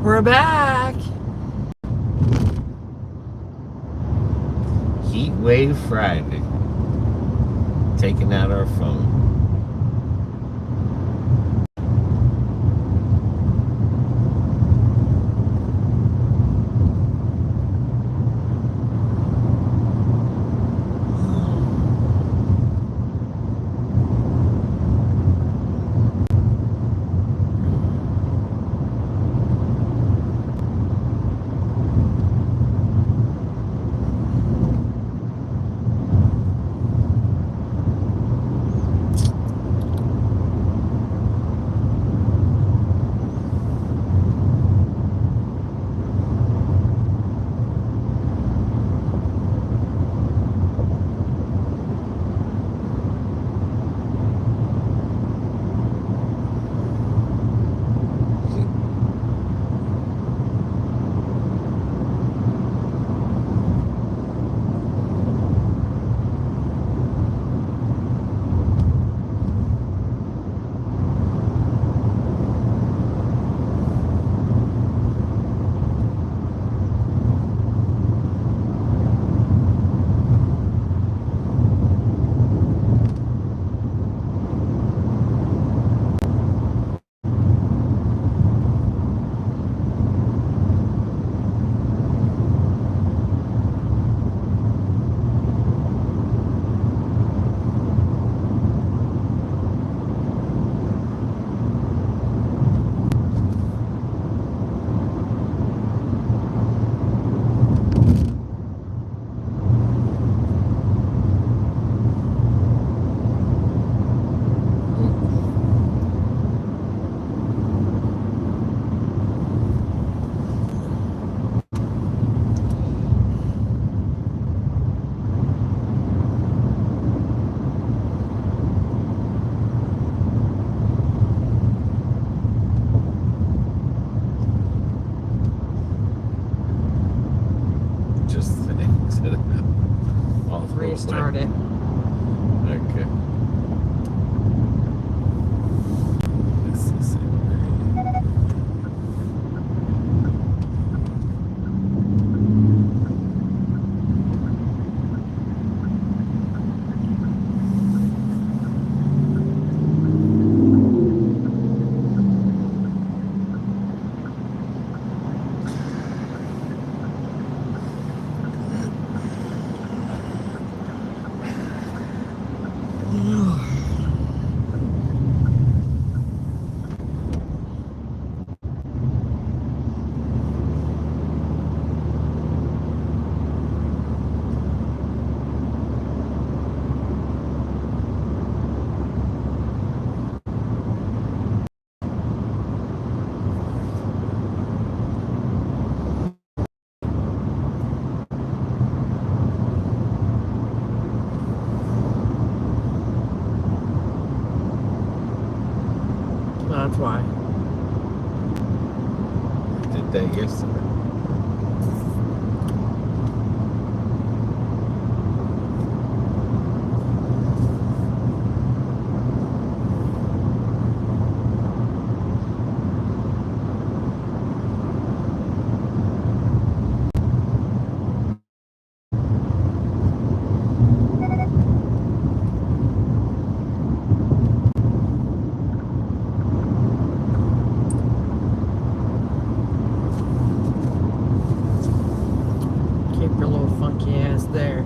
We're back. Heatwave Friday. Taking out our phone. Restart it. Okay. This is it. That's why. I did that yesterday. Keep your little funky ass there.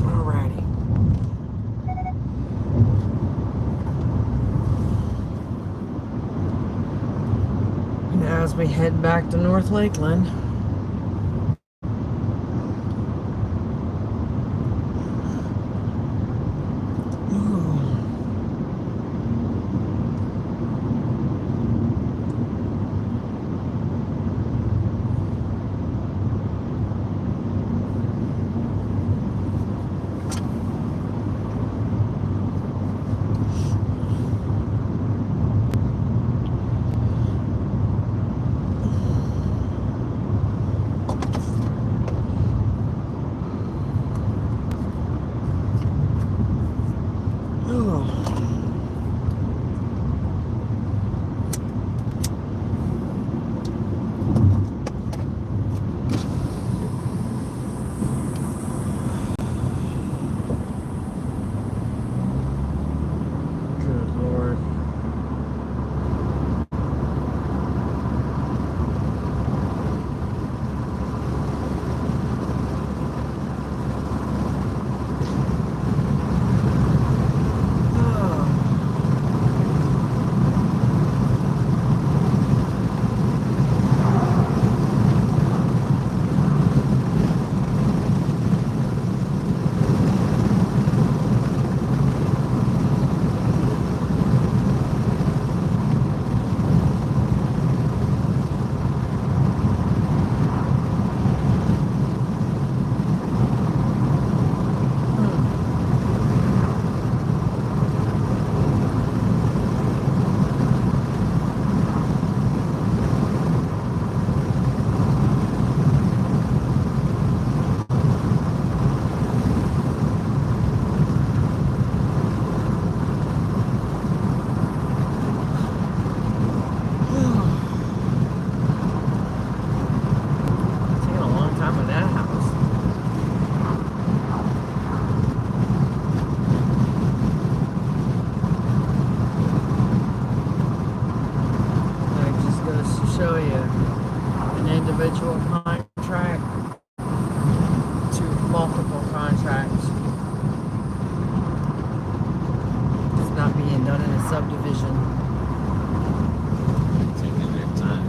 Alrighty. Now as we head back to North Lakeland. Oh. Good Lord. Individual contract to multiple contracts. It's not being done in a subdivision. Taking their time.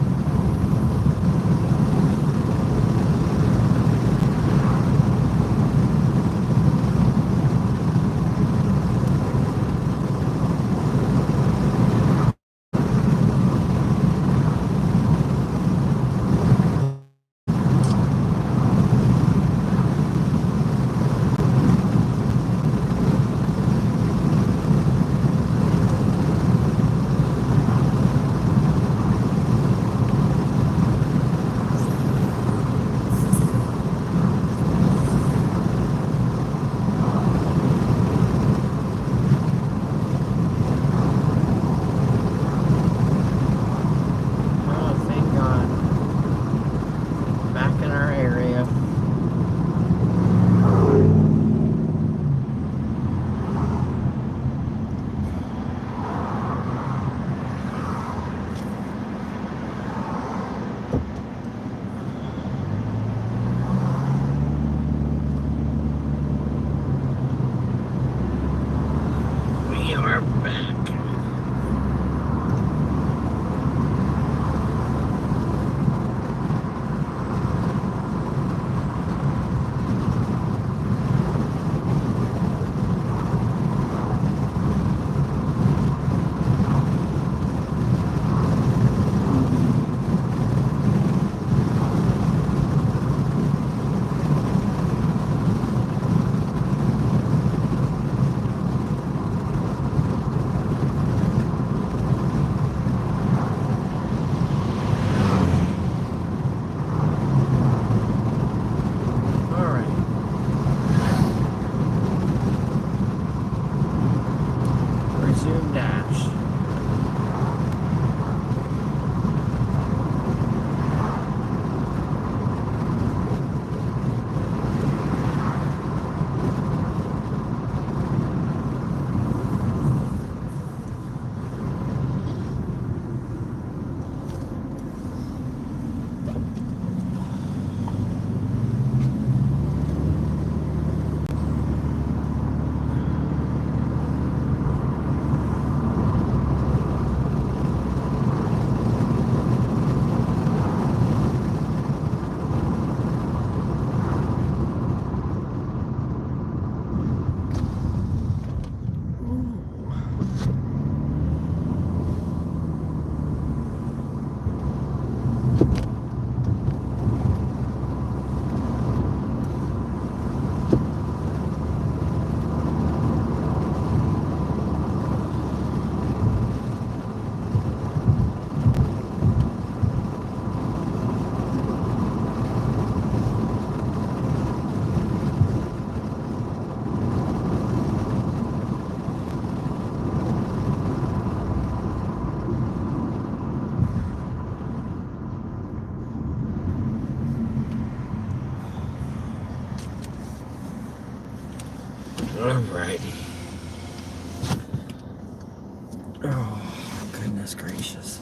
Oh, goodness gracious.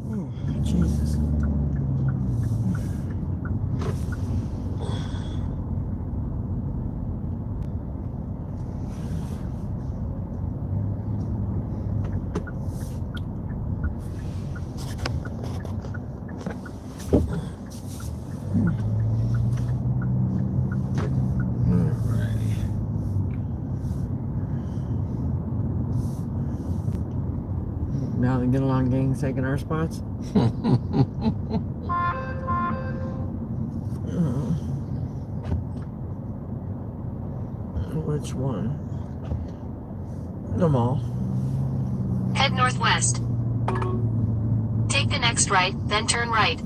Oh, Jesus. Now the get along gang's taking our spots. Which one? The mall. Head northwest. Take the next right, then turn right.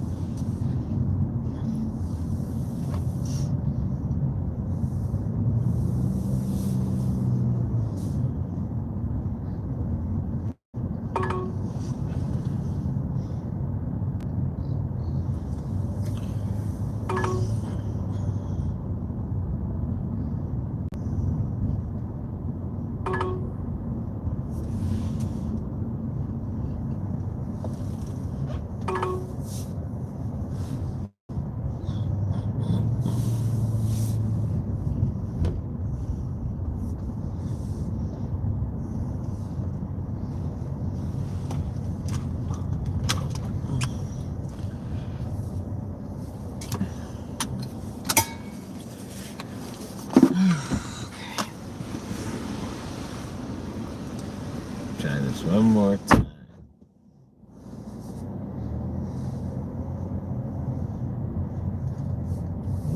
Try this one more time.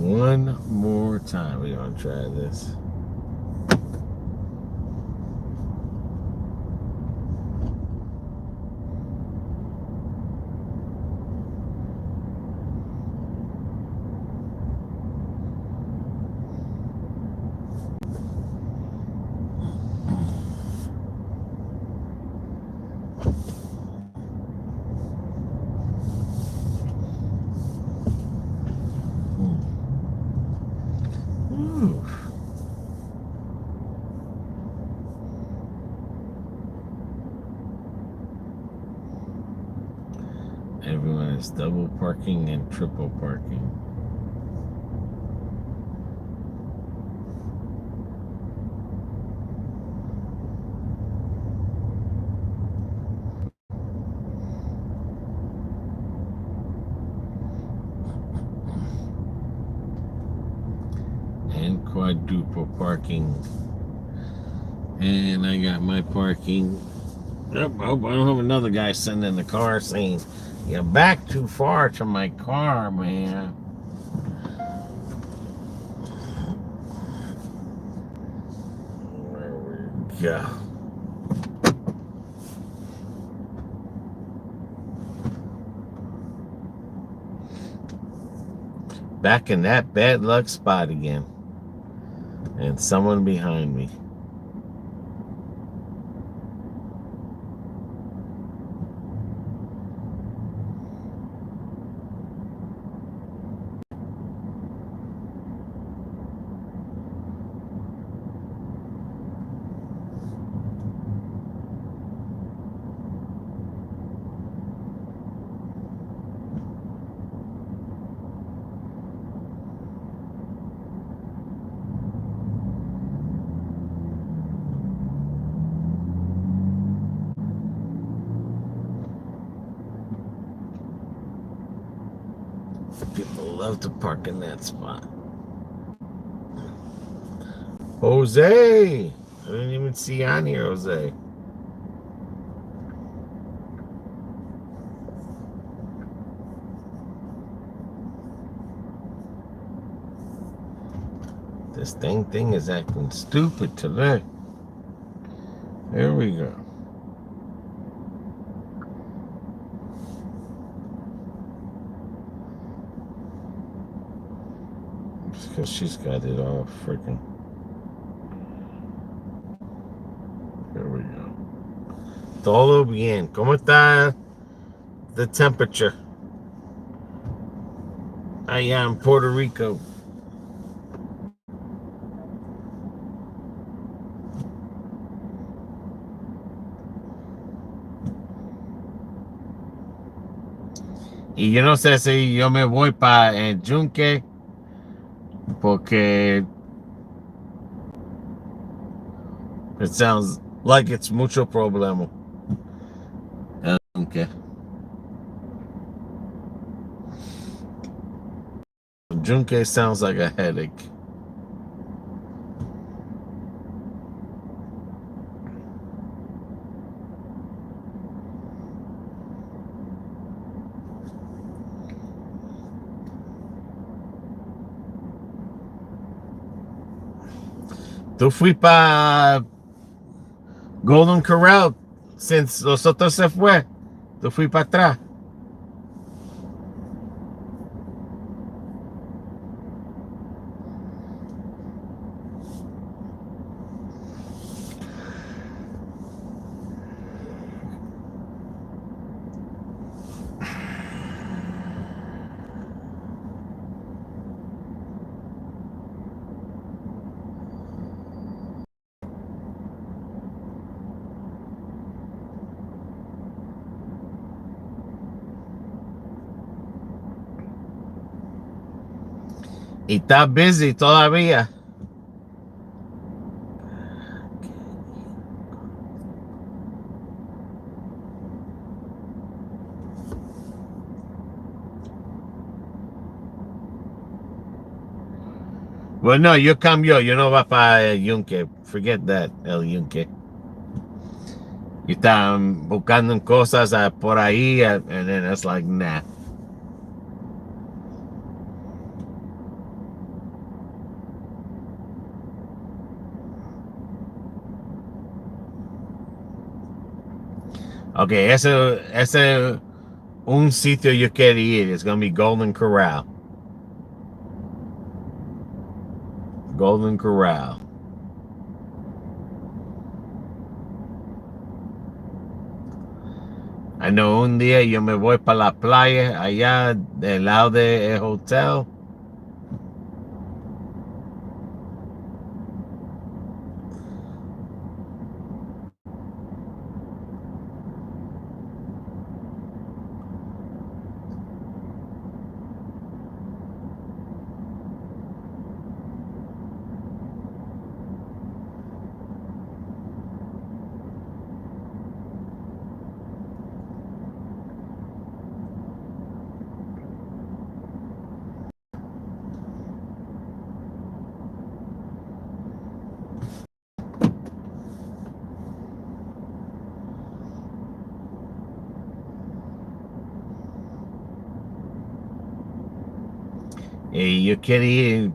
One more time. We're going to try this. Ooh. Everyone is double parking and triple parking. And quadruple parking. And I got my parking. Yep, I hope I don't have another guy sitting in the car saying, "You're back too far to my car, man." There we go. Back in that bad luck spot again. And someone behind me. People love to park in that spot. Jose! I didn't even see you on here, Jose. This thing is acting stupid today. There we go. Because she's got it all freaking. There we go. Todo bien. ¿Cómo está the temperature allá in Puerto Rico? Y yo no sé si yo me voy para el Yunque porque it sounds like it's mucho problema. El Yunque. Yunque sounds like a headache. Tú fui para Golden Corral since los otros se fue. Tú fui para atrás. Y está busy todavía. Well, no, yo cambio. Yo no va para el Yunque. Forget that, el Yunque. Y están buscando cosas por ahí, and then it's like, nah. Okay, ese un sitio yo quiero ir. It's gonna be Golden Corral. Golden Corral. I know un día yo me voy para la playa allá del lado del hotel. Y yo quiero ir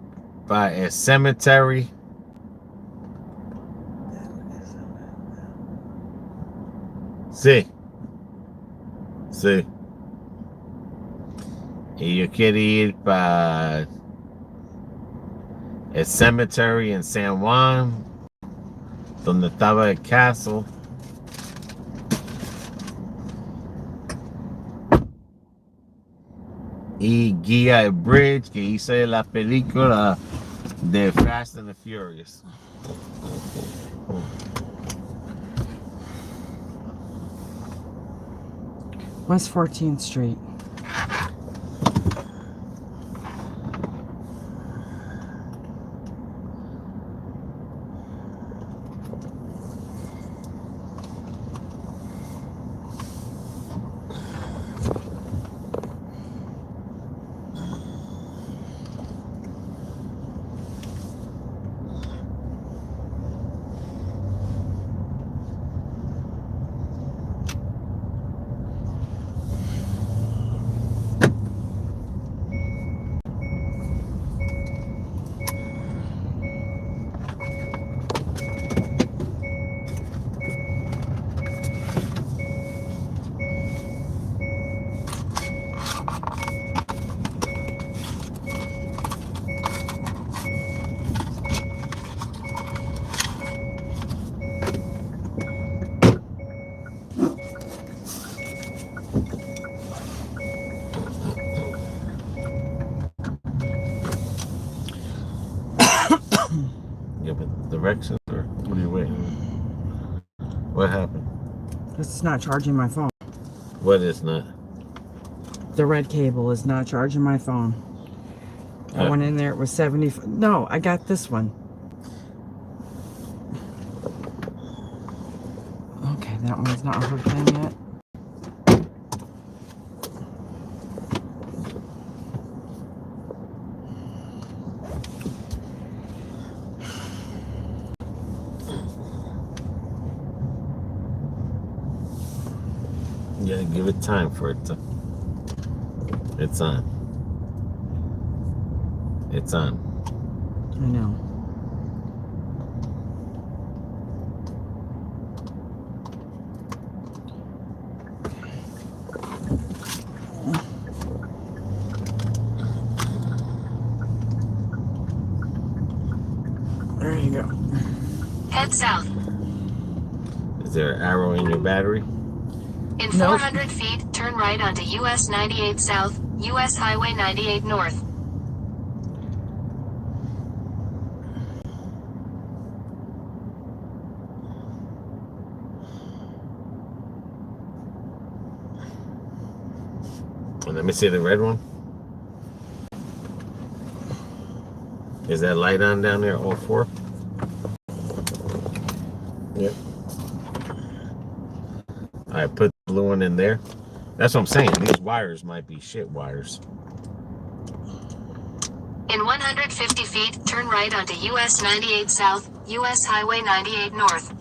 para el cemetery. Sí, sí. Y yo quiero ir para el cemetery en San Juan, donde estaba el castle. Y guía el bridge que hice la película de Fast and the Furious. West 14th Street. Yeah, but directions or what are you waiting? What happened? It's not charging my phone. What is not? The red cable is not charging my phone. I went in there, it was 70. No, I got this one. Okay, that one's not hooked in yet. Yeah, give it time for it to. It's on. It's on. I know. There you go. Head south. Is there an arrow in your battery? In Nope. 400 feet, turn right onto US 98 South, US Highway 98 North. Let me see the red one. Is that light on down there, all four? Yep. I put the blue one in there. That's what I'm saying. These wires might be shit wires. In 150 feet, turn right onto US 98 South, US Highway 98 North.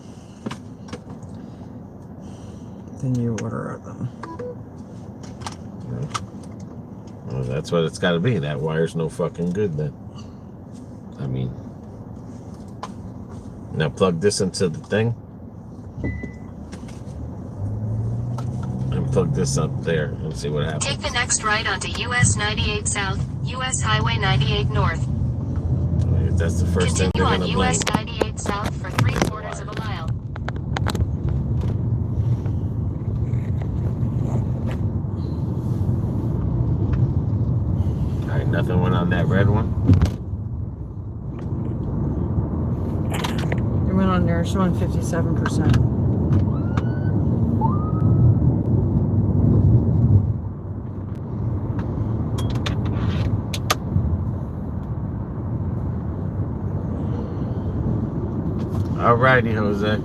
Then you order them. Well, that's what it's got to be. That wire's no fucking good then. I mean, now plug this into the thing. plug this up there and see what happens. Take the next right onto US 98 South, US Highway 98 North. That's the first thing Continue they're on gonna blame. US 98 South for 3/4 of a mile. All right, nothing went on that red one. It went on there showing 57%. Alrighty, Jose.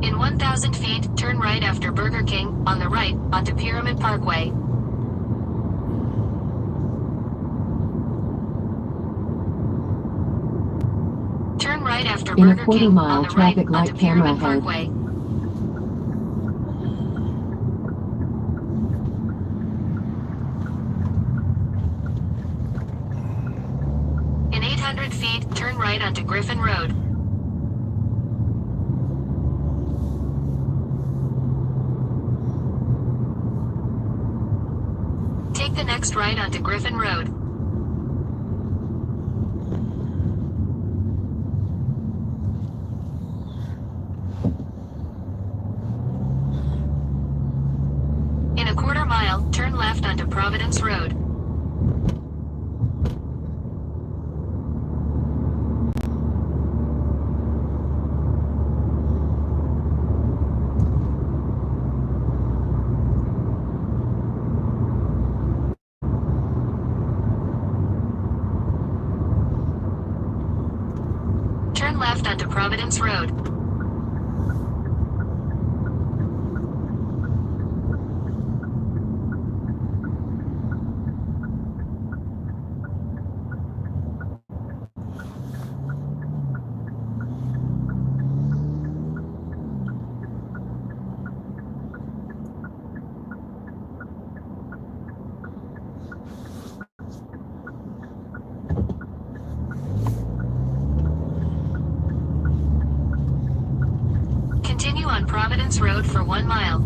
In 1,000 feet, turn right after Burger King, on the right, onto Pyramid Parkway. Turn right after In a Burger quarter King, mile, on the right, traffic light onto camera Pyramid ahead. Parkway. In 800 feet, turn right onto Griffin Road. Take the next right onto Griffin Road. In a quarter mile, turn left onto Providence Road. Turn left onto Providence Road. Continue on Providence Road for 1 mile.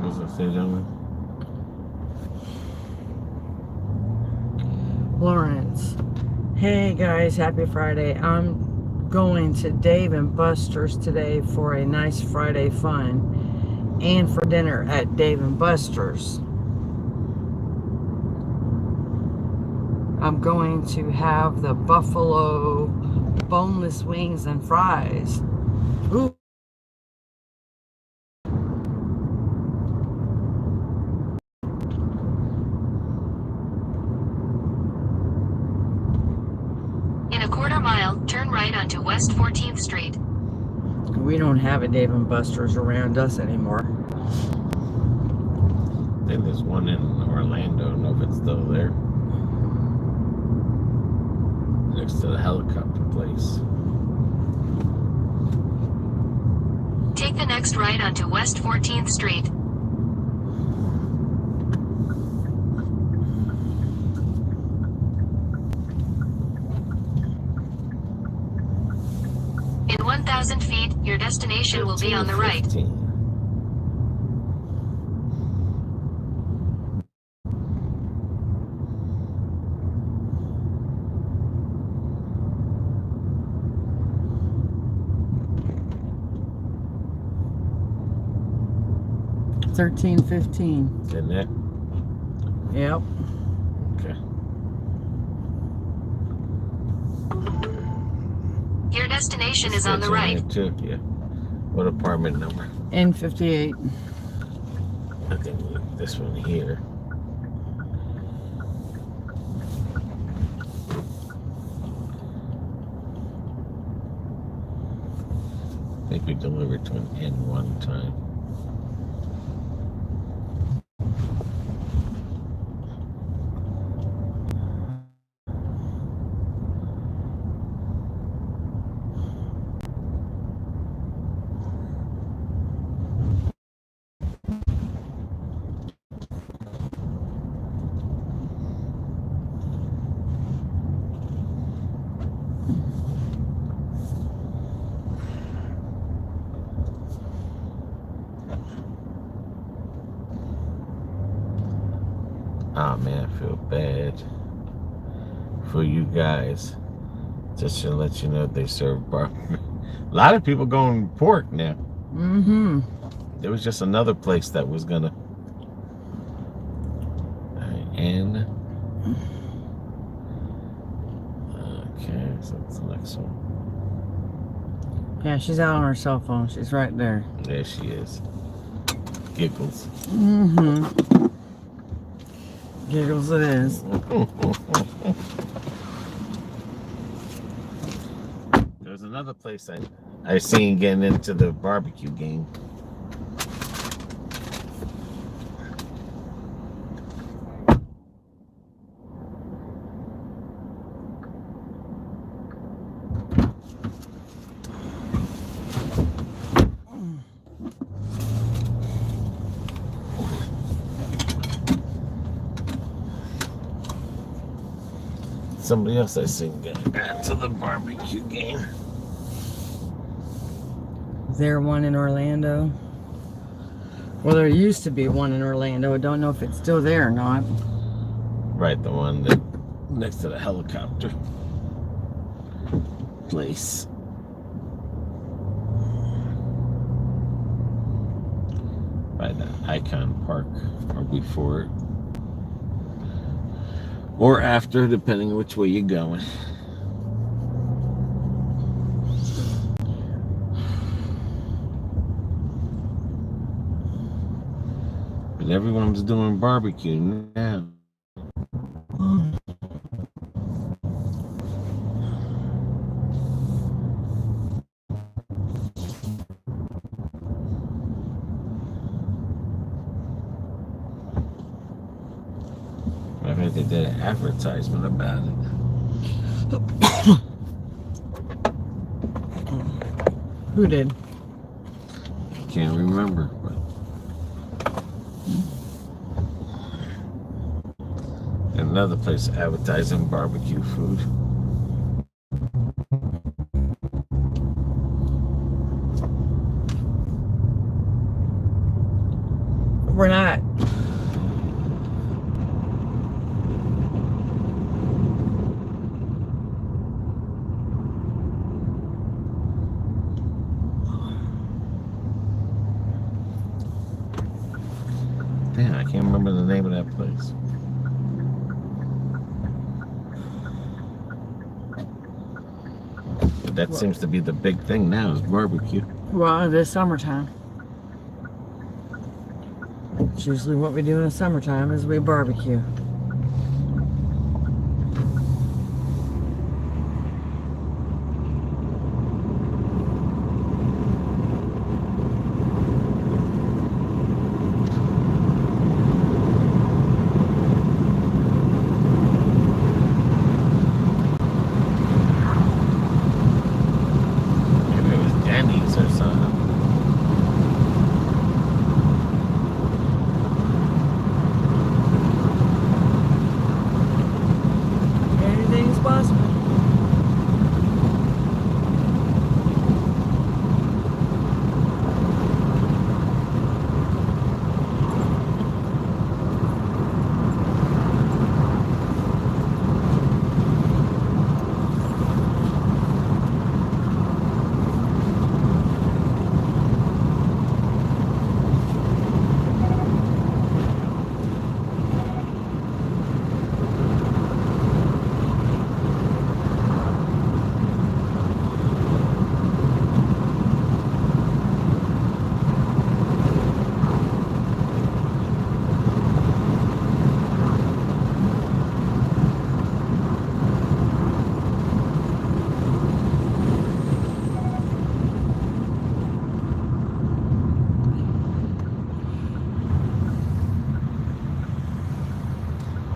What's that say, gentlemen? Lawrence. Hey guys, happy Friday. I'm going to Dave and Buster's today for a nice Friday fun and for dinner at Dave and Buster's. I'm going to have the buffalo boneless wings and fries. Ooh. In a quarter mile, turn right onto West 14th Street. We don't have a Dave and Buster's around us anymore. I think there's one in Orlando. I don't know if it's still there. Next to the helicopter place. Take the next right onto West 14th Street. In 1,000 feet, your destination will be on the right. 15. $13.15. Isn't it? Yep. Okay. Your destination is on the It's in right. there too, yeah. What apartment number? N58. I think this one here. I think we delivered to an N one time. Oh man, I feel bad for you guys. Just to let you know they serve barbecue. A lot of people going pork now. Mm-hmm. There was just another place that was gonna. And okay, so that's the next one. Yeah, she's out on her cell phone. She's right there. There she is. Giggles. Mm-hmm. Giggles it is. There's another place I seen getting into the barbecue game. Somebody else I seen getting into the barbecue game. Is there one in Orlando? Well, there used to be one in Orlando. I don't know if it's still there or not. Right, the one that next to the helicopter place. By the Icon Park, or before it. Or after, depending on which way you're going. But everyone's doing barbecue now. I bet they did an advertisement about it. Who did? Can't remember, but another place advertising barbecue food. We're not. Damn, I can't remember the name of that place. But that seems to be the big thing now is barbecue. Well, it is summertime. It's usually what we do in the summertime is we barbecue. Maybe it was Denny's or something. Anything's possible.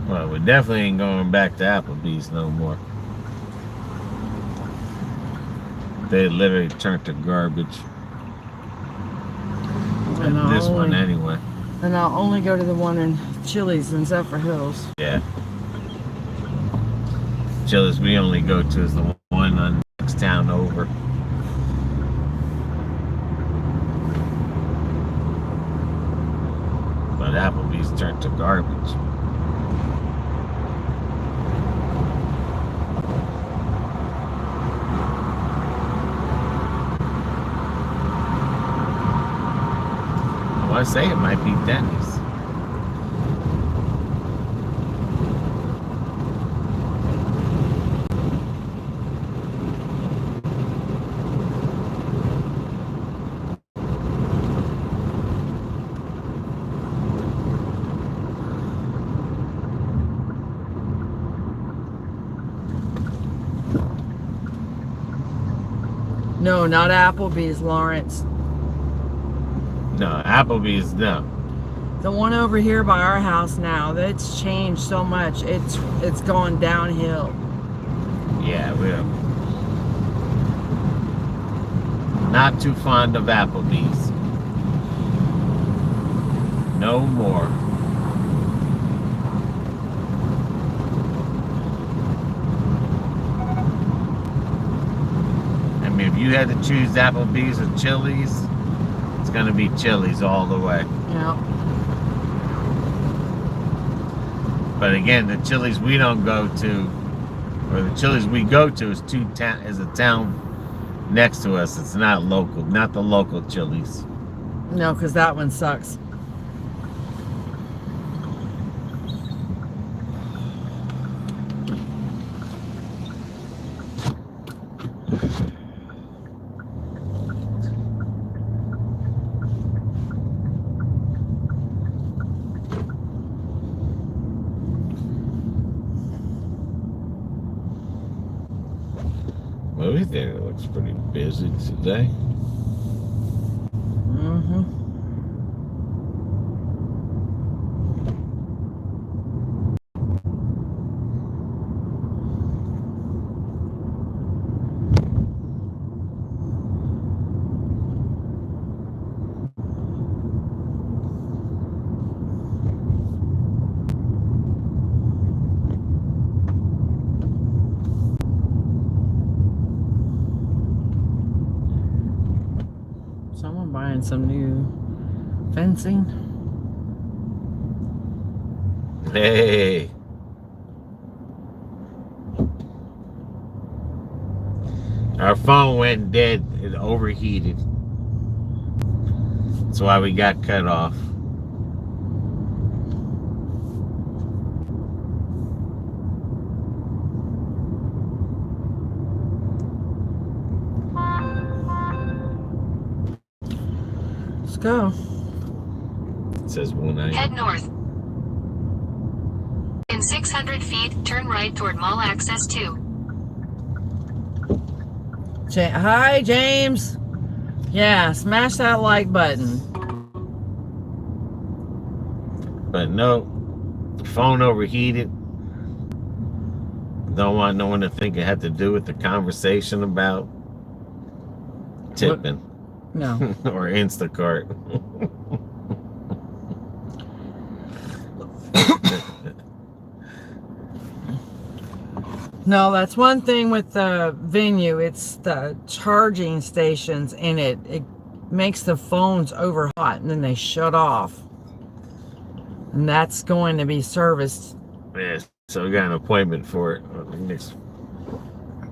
Well, we definitely ain't going back to Applebee's no more. They literally turned to garbage. And This one anyway. And I'll only go to the one in Chili's in Zephyr Hills. Yeah. Chili's we only go to is the one on next town over. But Applebee's turned to garbage. I want to say it might be Denny's. No, not Applebee's, Lawrence. No, Applebee's, no. The one over here by our house now, that's changed so much. It's gone downhill. Yeah, we're not too fond of Applebee's. No more. I mean, if you had to choose Applebee's or Chili's, it's gonna be Chili's all the way. Yeah. But again, the Chili's we don't go to, or the Chili's we go to is is a town next to us. It's not local, not the local Chili's. No, because that one sucks. Movie theater looks pretty busy today. Mm-hmm. Someone buying some new fencing. Hey. Our phone went dead. It overheated. That's why we got cut off. Let's go. It says 190. Head north. In 600 feet, turn right toward Mall Access 2. Hi, James. Yeah, smash that like button. But no, the phone overheated. Don't want no one to think it had to do with the conversation about tipping. No. Or Instacart. No, that's one thing with the venue. It's the charging stations, and it makes the phones over hot, and then they shut off. And that's going to be serviced. Yeah, so we got an appointment for it next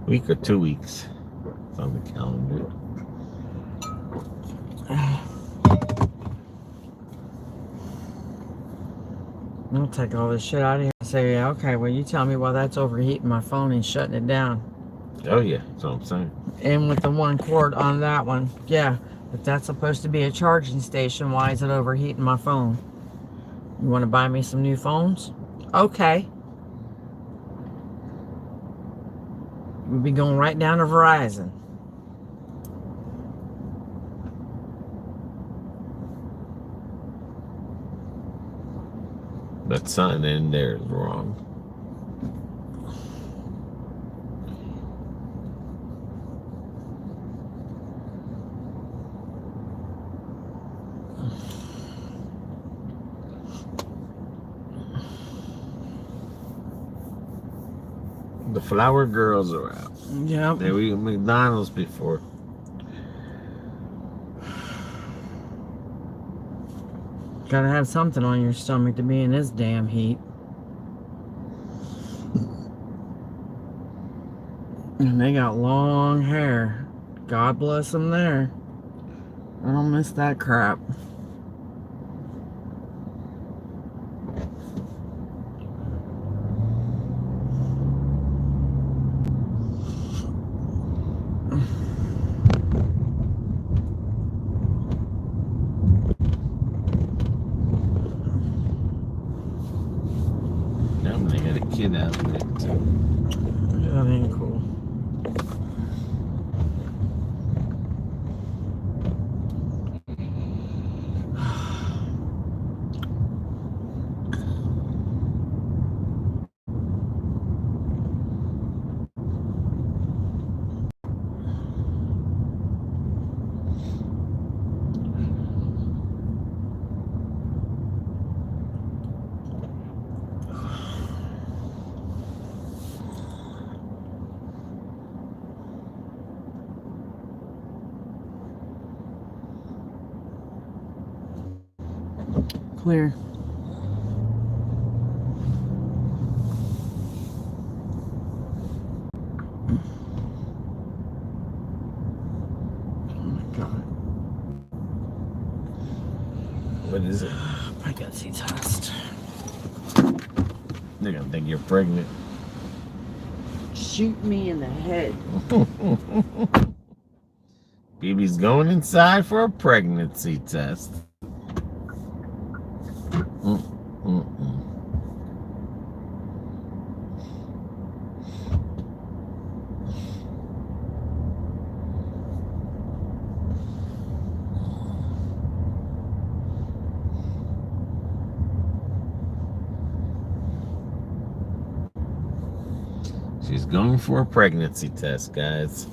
week or 2 weeks. It's on the calendar. I'll take all this shit out of here and say, yeah, okay, well, you tell me why that's overheating my phone and shutting it down. Oh, yeah, that's what I'm saying. And with the one cord on that one, yeah, if that's supposed to be a charging station, why is it overheating my phone? You want to buy me some new phones? Okay. We'll be going right down to Verizon. That sign in there is wrong. The flower girls are out. Yeah. They were at McDonald's before. Gotta have something on your stomach to be in this damn heat. And they got long hair. God bless them there. I don't miss that crap. They got a kid out there too. That ain't cool. Clear. Oh my God. What is it? Pregnancy test. They're gonna think you're pregnant. Shoot me in the head. BB's going inside for a pregnancy test. She's going for a pregnancy test, guys.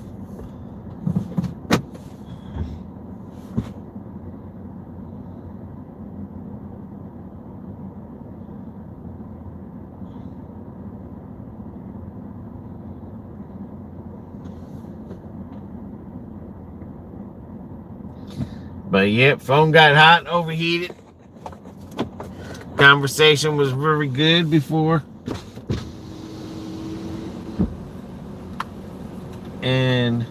But yeah, phone got hot and overheated. Conversation was very good before. And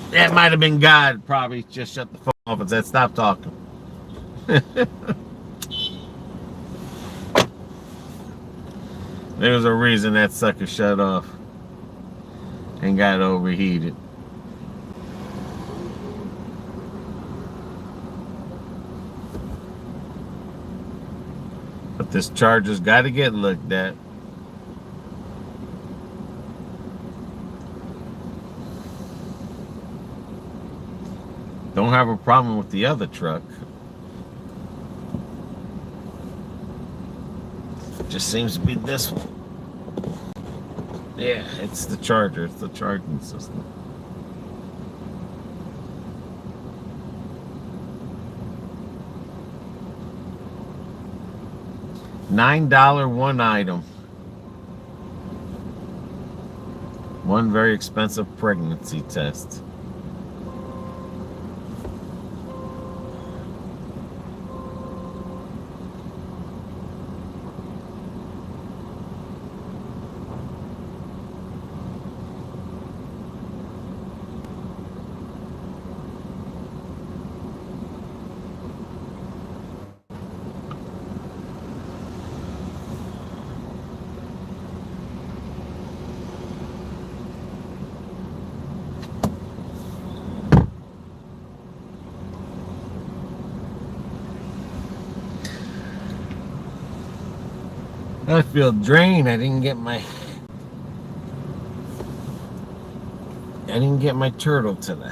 that might have been God probably just shut the phone off and said, stop talking. There was a reason that sucker shut off and got overheated. But this charger's got to get looked at. Don't have a problem with the other truck. Just seems to be this one. Yeah, it's the charger. It's the charging system. $9 one item. One very expensive pregnancy test. I feel drained. I didn't get my turtle today.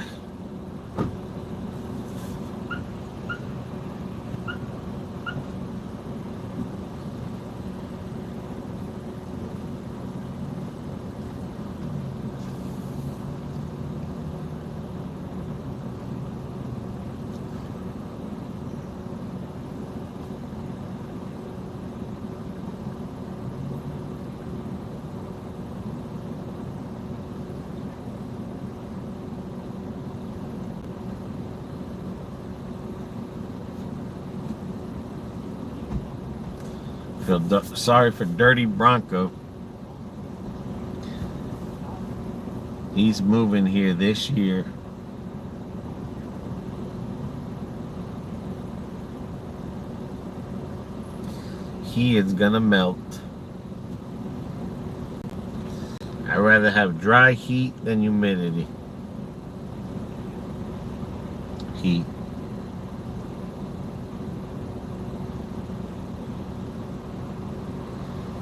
Feel sorry for Dirty Bronco. He's moving here this year. He is gonna melt. I'd rather have dry heat than humidity. Heat.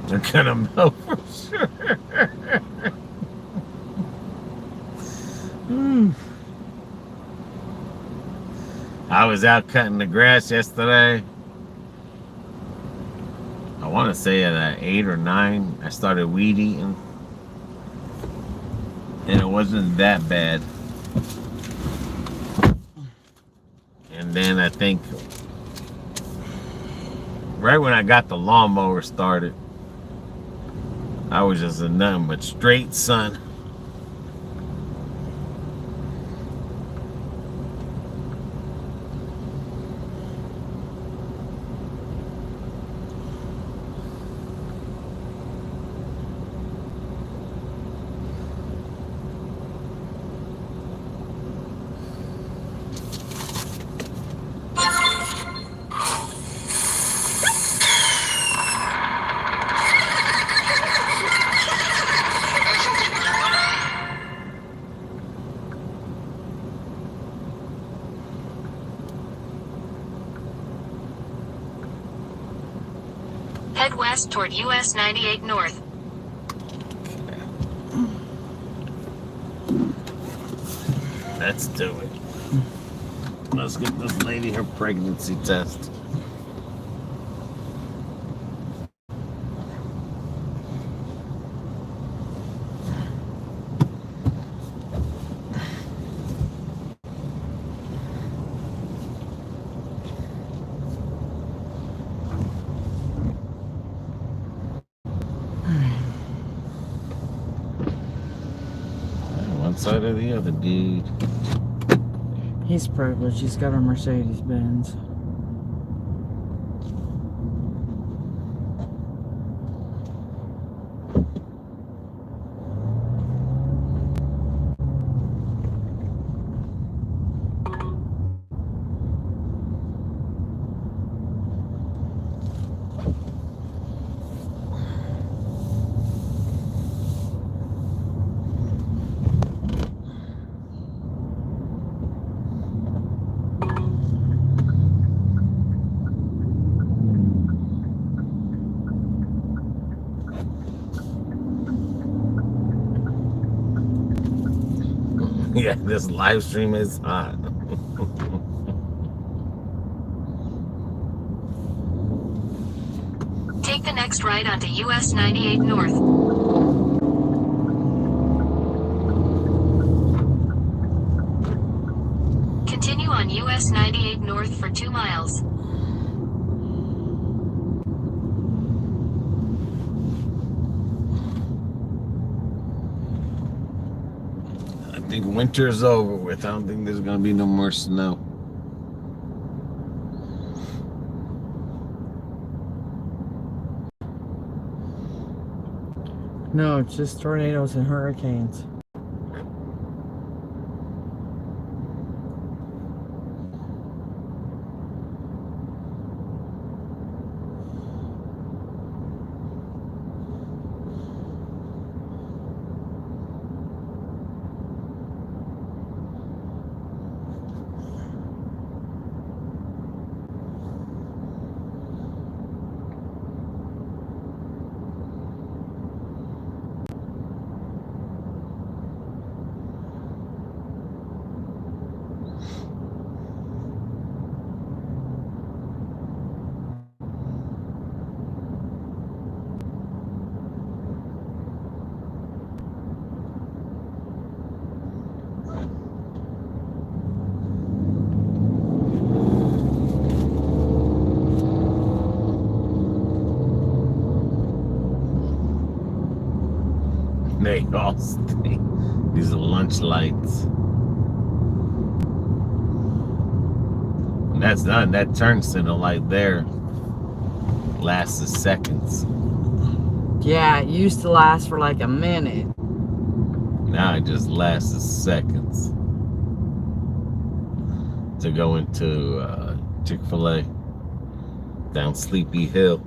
They're gonna melt for sure. I was out cutting the grass yesterday. I want to say at 8 or 9, I started weed eating. And it wasn't that bad. And then I think right when I got the lawnmower started, I was just in nothing but straight sun. Head west toward US 98 North. Let's do it. Let's get this lady her pregnancy test. One side or the other, dude. He's privileged. He's got a Mercedes Benz. Yeah, this live stream is hot. Take the next right onto US 98 North. Continue on US 98 North for 2 miles. I think winter's over with. I don't think there's gonna be no more snow. No, it's just tornadoes and hurricanes. They all stay. These are lunch lights. And that's done. That turn signal light there lasts seconds. Yeah, it used to last for like a minute. Now it just lasts seconds. To go into Chick-fil-A down Sleepy Hill.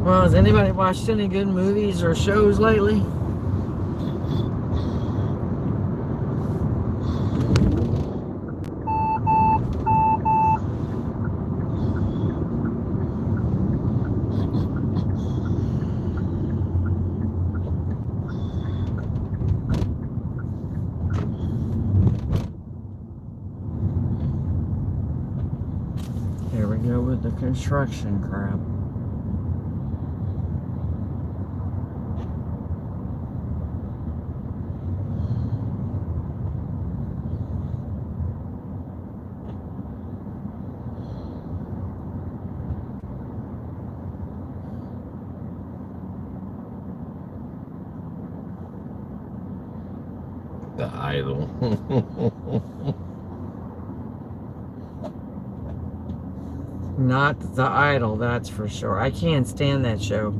Well, has anybody watched any good movies or shows lately? Here we go with the construction crap. The idol. Not The Idol, that's for sure. I can't stand that show.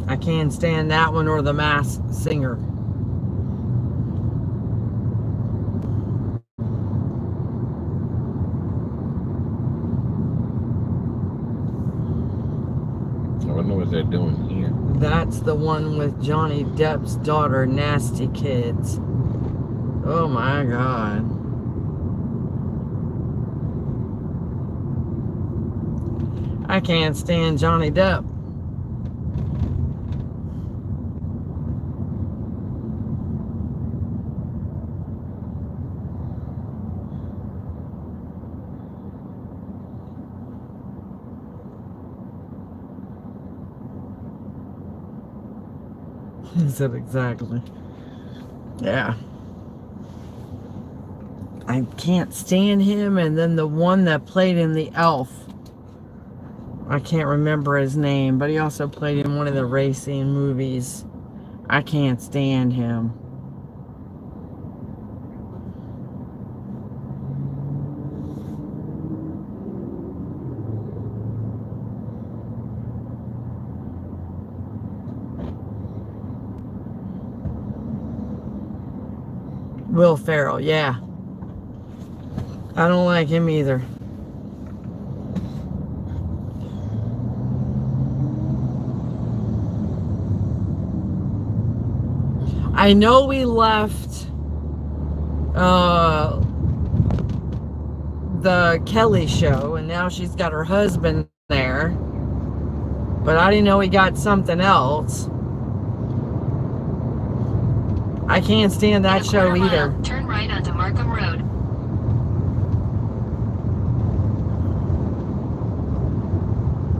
I can't stand that one or The Masked Singer. I wonder what they're doing here. That's the one with Johnny Depp's daughter, Nasty Kids. Oh my God. I can't stand Johnny Depp. He said exactly. Yeah. I can't stand him. And then the one that played in The Elf. I can't remember his name, but he also played in one of the racing movies. I can't stand him. Will Ferrell, yeah. I don't like him either. I know we left the Kelly show, and now she's got her husband there. But I didn't know he got something else. I can't stand that show either. Turn right onto Markham Road.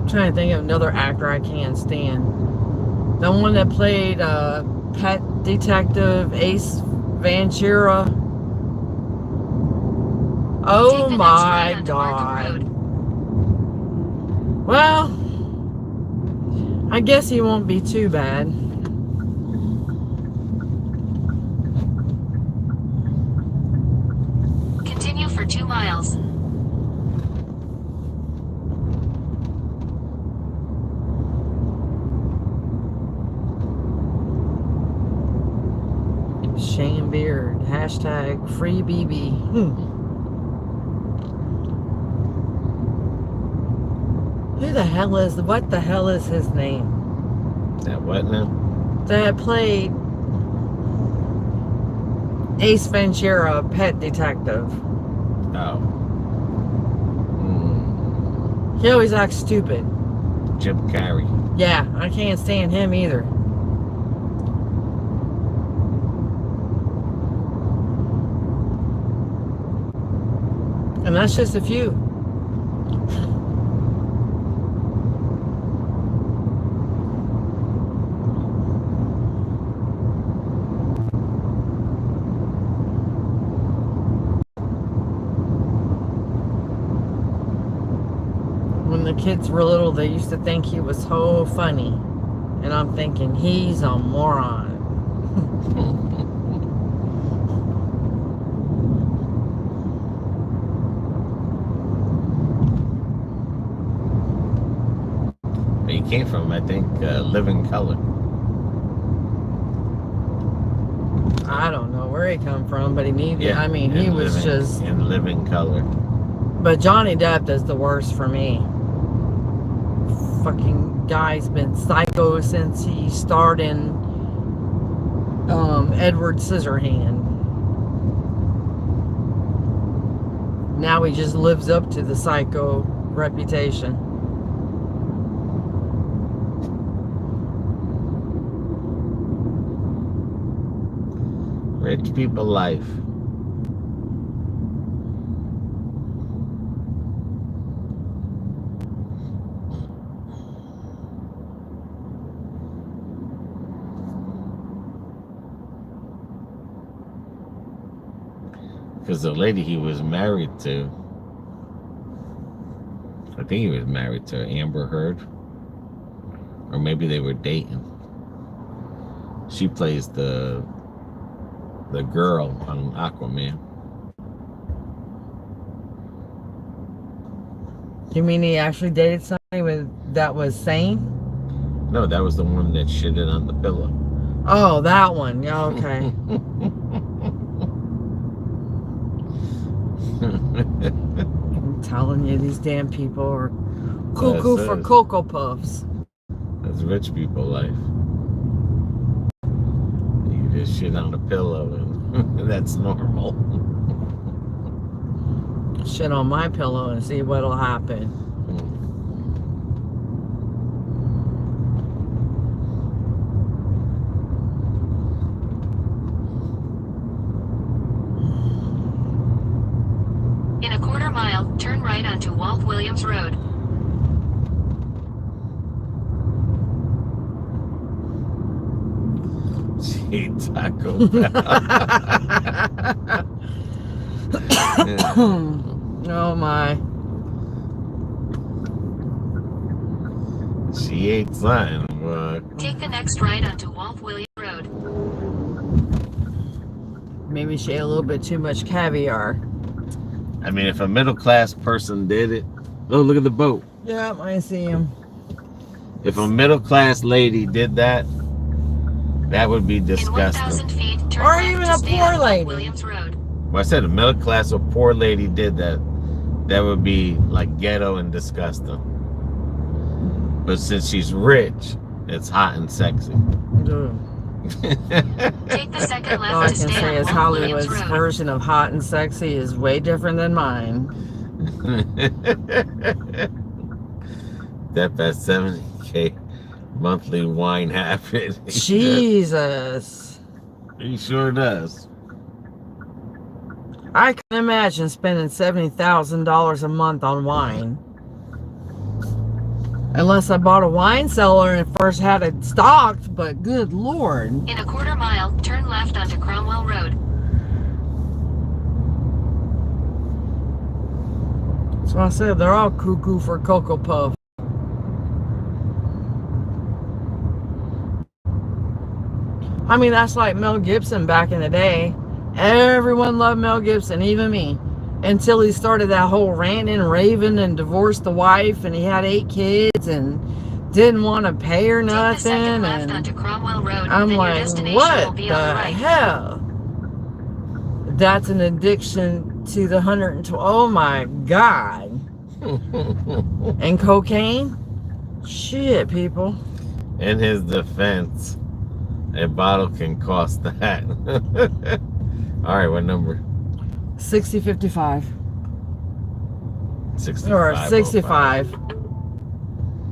I'm trying to think of another actor I can't stand. The one that played Pet Detective Ace Ventura. Oh my God. Well, I guess he won't be too bad. Continue for 2 miles. Shane Beard. Hashtag free BB. Who the hell is, what the hell is his name? That what now? That played Ace Ventura, Pet Detective. Oh. He always acts stupid. Jim Carrey. Yeah, I can't stand him either. And that's just a few. When the kids were little, they used to think he was so funny. And I'm thinking, he's a moron. He came from, I think, Living Color. I don't know where he come from, but he needed. Yeah, I mean, he was living, just. in Living Color. But Johnny Depp is the worst for me. Fucking guy's been psycho since he starred in Edward Scissorhand. Now he just lives up to the psycho reputation. Rich people life. Because the lady he was married to, I think he was married to Amber Heard, or maybe they were dating. She plays the girl on Aquaman. You mean he actually dated somebody that was sane? No, that was the one that shitted on the pillow. Oh, that one. Yeah, okay. I'm telling you, these damn people are cuckoo for Cocoa Puffs. That's rich people life. You just shit on a pillow and that's normal. Shit on my pillow and see what'll happen. In a quarter mile, turn right onto Walt Williams Road. She Taco Bell. Oh my. She ate something. Take the next right onto Walt Williams Road. Maybe she ate a little bit too much caviar. I mean, if a middle class person did it, oh, look at the boat. Yeah, I see him. If a middle class lady did that, that would be disgusting. In 1,000 feet, turn Or left even to a stay poor on Walt lady. Williams Road. Well, I said a middle class or poor lady did that, that would be like ghetto and disgusting. But since she's rich, it's hot and sexy. Take the second left All I to can stay say on is Walt Hollywood's Williams Road. version of hot and sexy is way different than mine. That 70K monthly wine habit. Jesus. He sure does. I can imagine spending $70,000 a month on wine. Unless I bought a wine cellar and first had it stocked, but good Lord. In a quarter mile, turn left onto Cromwell Road. That's what I said. They're all cuckoo for Cocoa Puff. I mean, that's like Mel Gibson back in the day. Everyone loved Mel Gibson, even me. Until he started that whole ranting and raving and divorced the wife and he had 8 kids and didn't want to pay her nothing. Take the second left onto Cromwell Road. I'm then like, your destination what will be the on the right. hell? That's an addiction to the 112. Oh my God. And cocaine? Shit, people. In his defense, a bottle can cost that. All right, what number? 6055. 65. Or 65.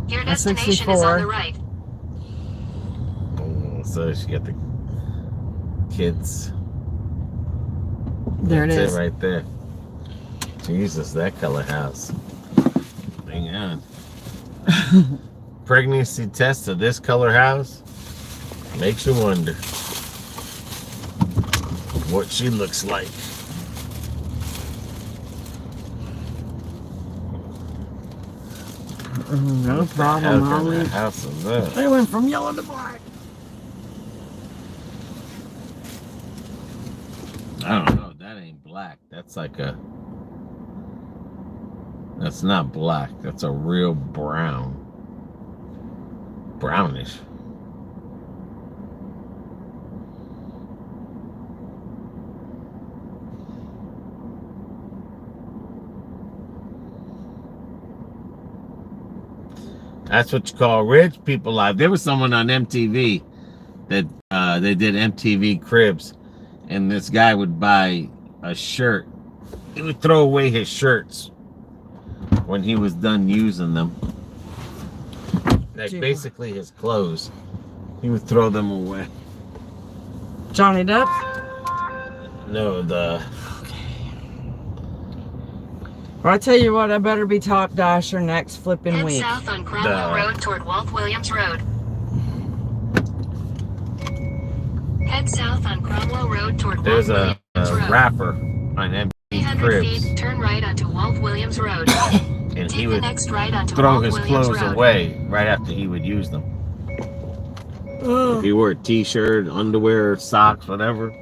Your That's destination is 64. on the right. So she got the kids. There it That's is. it right there. Jesus, that color house. Hang on. Pregnancy test of this color house makes you wonder what she looks like. No problem. I'll leave. House is that? They went from yellow to black. I don't know. That ain't black. That's like a. That's not black. That's a real brown. Brownish. That's what you call rich people life. There was someone on MTV that they did MTV Cribs, and this guy would buy a shirt. He would throw away his shirts when he was done using them. Like basically his clothes. He would throw them away. Johnny Depp? No, the... Well, I tell you what, I better be top dasher next flipping Head week. south on Cromwell Road toward Walt Williams Road. Head south on Cromwell Road toward There's Walt a Williams Road. rapper on MTV 300 Cribs, feet, turn right onto Walt Williams Road. and he Take the would next right onto throw Walt his Williams clothes Road. away right after he would use them. If he wore a t-shirt, underwear, socks, whatever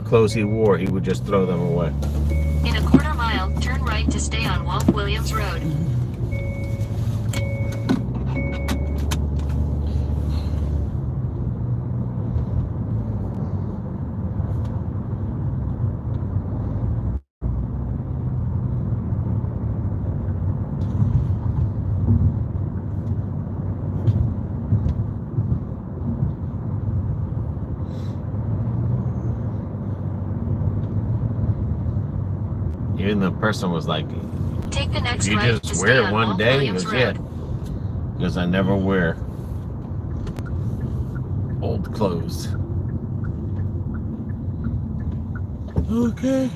clothes he wore, he would just throw them away. In a quarter mile, turn right to stay on Walt Williams Road. Even the person was like, Take the next "You right to just stay wear it on one Walt day?" He Williams goes, "Yeah, Road. because I never wear old clothes." Okay.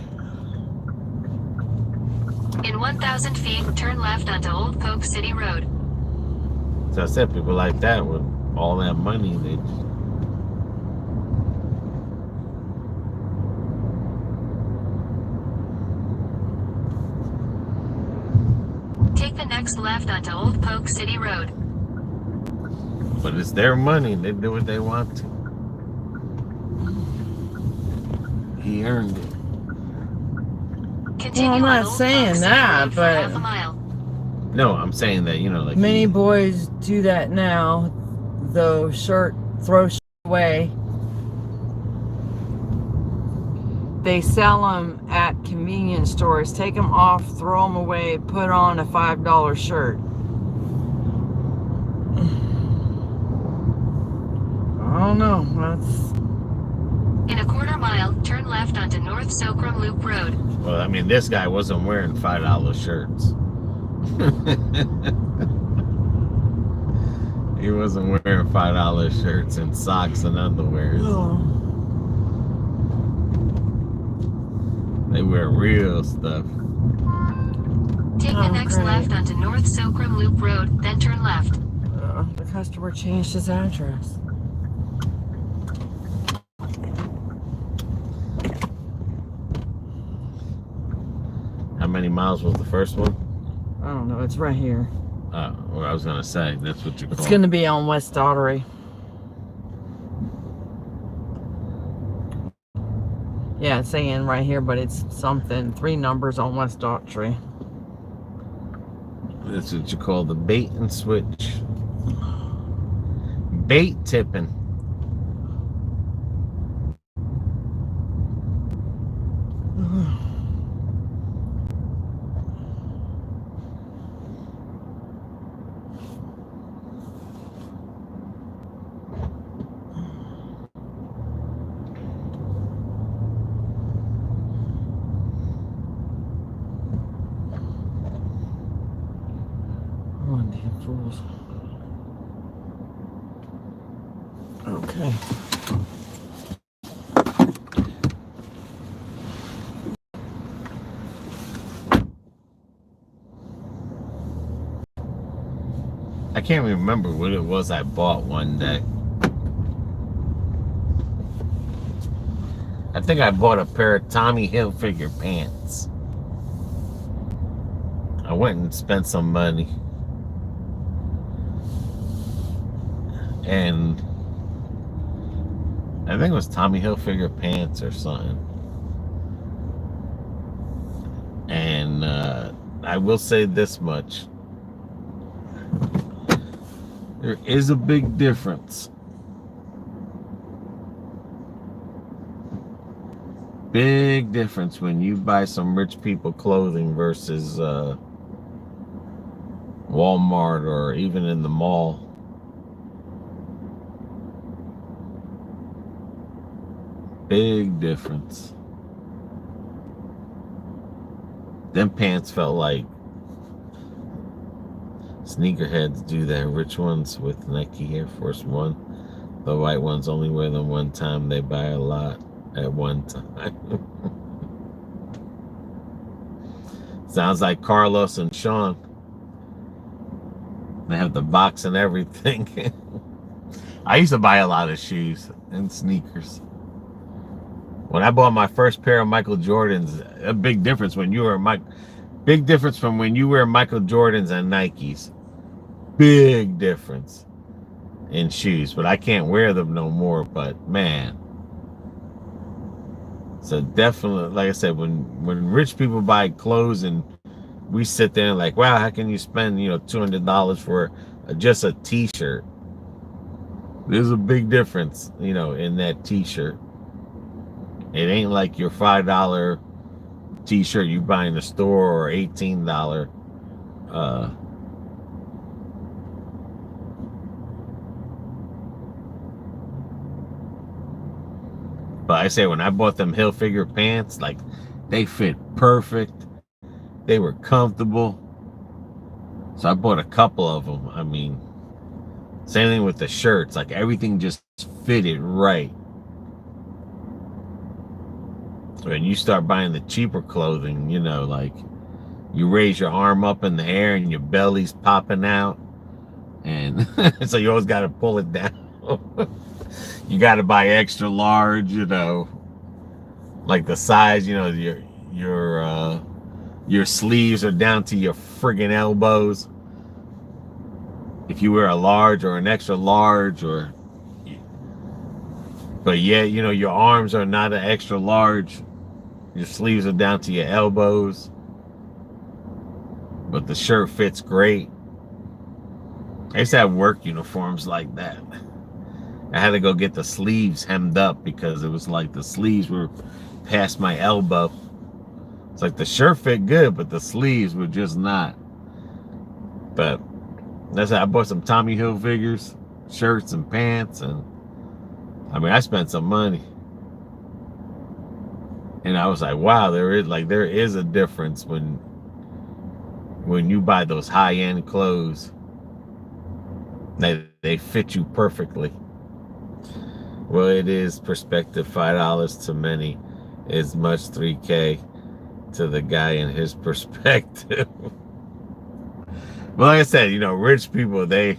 In 1,000 feet, turn left onto Old Poke City Road. So I said, people like that with all that money, they Take the next left onto Old Poke City Road. but it's their money. They do what they want to. He earned it. Continue Well, I'm on not Old saying Poke City that, Road for but half a mile. No, I'm saying that, like many boys do that now. Throw shirt away. They sell them at convenience stores. Take them off, throw them away, put on a $5 shirt. I don't know. That's... In a quarter mile, turn left onto North Socrum Loop Road. Well, I mean, this guy wasn't wearing $5 shirts. He wasn't wearing $5 shirts and socks and underwear. Oh. They wear real stuff. Take the next great. left onto North Socrum Loop Road, then turn left. The customer changed his address. How many miles was the first one? I don't know. It's right here. What I was gonna say, that's what you call It's going to be on West Daughtery. Yeah, it's saying right here, but it's something. 3 numbers on West Daughtery. That's what you call the bait and switch. Bait tipping. Oh, damn fools. Okay. I can't remember what it was I bought one day. I think I bought a pair of Tommy Hilfiger pants. I went and spent some money. And I think it was Tommy Hilfiger pants or something. And I will say this much. There is a big difference. Big difference when you buy some rich people clothing versus Walmart or even in the mall. Big difference. Them pants felt like sneakerheads do that. Rich ones with Nike Air Force One. The white ones only wear them one time. They buy a lot at one time. Sounds like Carlos and Sean. They have the box and everything. I used to buy a lot of shoes and sneakers. When I bought my first pair of Michael Jordans, a big difference when you were big difference from when you wear Michael Jordans and Nikes. Big difference. in shoes, but I can't wear them no more. But man, so definitely, like I said, when rich people buy clothes and we sit there and like, wow, how can you spend $200 for just a T-shirt? There's a big difference, in that T-shirt. It ain't like your $5 T-shirt you buy in the store or $18. But I say when I bought them Hilfiger pants, like they fit perfect. They were comfortable. So I bought a couple of them. I mean, same thing with the shirts. Like everything just fitted right. When you start buying the cheaper clothing, like you raise your arm up in the air and your belly's popping out. And so you always got to pull it down. You got to buy extra large, like the size, your sleeves are down to your friggin' elbows. If you wear a large or an extra large, but yeah, your arms are not an extra large. Your sleeves are down to your elbows, but the shirt fits great. I used to have work uniforms like that. I had to go get the sleeves hemmed up because it was like the sleeves were past my elbow. It's like the shirt fit good, but the sleeves were just not. But that's it. I bought some Tommy Hilfigers shirts and pants, and I spent some money. And I was like, wow, there is a difference when you buy those high-end clothes. They fit you perfectly. Well, it is perspective. $5 to many is much. $3K to the guy in his perspective. Well, like I said, rich people, they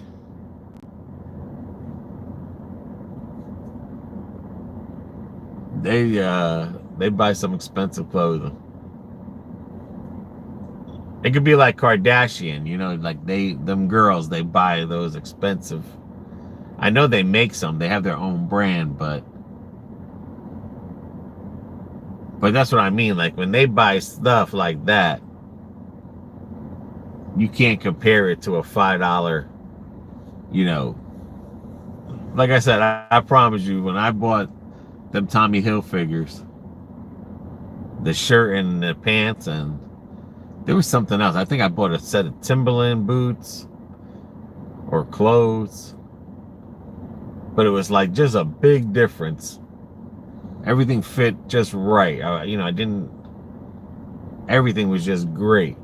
buy some expensive clothing. It could be like Kardashian, like them girls, they buy those expensive. I know they make some, they have their own brand, but that's what I mean. Like when they buy stuff like that, you can't compare it to a $5, like I said, I promise you, when I bought them Tommy Hilfigers, the shirt and the pants, and there was something else. I think I bought a set of Timberland boots or clothes, but it was like just a big difference. Everything fit just right. Everything was just great.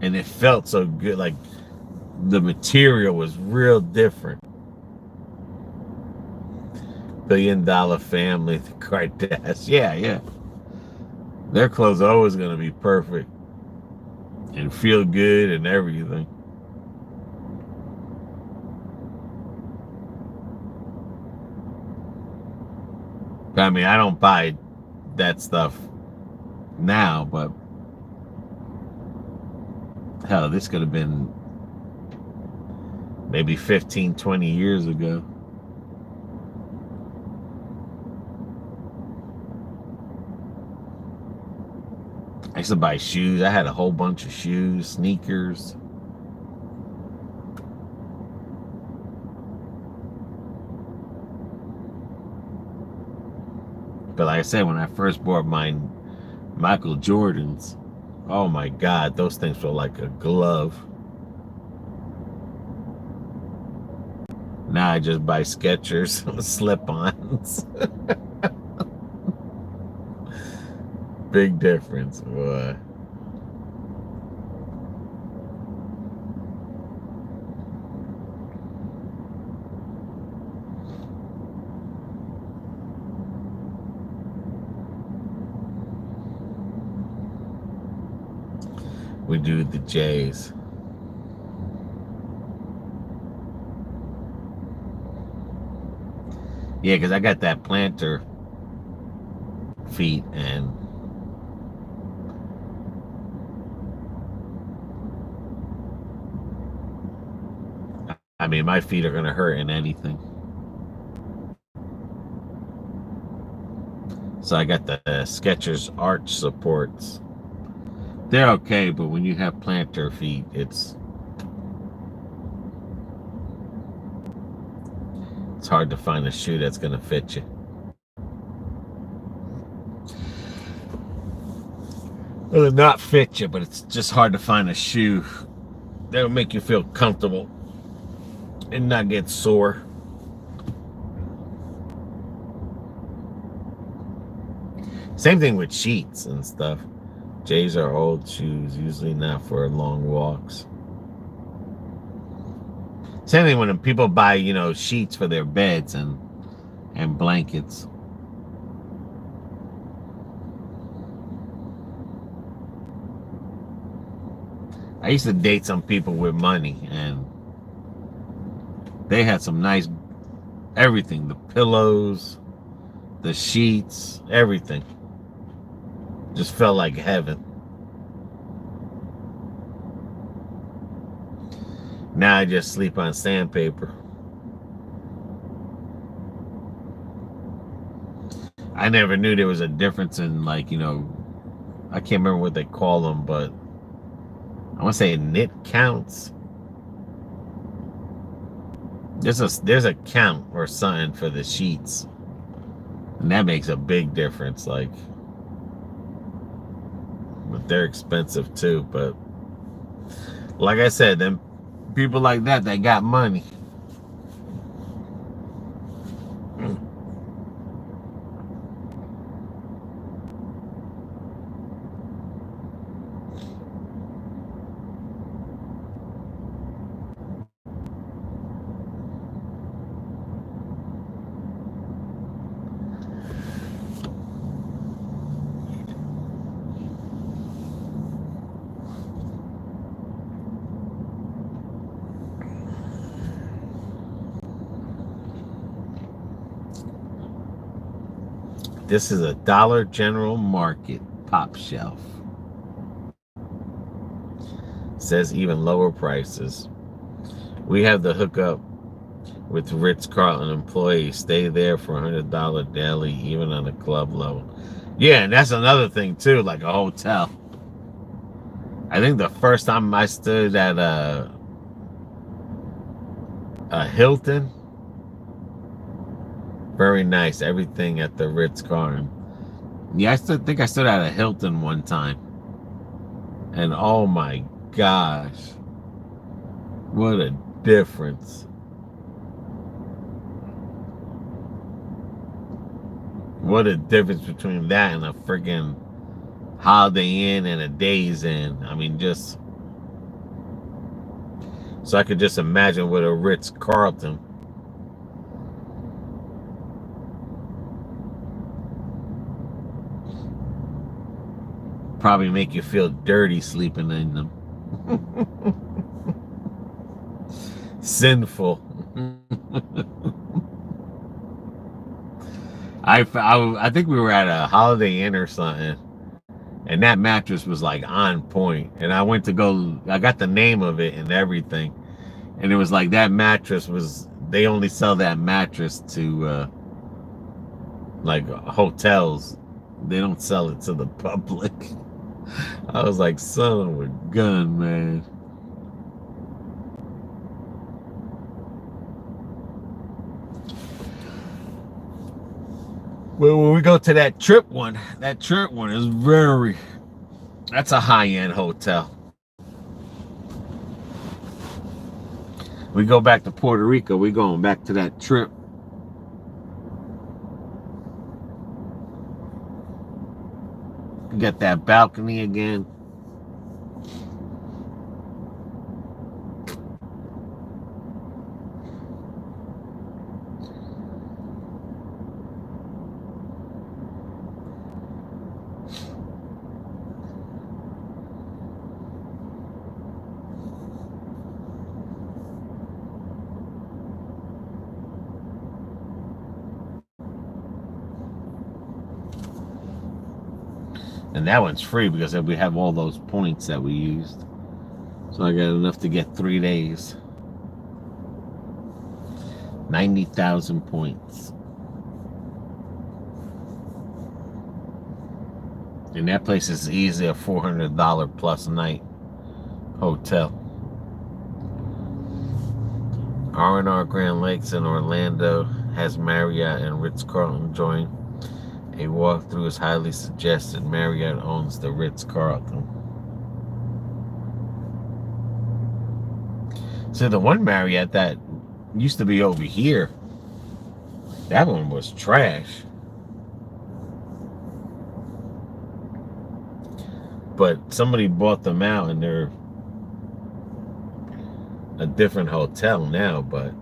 And it felt so good. Like the material was real different. $1 billion family, the Kardashians. Yeah. Their clothes are always going to be perfect and feel good and everything. I mean, I don't buy that stuff now, but hell, this could have been maybe 15, 20 years ago. I used to buy shoes. I had a whole bunch of shoes, sneakers. But like I said, when I first bought my Michael Jordans, oh my God, those things feel like a glove. Now I just buy Skechers slip-ons. Big difference, boy. We do the J's. Yeah, because I got that planter feet, and I mean, my feet are gonna hurt in anything. So I got the Skechers arch supports. They're okay, but when you have plantar feet, it's hard to find a shoe that's gonna fit you. Well, not fit you, but it's just hard to find a shoe that will make you feel comfortable and not get sore. Same thing with sheets and stuff. J's are old shoes, usually not for long walks. Same thing when people buy, you know, sheets for their beds and blankets. I used to date some people with money, and they had some nice everything. The pillows, the sheets, everything. Just felt like heaven. Now I just sleep on sandpaper. I never knew there was a difference in, like, you know, I can't remember what they call them, but I want to say knit counts. There's a count or something for the sheets, and that makes a big difference. Like, but they're expensive too. But like I said, them people like that, they got money. This is a Dollar General Market pop shelf. Says even lower prices. We have the hookup with Ritz-Carlton employees. Stay there for $100 daily, even on a club level. Yeah, and that's another thing too, like a hotel. I think the first time I stood at a Hilton, very nice, everything at the Ritz-Carlton. Yeah, I think I stood at a Hilton one time, and oh my gosh, what a difference. What a difference between that and a friggin' Holiday Inn and a Days Inn. I mean, just so I could just imagine with a Ritz-Carlton. Probably make you feel dirty sleeping in them. Sinful. I think we were at a Holiday Inn or something, and that mattress was like on point. And I went to go, I got the name of it and everything, and it was like that mattress was, they only sell that mattress to like hotels. They don't sell it to the public. I was like, son of a gun, man. Well, when we go to that trip one is very, that's a high-end hotel. We go back to Puerto Rico, we going back to that trip. Get that balcony again. And that one's free because we have all those points that we used. So I got enough to get 3 days. 90,000 points. And that place is easily a $400 plus night hotel. R&R Grand Lakes in Orlando has Marriott and Ritz-Carlton join. A walkthrough is highly suggested. Marriott owns the Ritz-Carlton. So the one Marriott that used to be over here, that one was trash. But somebody bought them out and they're a different hotel now, but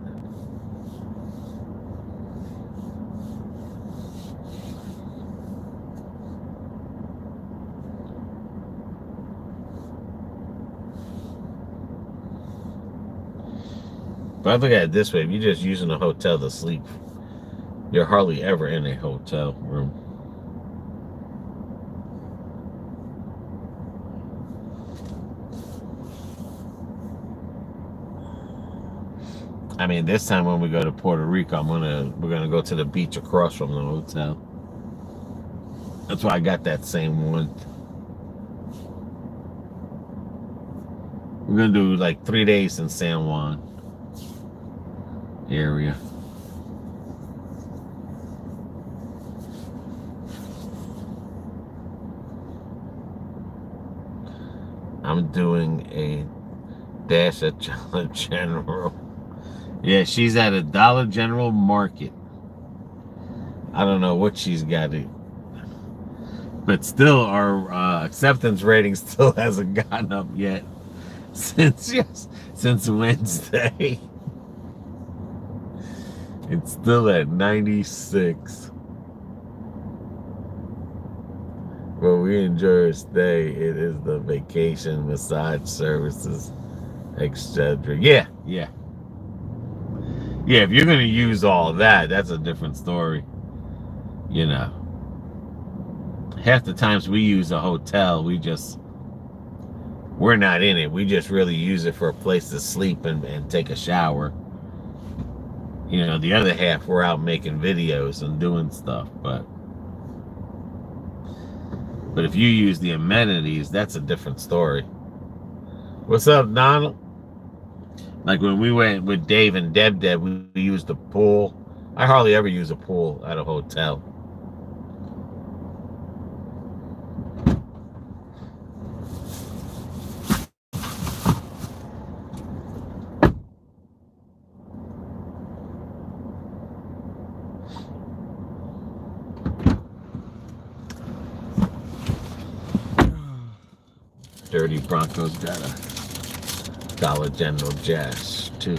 I look at it this way, if you're just using a hotel to sleep, you're hardly ever in a hotel room. I mean, this time when we go to Puerto Rico, we're gonna go to the beach across from the hotel. That's why I got that same one. We're gonna do like 3 days in San Juan area. I'm doing a dash at Dollar General. Yeah, she's at a Dollar General Market. I don't know what she's got it. But still, our acceptance rating still hasn't gotten up yet. Since Wednesday. It's still at 96. Well, we enjoy our stay. It is the vacation massage services, etc. Yeah. Yeah, if you're going to use all that, that's a different story. You know. Half the times we use a hotel, we're not in it. We just really use it for a place to sleep and take a shower. You know, the other half, we're out making videos and doing stuff. But if you use the amenities, that's a different story. What's up, Donald? Like when we went with Dave and Deb, we used the pool. I hardly ever use a pool at a hotel. Dirty Broncos got a Dollar General Jazz too.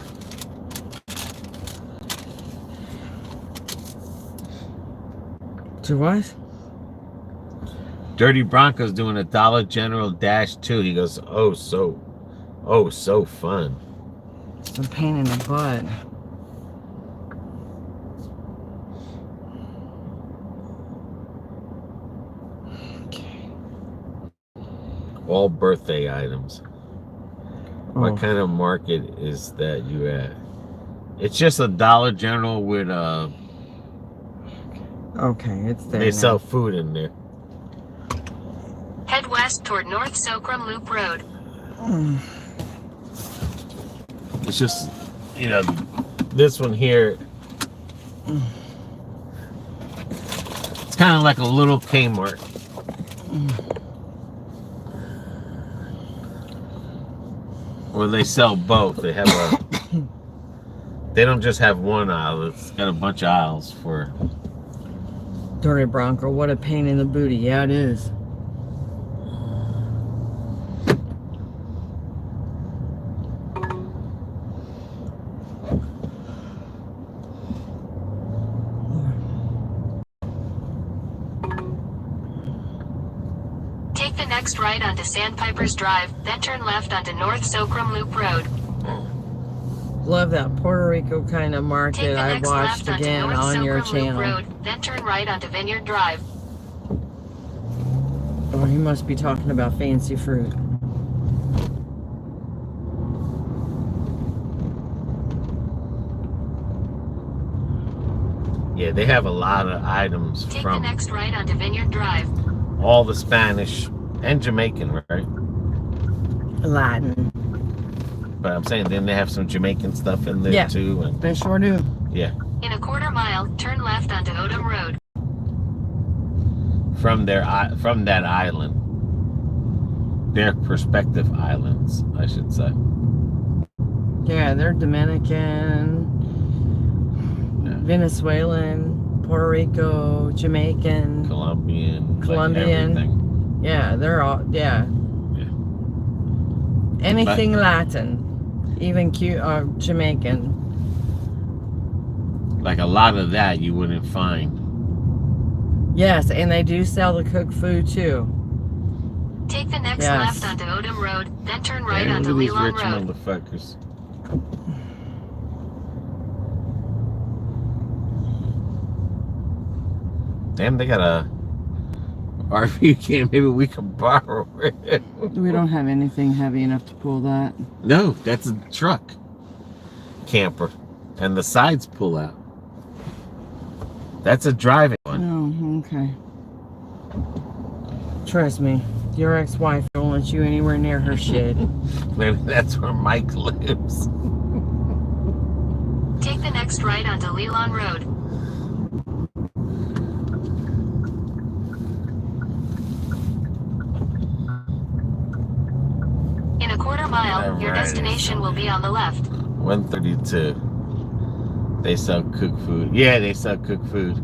To what? Dirty Broncos doing a Dollar General Dash 2. He goes, oh so fun. It's a pain in the butt. All birthday items. What Oh. kind of market is that you at? It's just a Dollar General with Okay, it's there. they now. sell food in there. Head west toward North Socrum Loop Road. It's just, you know, this one here. It's kind of like a little Kmart. Where they sell both. They have they don't just have one aisle. It's got a bunch of aisles for. Dirty Bronco, what a pain in the booty. Yeah, it is. Take the next right onto Sandpipers Drive, then turn left onto North Socrum Loop Road. Love that Puerto Rico kind of Take market the I next watched left onto again North on your Socrum Loop channel. Road, then turn right onto Vineyard Drive. Oh, he must be talking about fancy fruit. Yeah, they have a lot of items Take the from next right onto Vineyard Drive. all the Spanish and Jamaican, right? Latin. But I'm saying then they have some Jamaican stuff in there Yeah. too. And They sure do. yeah, In a quarter mile, turn left onto Odom Road. from that island, their prospective islands, I should say. Yeah, they're Dominican, Yeah. Venezuelan, Puerto Rico, Jamaican, Colombian. Colombian. Like everything. Yeah, they're all, yeah. Yeah. Anything Latin, even Jamaican. Like a lot of that you wouldn't find. Yes, and they do sell the cooked food too. Take the next Yes. left onto Odom Road, then turn right Hey, onto look at these Leland rich Road. motherfuckers. Damn, they got a RV cam. Maybe we can borrow it. We don't have anything heavy enough to pull that. No, that's a truck camper, and the sides pull out. That's a driving one. Oh, okay. Trust me, your ex-wife don't want you anywhere near her shit. Maybe that's where Mike lives. Take the next right onto Leland Road. In a quarter mile, your Alright. destination will be on the left. 132. They sell cooked food. Yeah, they sell cooked food.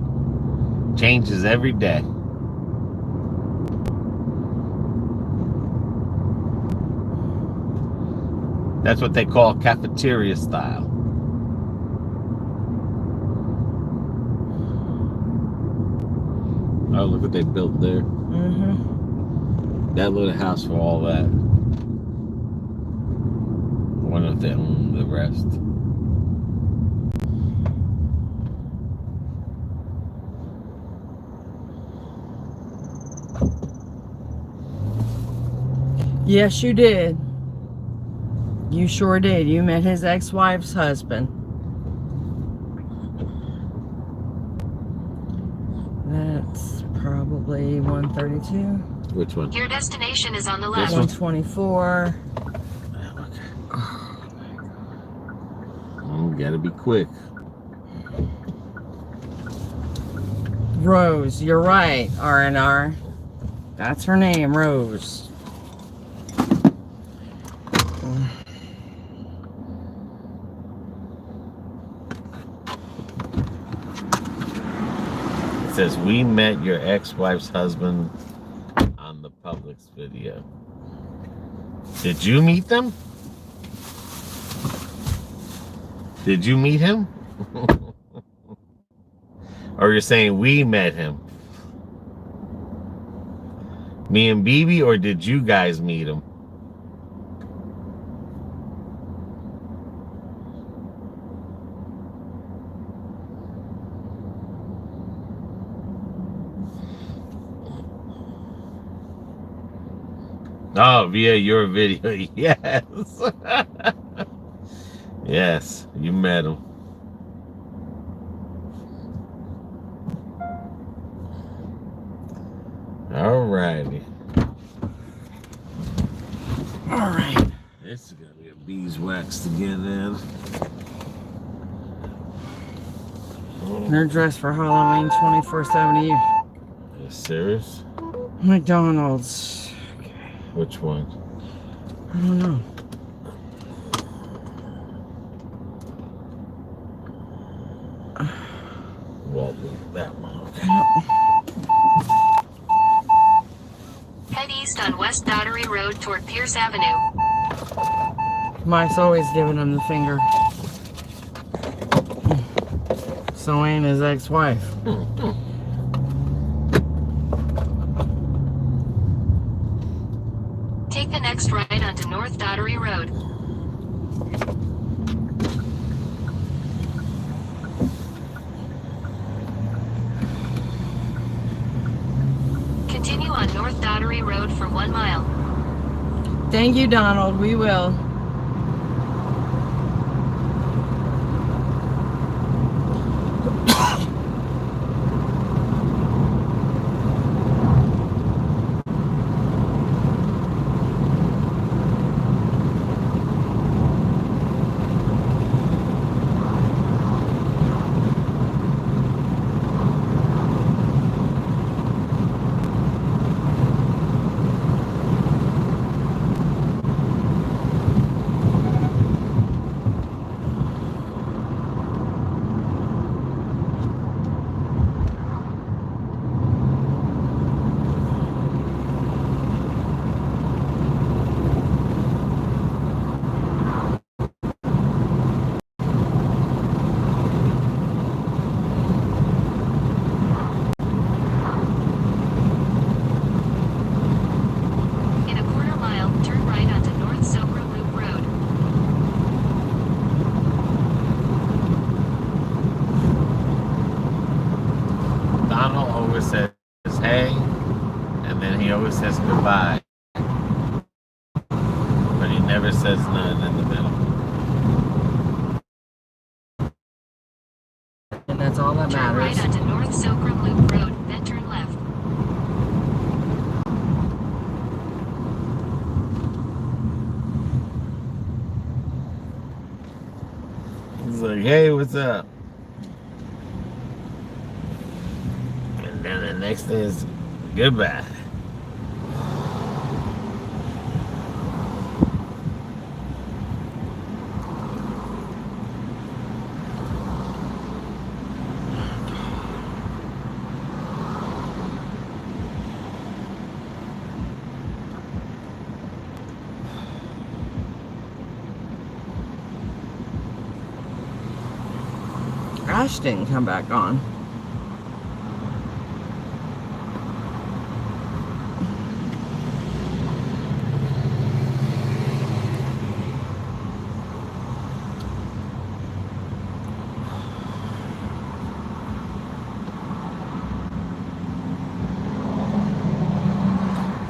Changes every day. That's what they call cafeteria style. Oh, look what they built there. Mm-hmm. That little house for all that. One of them own the rest. Yes, you did. You sure did. You met his ex-wife's husband. That's probably 132. Which one? Your destination is on the This left. one? 124. Oh, gotta be quick. Rose, you're right, R&R. That's her name, Rose. It says, we met your ex-wife's husband on the Publix video. Did you meet them? Did you meet him? Or you're saying we met him? Me and BB, or did you guys meet him? Oh, via your video. Yes. Yes, you met him. Alrighty. All right. This is gonna be a beeswax to get in. They're dressed for Halloween 24/7 a year. Are you serious? McDonald's. Which one? I don't know. Well, that one. Okay. Head east on West Daughtery Road toward Pierce Avenue. Mike's always giving him the finger. So ain't his ex-wife. Take the next right onto North Daughtery Road. Continue on North Daughtery Road for 1 mile. Thank you, Donald. We will. never says none in the middle. And that's all that Turn right matters. onto North Socrum Loop Road, then turn left. He's like, hey, what's up? And then the next thing is goodbye. Ash didn't come back on.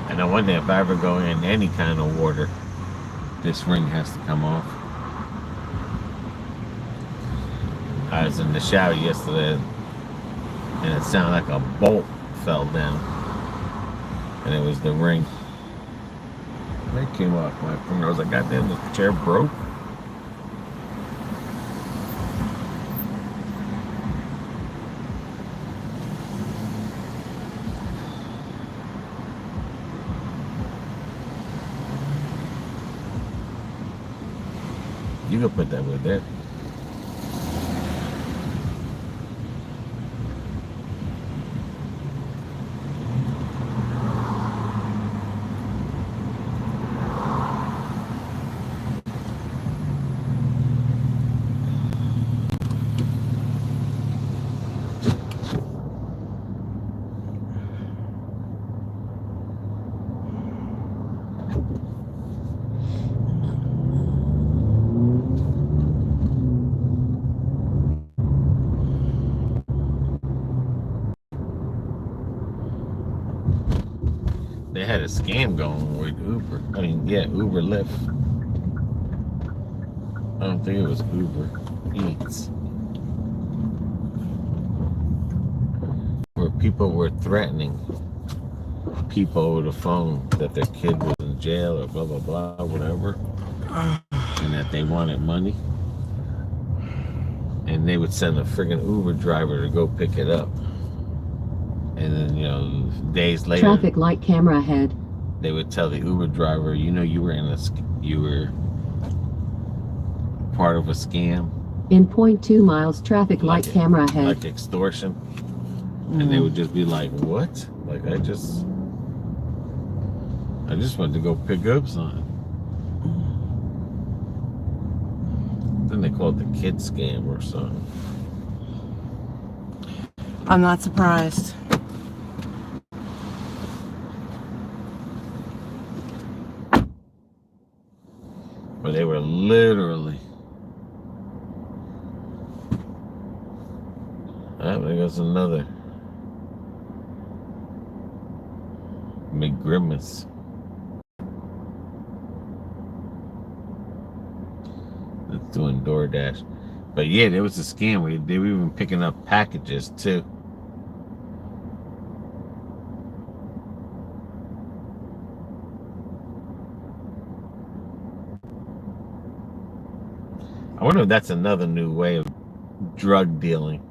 And I wonder if I ever go in any kind of water, this ring has to come off. I was in the shower yesterday and it sounded like a bolt fell down. And it was the ring. That came off my finger. I was like, God damn, the chair broke. You could put that with there. They had a scam going with Uber. I mean, yeah, Uber Lyft. I don't think it was Uber Eats. Where people were threatening people over the phone that their kid was in jail or blah, blah, blah, whatever. And that they wanted money. And they would send a friggin' Uber driver to go pick it up. And then, you know, days later, Traffic light camera ahead. they would tell the Uber driver, you know, you were part of a scam. In 0.2 miles, traffic light Like camera ahead. Like extortion. And they would just be like, what? Like, I just went to go pick up something. Then they call it the kid scam or something. I'm not surprised. But they were literally. Ah, there goes another. McGrimace. That's doing Doordash. But yeah, there was a scam. They were even picking up packages too. I wonder if that's another new way of drug dealing.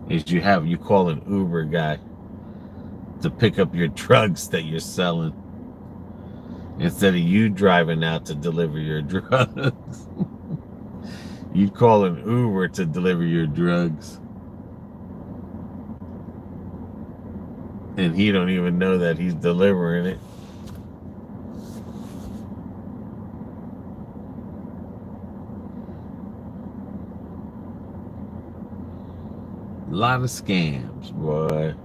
Is you call an Uber guy to pick up your drugs that you're selling instead of you driving out to deliver your drugs. You'd call an Uber to deliver your drugs. And he don't even know that he's delivering it. A lot of scams, boy.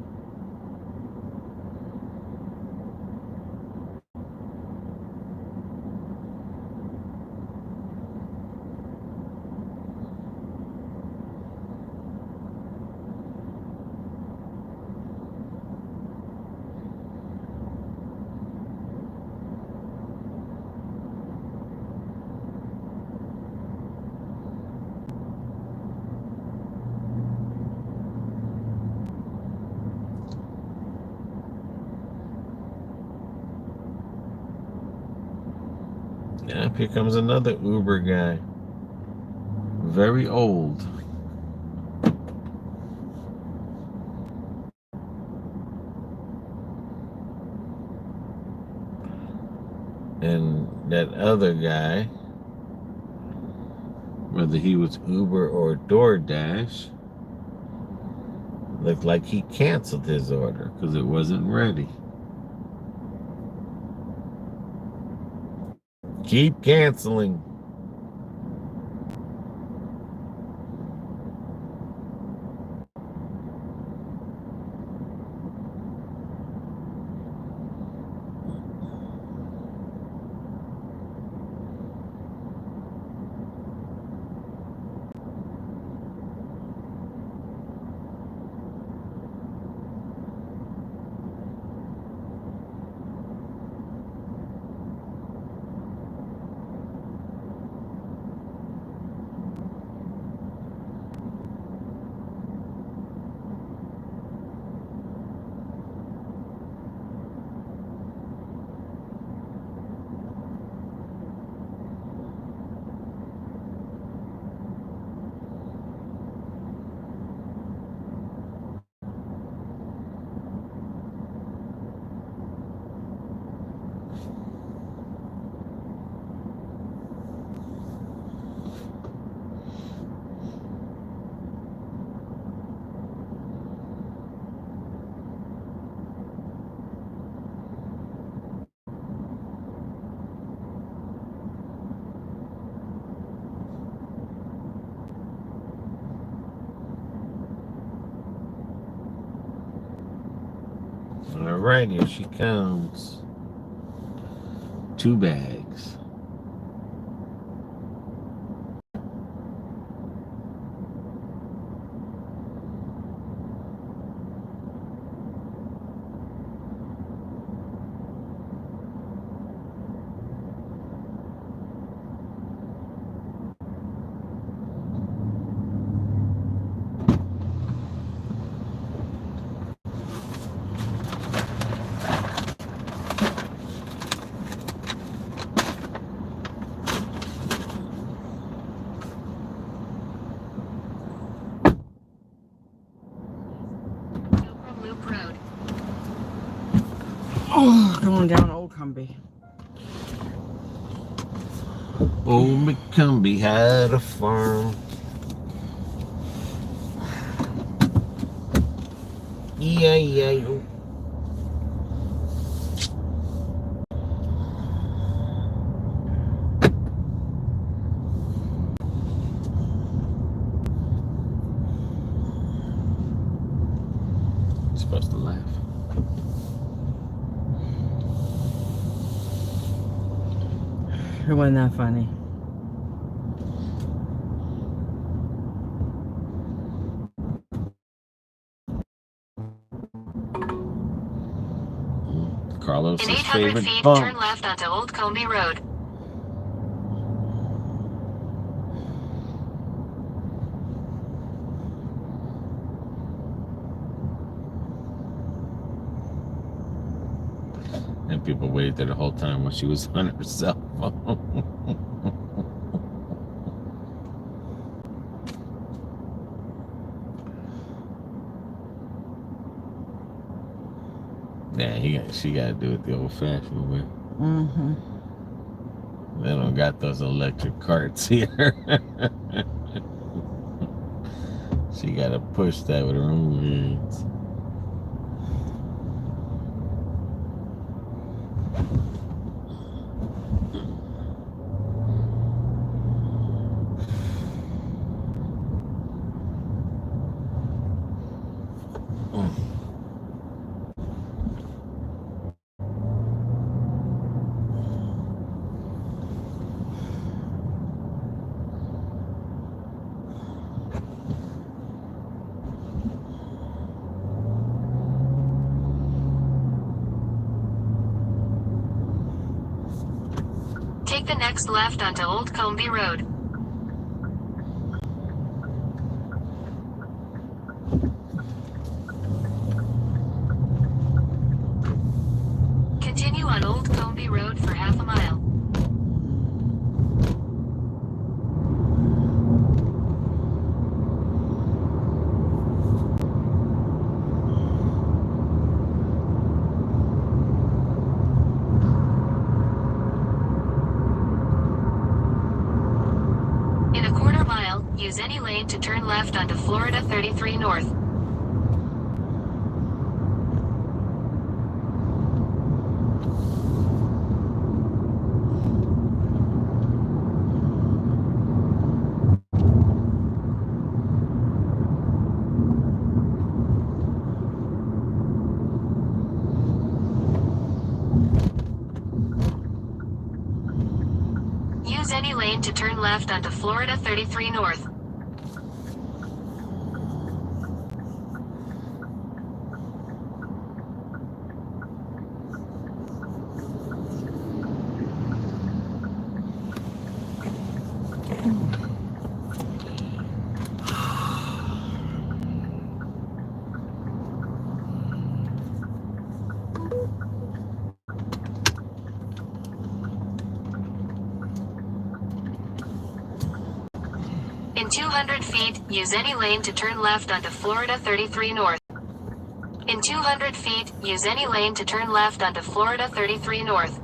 Yeah, here comes another Uber guy. Very old. And that other guy, whether he was Uber or Doordash, looked like he canceled his order because it wasn't ready. Keep canceling. All right, here she comes. 2 bags. Pilgrim Loop Road. Oh, going down Old Cumbie. Old McCumbie had a farm. Yeah. Supposed to laugh. It wasn't that funny. Carlos's In 800 favorite feet, bump. turn left onto Old Comby Road. And people waited there the whole time while she was on her cell phone. Yeah, she got to do it the old-fashioned way. Mm-hmm. They don't got those electric carts here. She got to push that with her own hands. Take the next left onto Old Comby Road. Continue on Old Comby Road for half a mile. lane to turn left onto Florida 33 North. Use any lane to turn left onto Florida 33 North. In 200 feet, use any lane to turn left onto Florida 33 North. In 200 feet, use any lane to turn left onto Florida 33 North.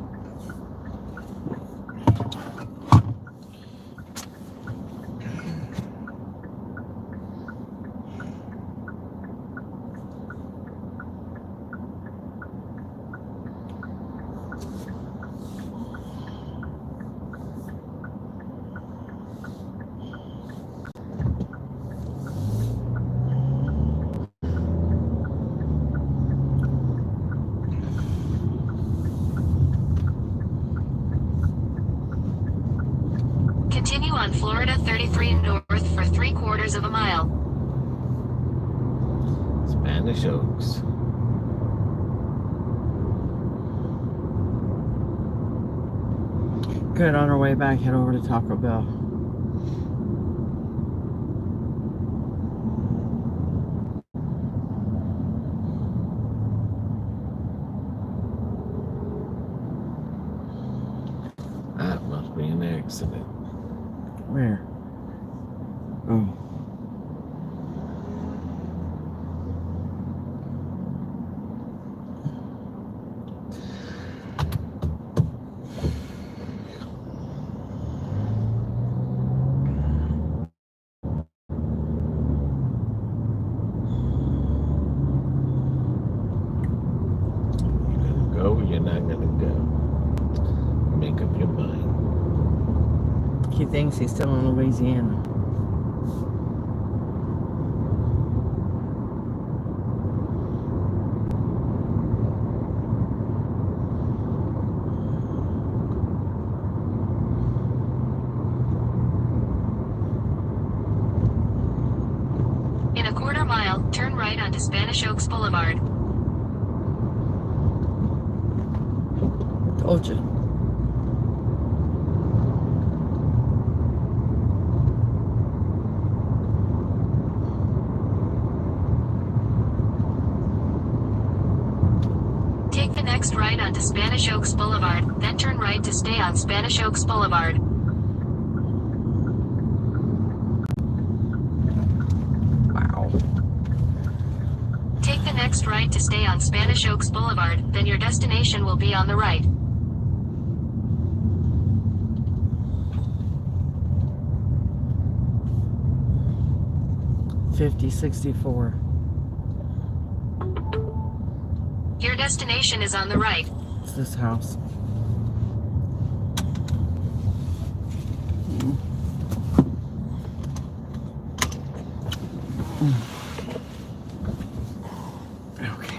Continue on Florida 33 North for 3/4 of a mile. Spanish Oaks. Good. On our way back, head over to Taco Bell. That must be an accident. Where? Oh. Go, you're not gonna go. Make up your mind. He thinks he's still in Louisiana. In a 1/4 mile, turn right onto Spanish Oaks Boulevard. Told you. Take the next right onto Spanish Oaks Boulevard, then turn right to stay on Spanish Oaks Boulevard. Wow. Take the next right to stay on Spanish Oaks Boulevard, then your destination will be on the right. 5064. Your destination is on the right. It's this house. Okay.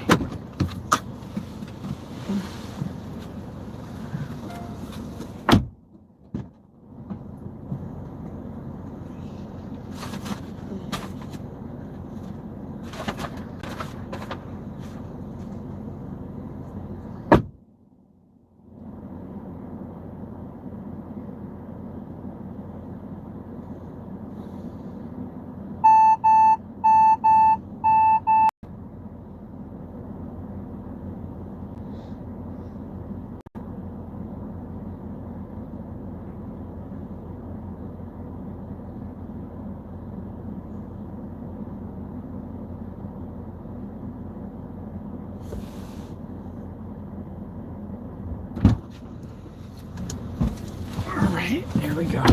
All right, there we go.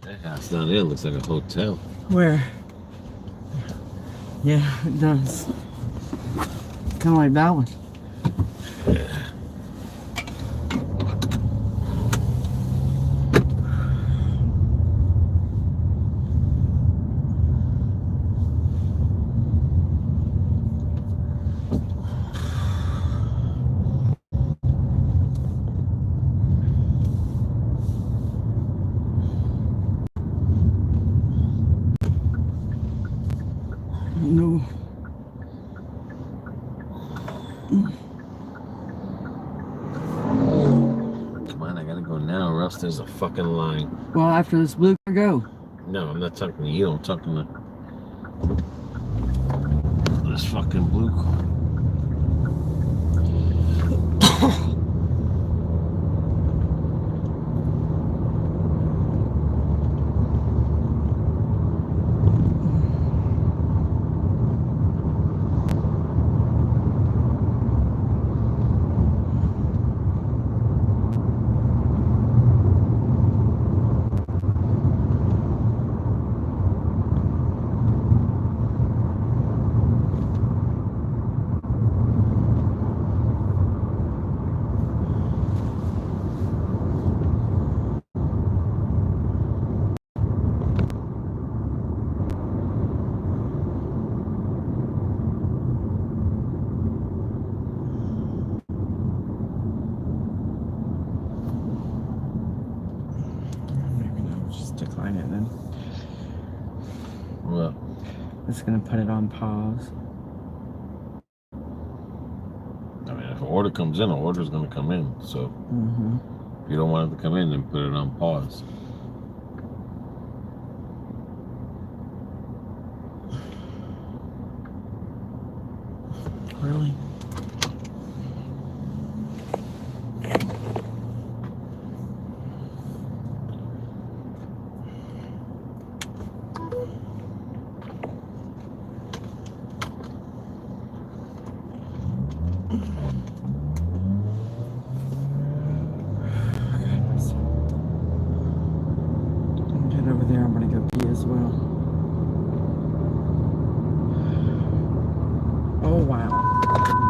That house down there looks like a hotel. Where? Yeah, it does. Kind of like that one. No. Come on, I gotta go now, or else there's a fucking line. Well, after this blue car, go. No, I'm not talking to you. I'm talking to this fucking blue car. Maybe I'll just decline it then. Well, It's gonna put it on pause. I mean, if an order comes in, an order's gonna come in. So Mm-hmm. if you don't want it to come in, then put it on pause. Really? Get over there. I'm gonna go pee as well. Oh wow.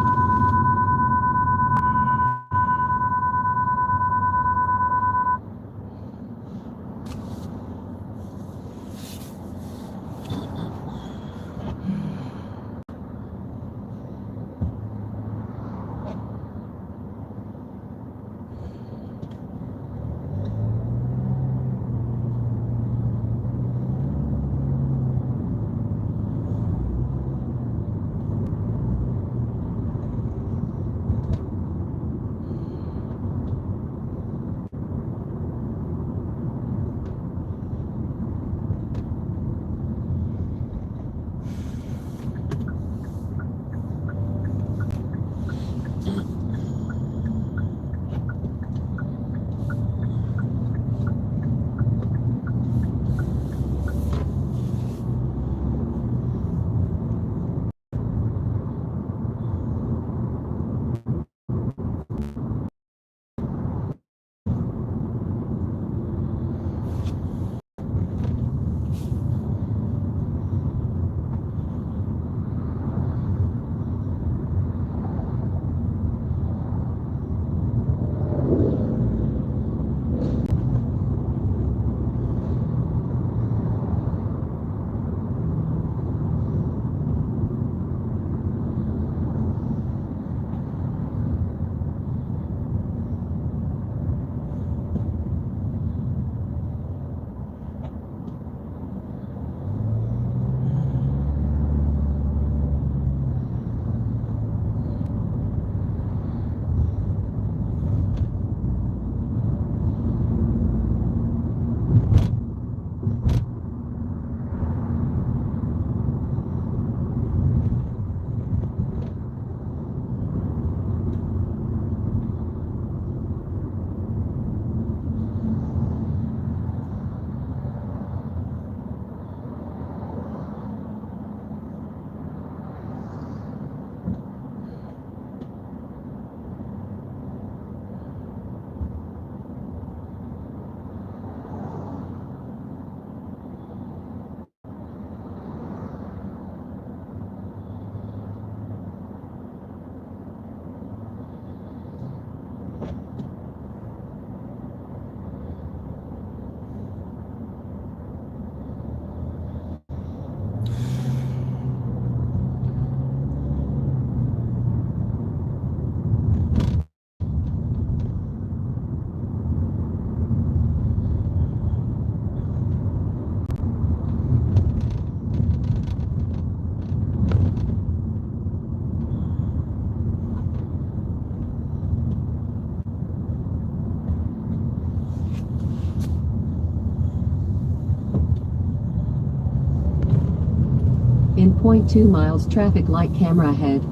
1.2 miles traffic light, camera ahead.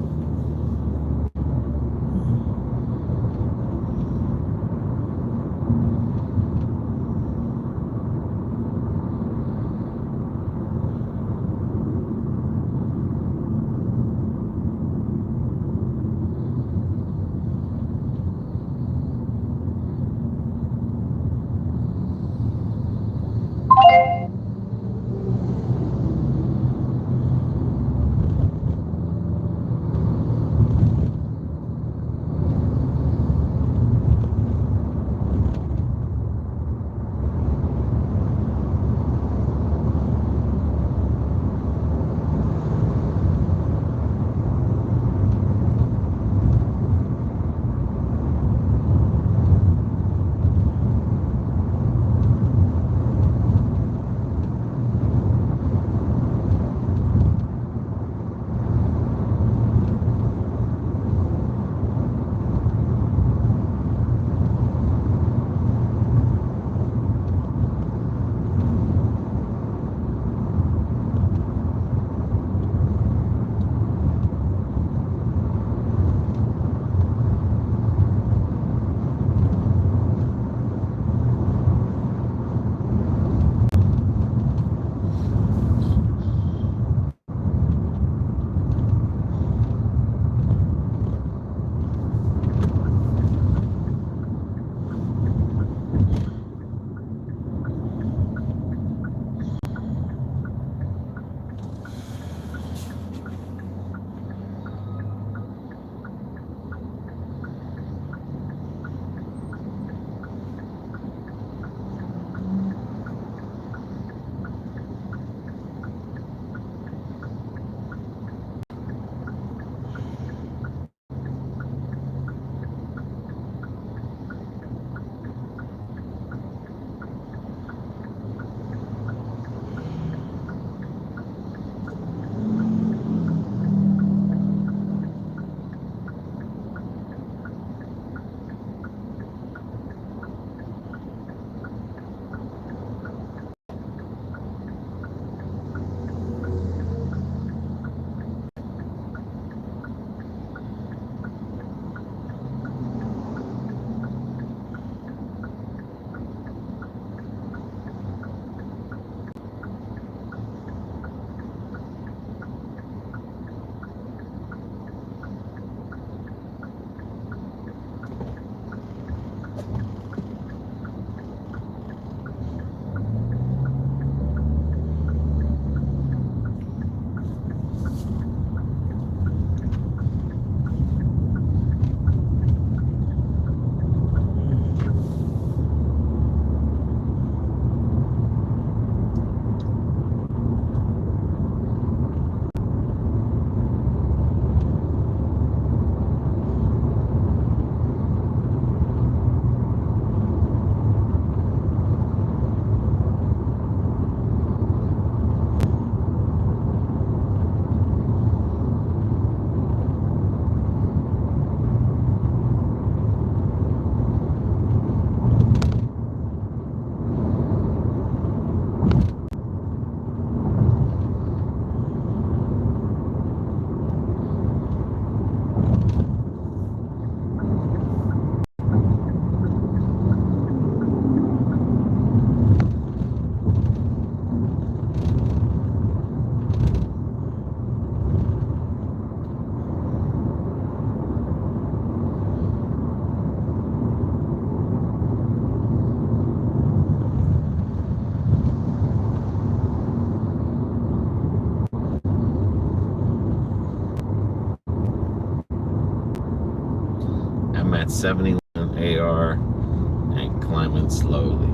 I'm at 71 AR and climbing slowly.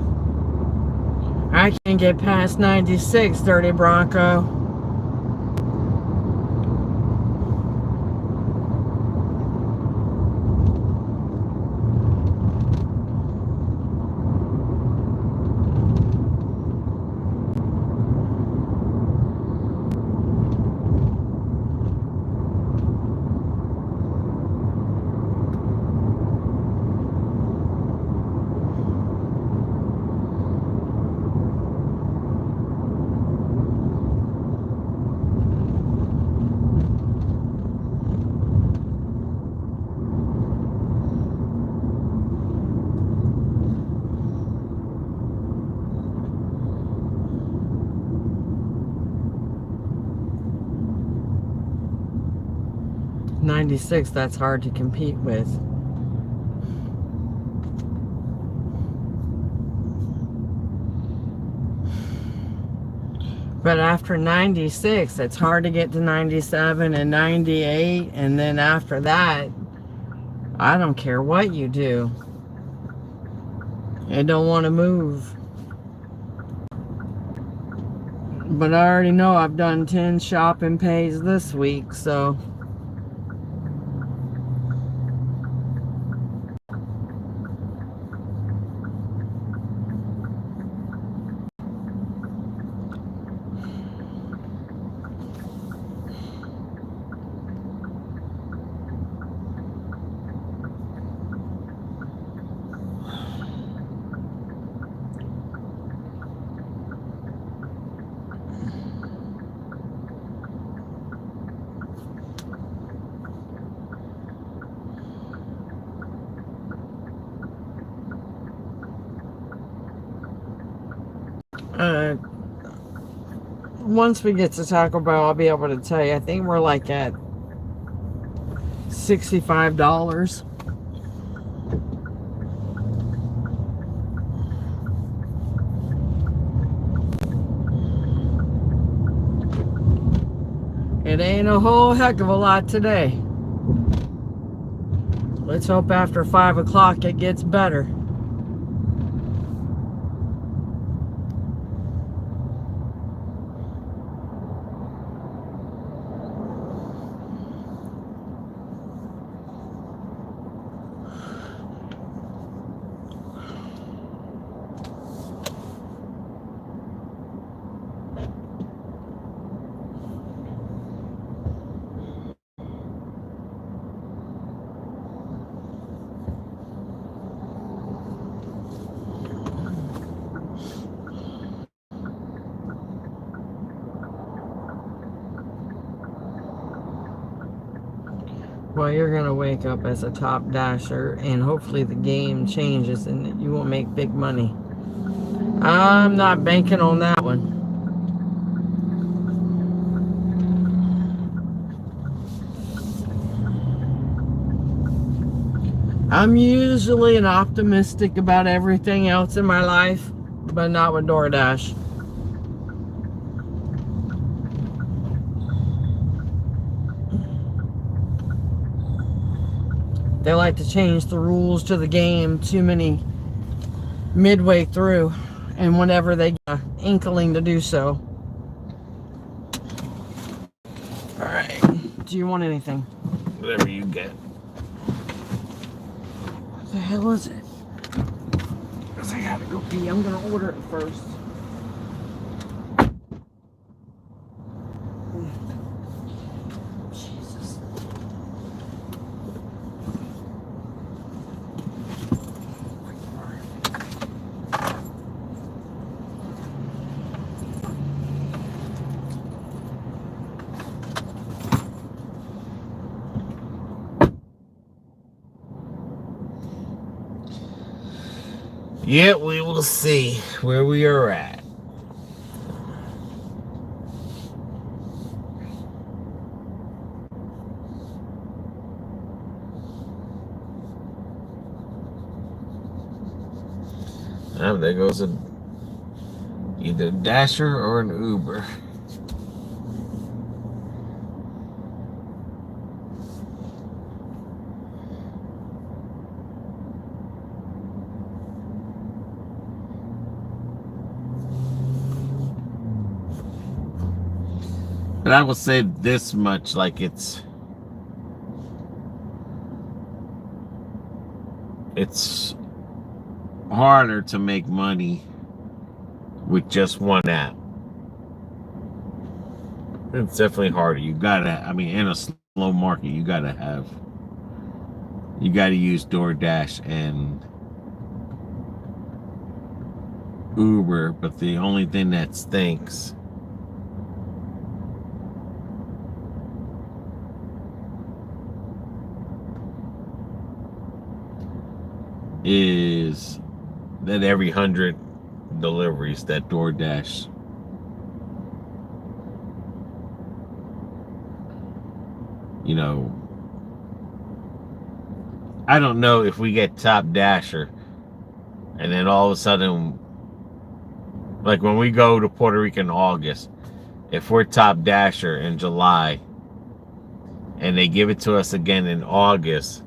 I can't get past 96, Dirty Bronco. 96, that's hard to compete with. But after 96, it's hard to get to 97 and 98. And then after that, I don't care what you do. I don't want to move. But I already know I've done 10 shopping pays this week, so. Once we get to Taco Bell, I'll be able to tell you. I think we're like at $65. It ain't a whole heck of a lot today. Let's hope after 5 o'clock it gets better. Well, you're going to wake up as a top dasher, and hopefully the game changes and that you will make big money. I'm not banking on that one. I'm usually an optimistic about everything else in my life, but not with Doordash. They like to change the rules to the game too many midway through, and whenever they get an inkling to do so. Alright, do you want anything? Whatever you get. What the hell is it? Because I gotta go pee. I'm gonna order it first. Jesus. Yeah, we will see where we are at. There goes either a Dasher or an Uber. But I will say this much, like it's harder to make money with just one app. It's definitely harder. You gotta, I mean, in a slow market, you gotta use Doordash and Uber, but the only thing that stinks is that every 100 deliveries that Doordash I don't know if we get Top Dasher and then all of a sudden, like when we go to Puerto Rico in August, if we're Top Dasher in July and they give it to us again in August,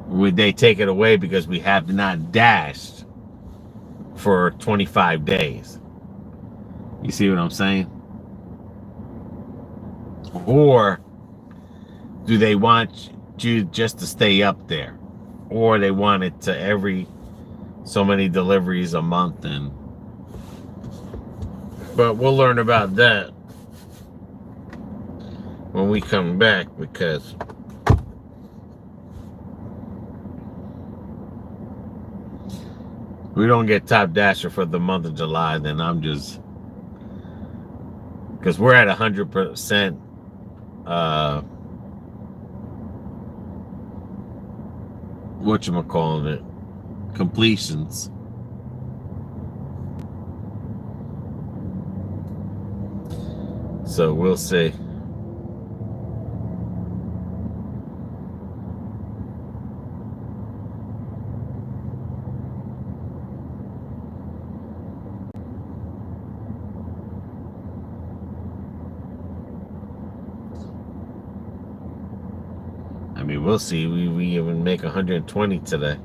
would they take it away because we have not dashed for 25 days? You see what I'm saying? Or do they want you just to stay up there? Or they want it to every so many deliveries a month? And but we'll learn about that when we come back, because we don't get Top Dasher for the month of July, then I'm just, because we're at 100% whatchamacallit, completions. So we'll see. I mean, we'll see. We even make 120 today.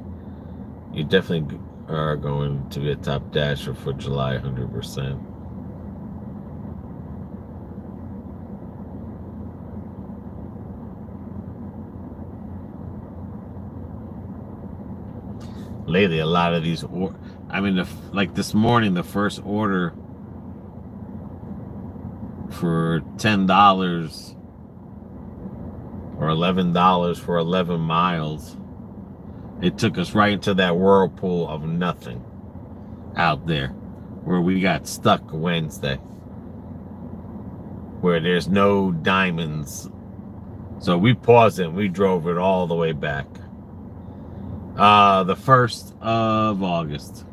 You definitely are going to be a Top Dasher for July 100%. Lately, a lot of these, I mean, like this morning, the first order for $10 or $11 for 11 miles. It took us right into that whirlpool of nothing out there where we got stuck Wednesday, where there's no diamonds. So we paused it and we drove it all the way back. The 1st of August.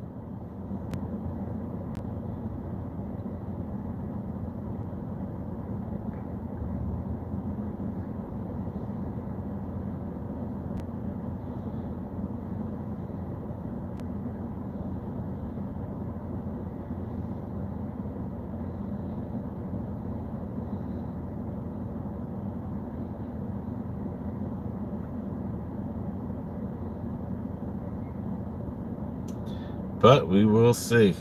But we will see.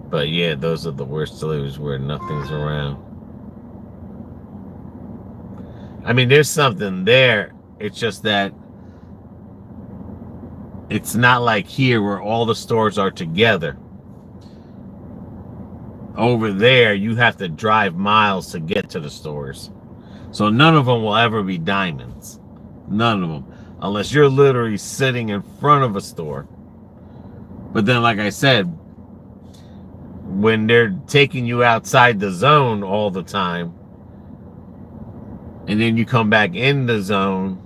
But yeah, those are the worst deliveries where nothing's around. I mean, there's something there. It's just that it's not like here where all the stores are together. Over there, you have to drive miles to get to the stores. So none of them will ever be diamonds. None of them. Unless you're literally sitting in front of a store. But then, like I said, when they're taking you outside the zone all the time, and then you come back in the zone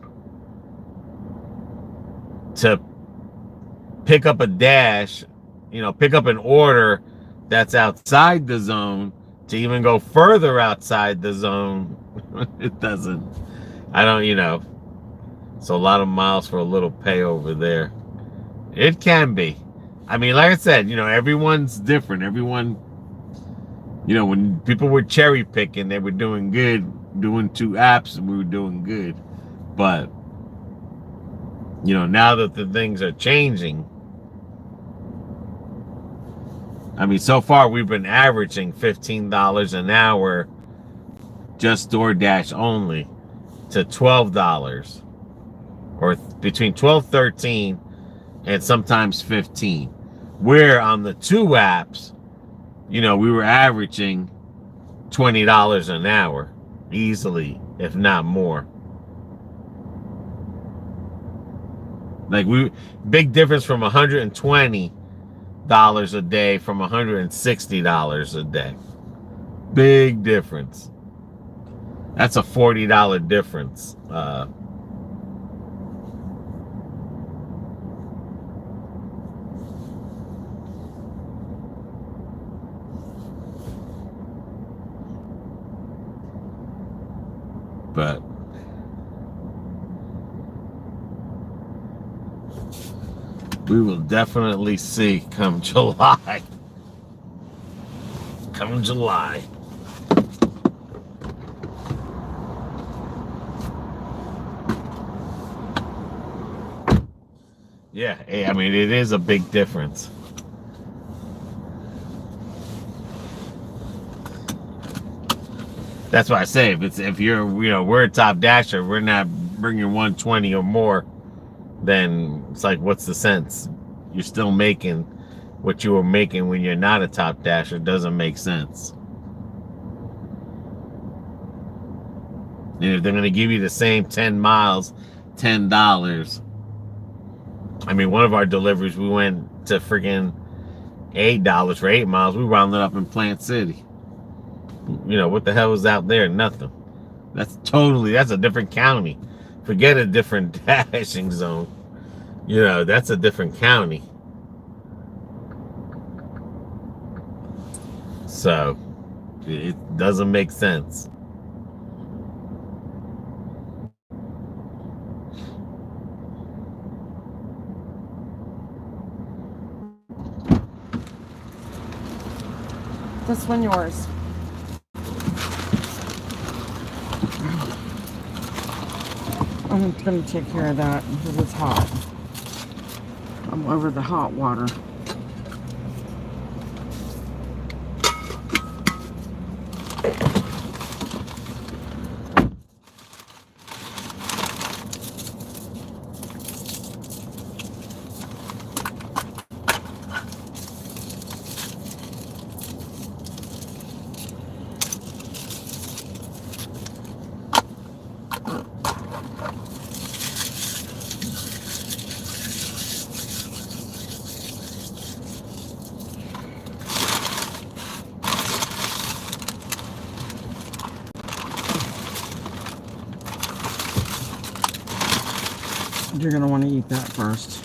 to pick up a dash, pick up an order that's outside the zone, to even go further outside the zone, it doesn't, so a lot of miles for a little pay over there. It can be. I mean, like I said, everyone's different. Everyone, when people were cherry picking, they were doing good, doing 2 apps, and we were doing good. But, now that the things are changing, I mean, so far we've been averaging $15 an hour, just DoorDash only, to $12, or between $12, $13, and sometimes $15. Where on the 2 apps, we were averaging $20 an hour easily, if not more. Like, big difference from $120 a day from $160 a day. Big difference. That's a $40 difference. But we will definitely see come July. Come July. Yeah, I mean, it is a big difference. That's why I say if you're, we're a top dasher, we're not bringing 120 or more, then it's like, what's the sense? You're still making what you were making when you're not a top dasher. Doesn't make sense. And if they're going to give you the same 10 miles, $10. I mean, one of our deliveries, we went to freaking $8 for 8 miles. We rounded up in Plant City. What the hell is out there? Nothing. That's a different county. Forget a different dashing zone. That's a different county. So, it doesn't make sense. This one yours. I'm going to take care of that because it's hot. I'm over the hot water. You're going to want to eat that first.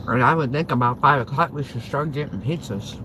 And I would think about 5 o'clock we should start getting pizzas.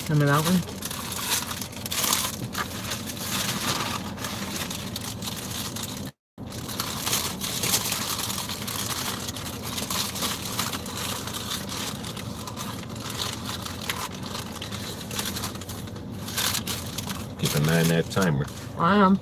Come in that one. Keep an eye on that timer. I am.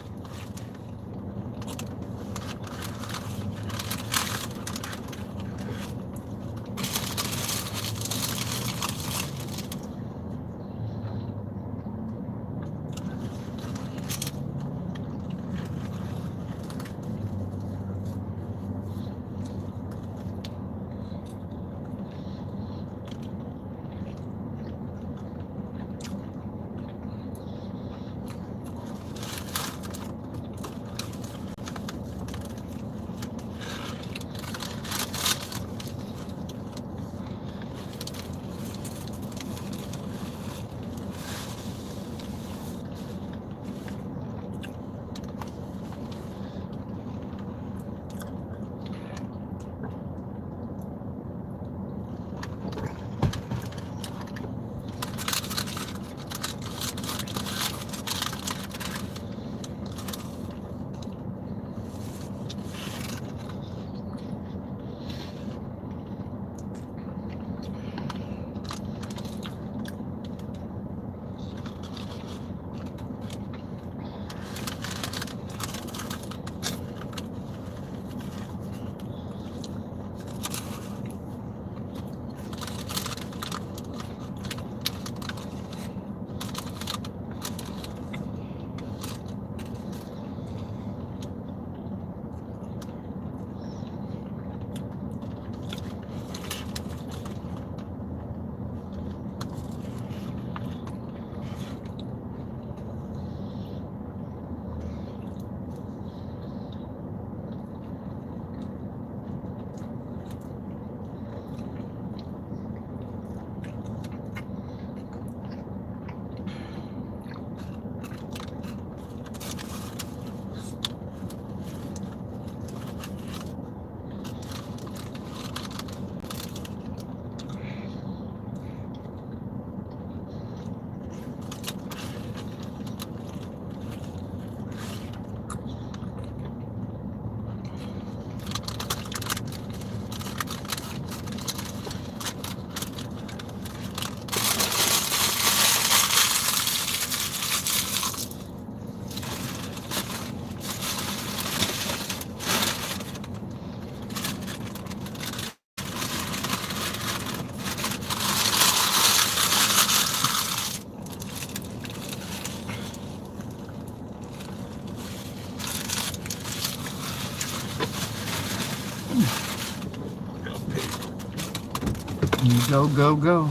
Go, go, go.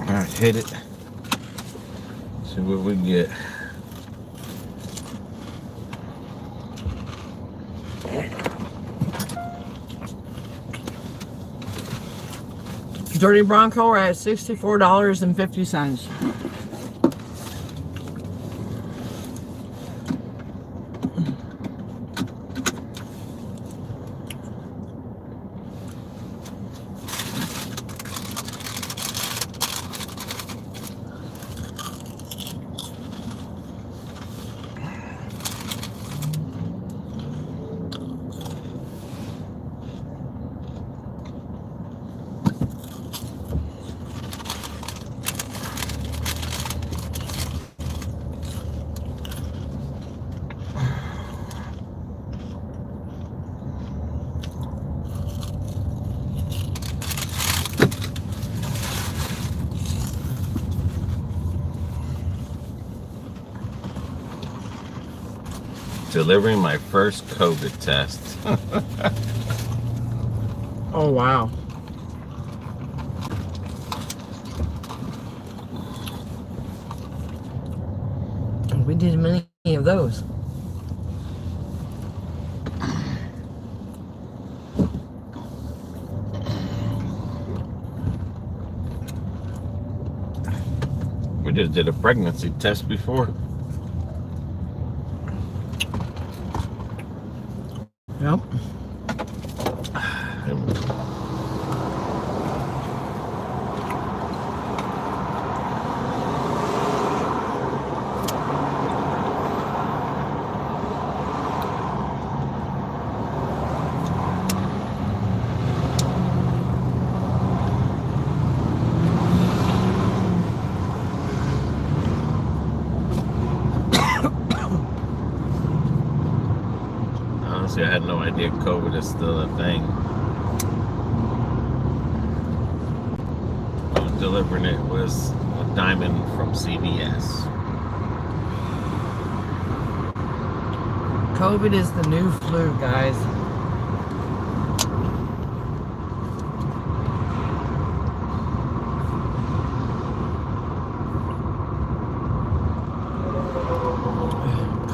Alright, hit it. See what we get. Dirty Bronco are at $64.50. Delivering my first COVID test. Oh, wow. We did many of those. We just did a pregnancy test before. Yep. Honestly, I had no idea COVID is still a thing. Delivering it was a diamond from CVS. COVID is the new flu, guys.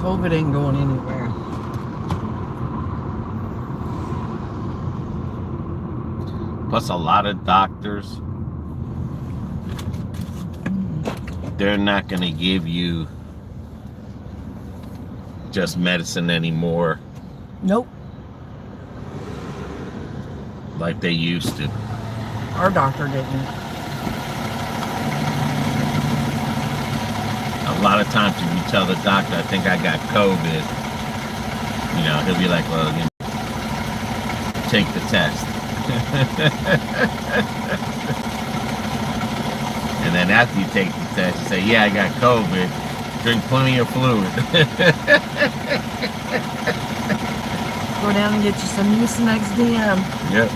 COVID ain't going anywhere. Plus a lot of doctors, they're not going to give you just medicine anymore. Nope. Like they used to. Our doctor didn't. A lot of times if you tell the doctor, I think I got COVID, you know, he'll be like, well, you know, take the test. And then after you take the test, you say, yeah, I got COVID. Drink plenty of fluid. Go down and get you some Mucinex DM. Yep.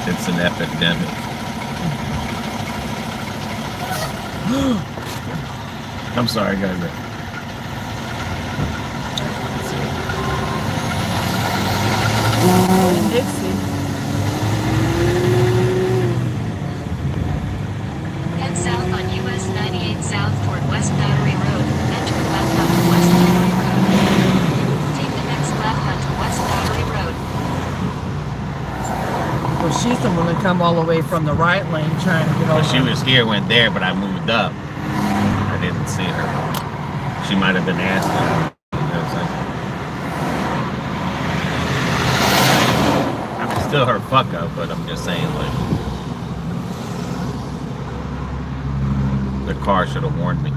It's an epidemic. I'm sorry, guys. In Dixie. Head south on US 98 south toward West Battery Road, then turn left onto West Battery Road. Take the next left onto West Battery Road. Well, she's the one that come all the way from the right lane trying to get over. Well, she was here, went there, but I moved up. I didn't see her. She might have been asking. You know what I'm saying? I mean, still her fuck up, but I'm just saying, like, the car should have warned me.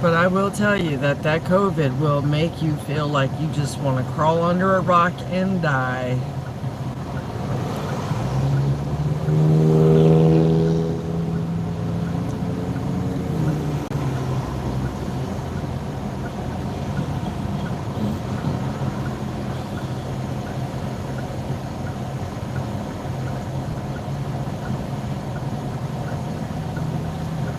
But I will tell you that that COVID will make you feel like you just want to crawl under a rock and die.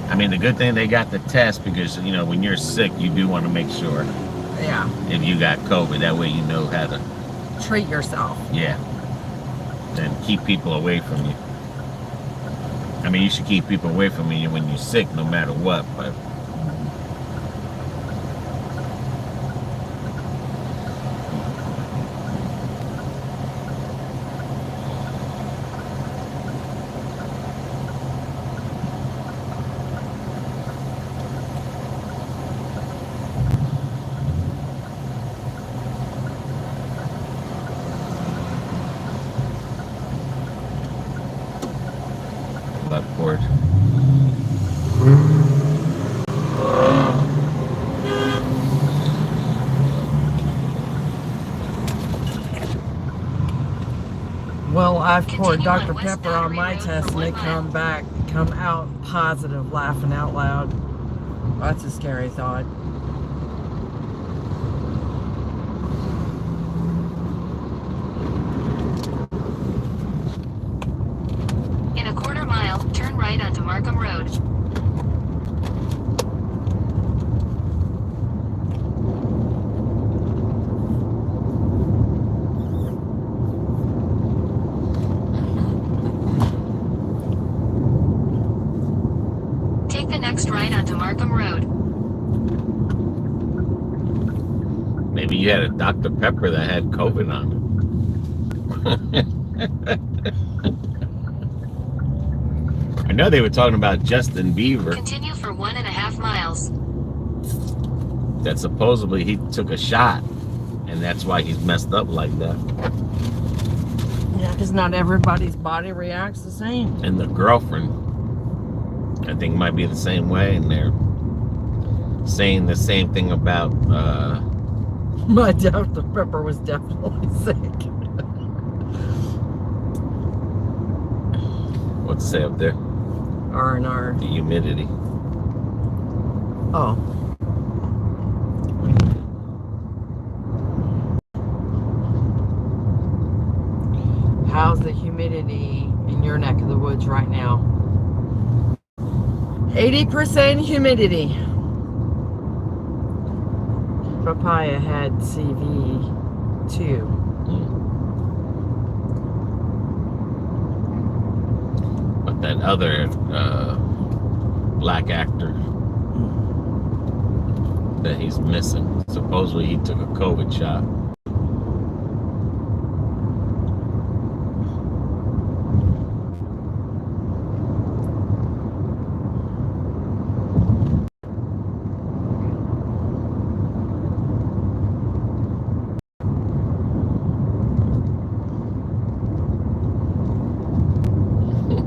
I mean, the good thing they got the test because, you know, when you're sick, you do want to make sure Yeah. if you got COVID. That way you know how to, Treat yourself. yeah, and keep people away from you. I mean, you should keep people away from you when you're sick, no matter what, but Lockport. Well, I've poured Continue on Dr. West Pepper on Battery my Road test for and they 1 mile. come out positive, laughing out loud. That's a scary thought. In a quarter mile, turn right onto Markham Road. Take the next right onto Markham Road. Maybe you had a Dr. Pepper that had COVID on it. I know they were talking about Justin Bieber, Continue for 1.5 miles. that supposedly he took a shot, and that's why he's messed up like that. Yeah, because not everybody's body reacts the same. And the girlfriend, I think, might be the same way, and they're saying the same thing about My Dr. Pepper was definitely sick. what's it say up there? R&R. The humidity. Oh. How's the humidity in your neck of the woods right now? 80% humidity. Papaya had CV2. But that other black actor that he's missing, supposedly he took a COVID shot.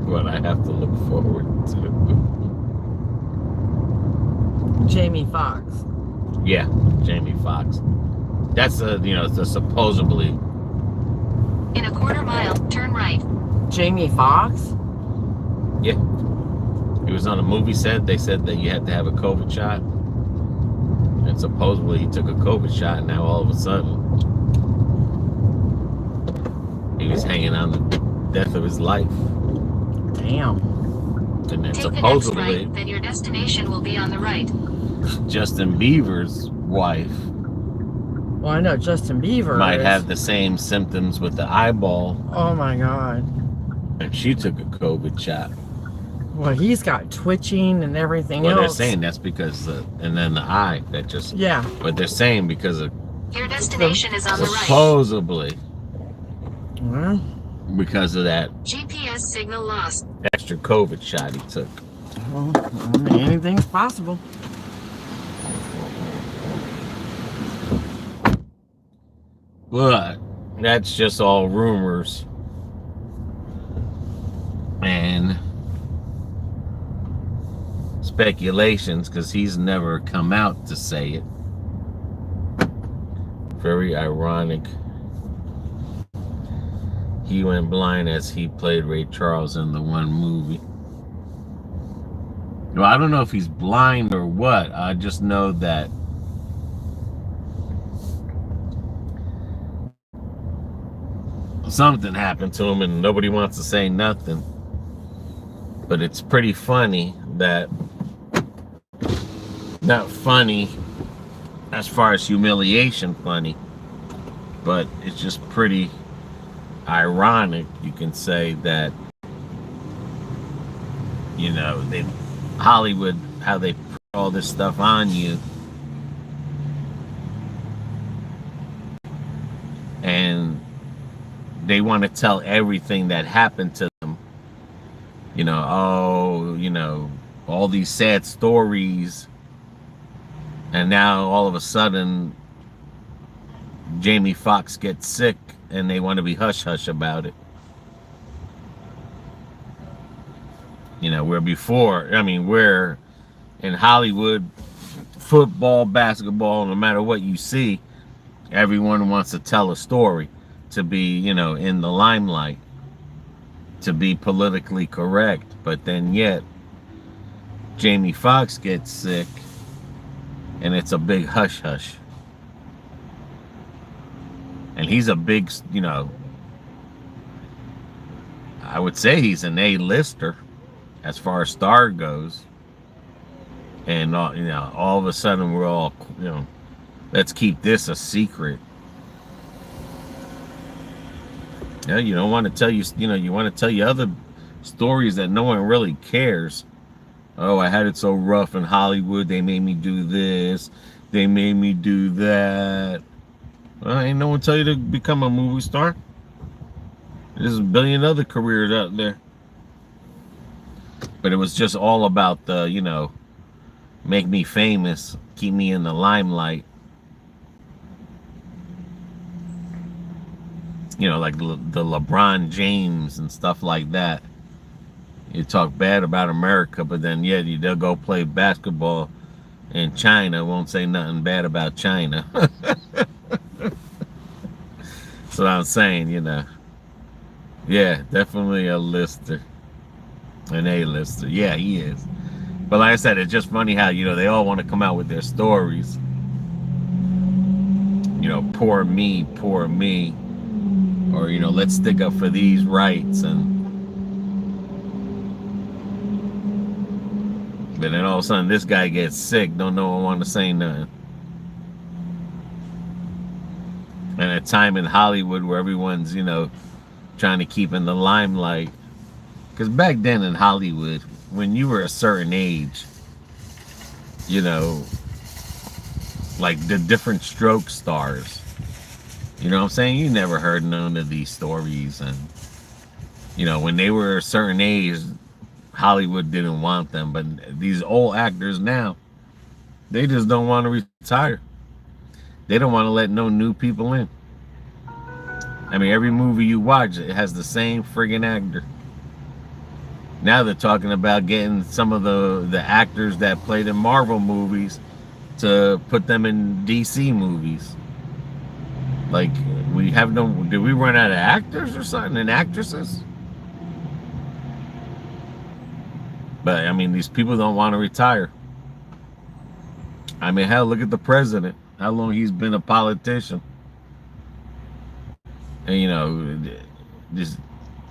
What, I have look forward to. Jamie Foxx. Yeah, Jamie Foxx. That's the supposedly. In a quarter mile, turn right. Jamie Foxx? Yeah. He was on a movie set. They said that you had to have a COVID shot. And supposedly he took a COVID shot, and now all of a sudden he was hanging on the death of his life. Damn. And then Take the next supposedly right, then your destination will be on the right. Justin Bieber's wife Well, I know Justin Bieber might is- have the same symptoms with the eyeball, Oh my God. and she took a COVID shot. Well, he's got twitching and everything Well, they're else. saying that's because, and then the eye, that just, Yeah. but they're saying because of Your destination is on the right. supposedly Well, because of that GPS signal lost. extra COVID shot he took. well, I mean, anything's possible. But that's just all rumors and speculations, because he's never come out to say it. Very ironic. He went blind as he played Ray Charles in the one movie. Well, I don't know if he's blind or what. I just know that something happened to him and nobody wants to say nothing. But it's pretty funny that, not funny as far as humiliation funny, but it's just pretty ironic, you can say, that, you know, they Hollywood, how they put all this stuff on you, and they want to tell everything that happened to them. You know, oh, you know, all these sad stories, and now all of a sudden Jamie Foxx gets sick and they want to be hush-hush about it. You know, where before, I mean, where in Hollywood, football, basketball, no matter what you see, everyone wants to tell a story, to be, you know, in the limelight, to be politically correct. But then yet, Jamie Foxx gets sick and it's a big hush-hush. And he's a big, you know, I would say he's an A-lister as far as star goes. And, you know, all of a sudden we're all, you know, let's keep this a secret. Yeah, you don't want to tell you, you know, you want to tell you other stories that no one really cares. Oh, I had it so rough in Hollywood. They made me do this. They made me do that. Well, ain't no one tell you to become a movie star. There's a billion other careers out there. But it was just all about the, you know, make me famous, keep me in the limelight. You know, like the LeBron James and stuff like that. You talk bad about America, but then yet they'll go play basketball in China, won't say nothing bad about China. That's what I'm saying, you know. Yeah, definitely a lister. An A-lister. Yeah, he is. But like I said, it's just funny how, you know, they all want to come out with their stories. You know, poor me, poor me. Or, you know, let's stick up for these rights. And but then all of a sudden this guy gets sick, don't no one want to say nothing. And a time in Hollywood where everyone's, you know, trying to keep in the limelight. Because back then in Hollywood, when you were a certain age, you know, like the different stroke stars, you know what I'm saying? You never heard none of these stories. And, you know, when they were a certain age, Hollywood didn't want them. But these old actors now, they just don't want to retire. They don't want to let no new people in. I mean, every movie you watch, it has the same friggin' actor. Now they're talking about getting some of the actors that played in Marvel movies to put them in DC movies. Like, we have no, did we run out of actors or something, and actresses? But I mean, these people don't want to retire. I mean, hell, look at the president, how long he's been a politician. And you know, just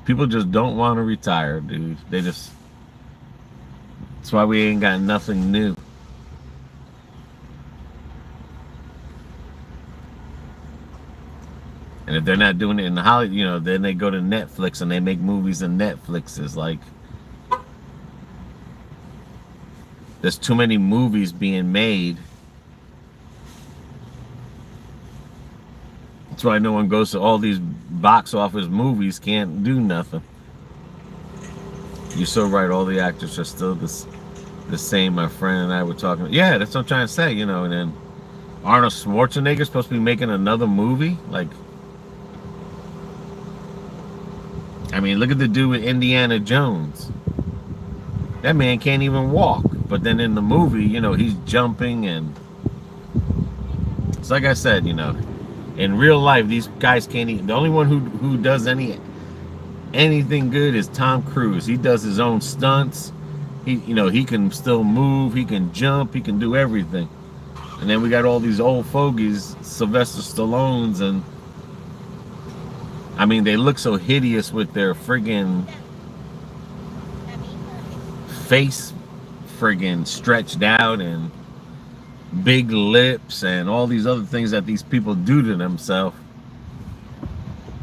people just don't want to retire, dude. They just, that's why we ain't got nothing new. And if they're not doing it in Hollywood, you know, then they go to Netflix and they make movies in Netflixes. Like, there's too many movies being made. That's why no one goes to all these box office movies, can't do nothing. You're so right, all the actors are still the same. My friend and I were talking. Yeah, that's what I'm trying to say, you know. And then Arnold Schwarzenegger's supposed to be making another movie. Like, I mean, look at the dude with Indiana Jones. That man can't even walk. But then in the movie, you know, he's jumping, and it's like I said, you know, in real life, these guys can't even. The only one who does anything good is Tom Cruise. He does his own stunts. He can still move. He can jump. He can do everything. And then we got all these old fogies, Sylvester Stallones, and I mean, they look so hideous with their friggin' face friggin' stretched out and big lips and all these other things that these people do to themselves.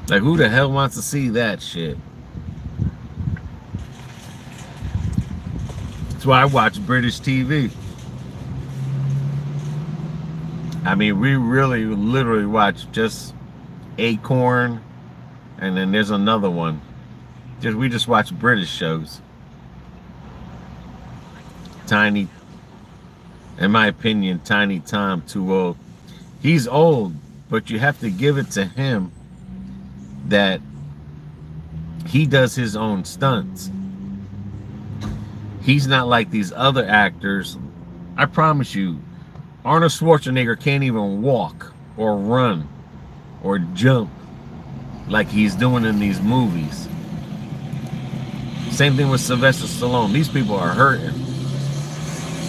Like, who the hell wants to see that shit? That's why I watch British TV. I mean, we really literally watch just Acorn, and then there's another one. We just watch British shows. Tiny, in my opinion, Tiny Tom, too old. He's old, but you have to give it to him that he does his own stunts. He's not like these other actors. I promise you, Arnold Schwarzenegger can't even walk or run or jump like he's doing in these movies. Same thing with Sylvester Stallone. These people are hurting.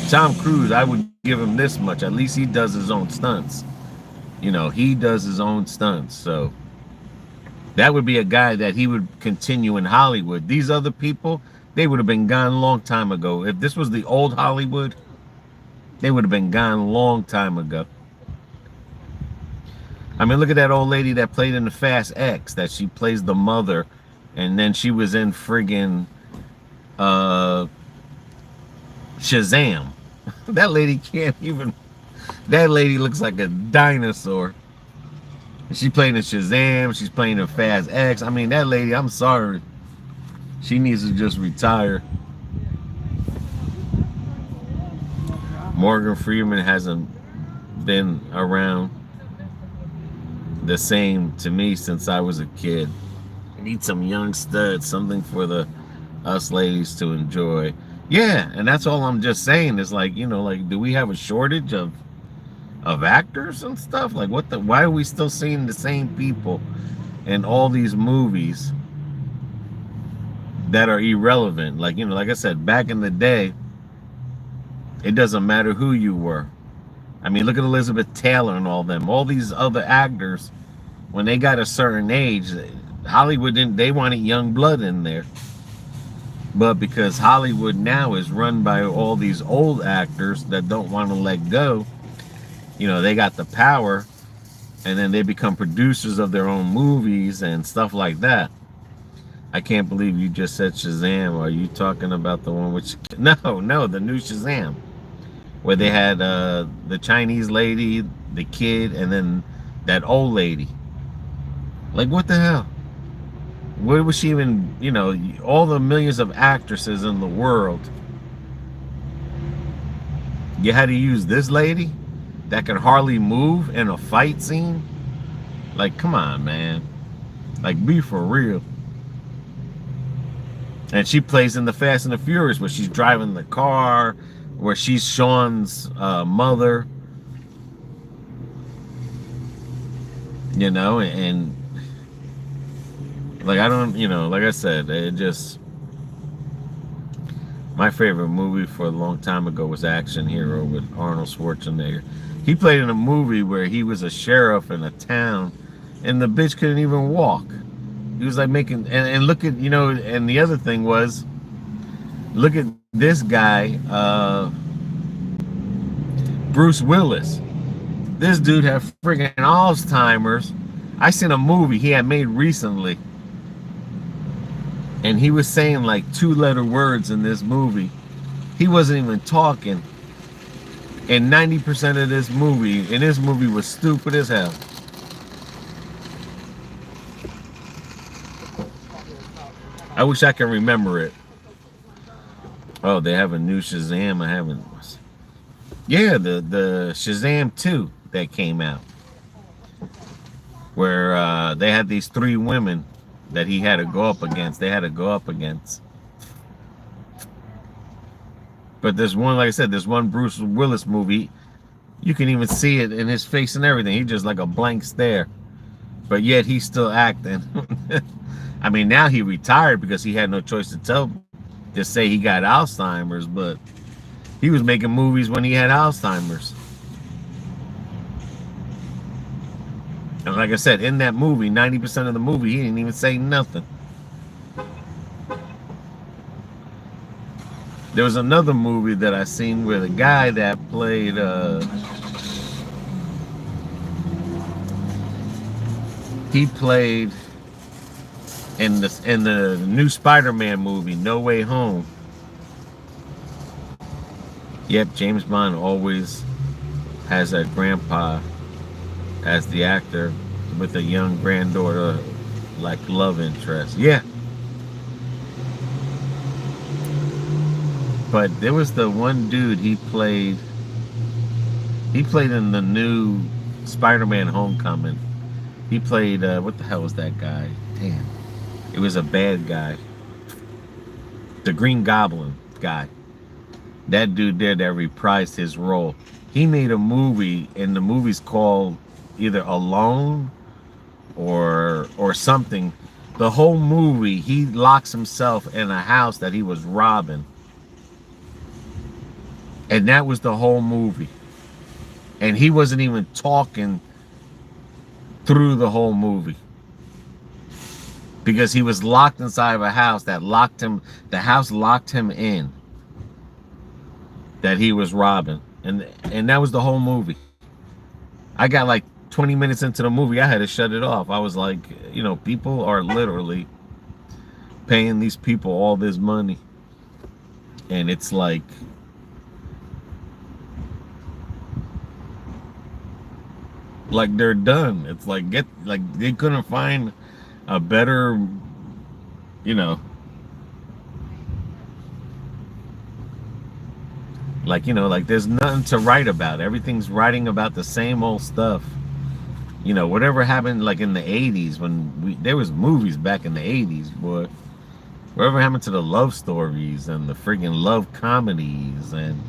Tom Cruise, I would give him this much. At least he does his own stunts. You know, he does his own stunts. So that would be a guy that he would continue in Hollywood. These other people, they would have been gone a long time ago. If this was the old Hollywood, they would have been gone a long time ago. I mean, look at that old lady that played in the Fast X, that she plays the mother, and then she was in friggin' Shazam. That lady can't even, that lady looks like a dinosaur. She played in Shazam, she's playing in Fast X. I mean, that lady, I'm sorry, she needs to just retire. Morgan Freeman hasn't been around the same to me since I was a kid. I need some young studs, something for us ladies to enjoy. Yeah, and that's all I'm just saying is, like, you know, like, do we have a shortage of actors and stuff? Like, why are we still seeing the same people in all these movies that are irrelevant? Like, you know, like I said, back in the day, it doesn't matter who you were. I mean, look at Elizabeth Taylor and all them. All these other actors, when they got a certain age, Hollywood they wanted young blood in there. But because Hollywood now is run by all these old actors that don't want to let go, you know, they got the power, and then they become producers of their own movies and stuff like that. I can't believe you just said Shazam. Are you talking about the one which... No, the new Shazam, where they had the Chinese lady, the kid, and then that old lady. Like, what the hell? Where was she even, you know, all the millions of actresses in the world? You had to use this lady that could hardly move in a fight scene? Like, come on, man. Like, be for real. And she plays in the Fast and the Furious, where she's driving the car, where she's Sean's mother. You know, and like, I don't, you know, like I said, it just, my favorite movie for a long time ago was Action Hero with Arnold Schwarzenegger. He played in a movie where he was a sheriff in a town, and the bitch couldn't even walk. He was like making, and look at, you know, and the other thing was, look at this guy, Bruce Willis. This dude had friggin' Alzheimer's. I seen a movie he had made recently, and he was saying like 2-letter words in this movie. He wasn't even talking. And 90% of this movie was stupid as hell. I wish I could remember it. Oh, they have a new Shazam. I haven't. Yeah, the Shazam 2 that came out, where they had these 3 women that he had to go up against. They had to go up against. But there's one, like I said, there's one Bruce Willis movie. You can even see it in his face and everything. He's just like a blank stare. But yet he's still acting. I mean, now he retired because he had no choice to say he got Alzheimer's, but he was making movies when he had Alzheimer's. And like I said, in that movie, 90% of the movie, he didn't even say nothing. There was another movie that I seen where the guy that played he played in the new Spider-Man movie, No Way Home. Yep, James Bond always has a grandpa as the actor with a young granddaughter, like love interest. Yeah. But there was the one dude he played in the new Spider-Man Homecoming. He played, what the hell was that guy? Damn. It was a bad guy. The Green Goblin guy. That dude there that reprised his role. He made a movie, and the movie's called either Alone or something. The whole movie, he locks himself in a house that he was robbing. And that was the whole movie. And he wasn't even talking through the whole movie. Because he was locked inside of a house that locked him, the house locked him in. That he was robbing. And that was the whole movie. I got like 20 minutes into the movie, I had to shut it off. I was like, you know, people are literally paying these people all this money. And it's like, they're done. It's like they couldn't find a better, you know, like there's nothing to write about. Everything's writing about the same old stuff. You know, whatever happened like in the 80s when there was movies back in the 80s, boy. Whatever happened to the love stories and the friggin' love comedies? And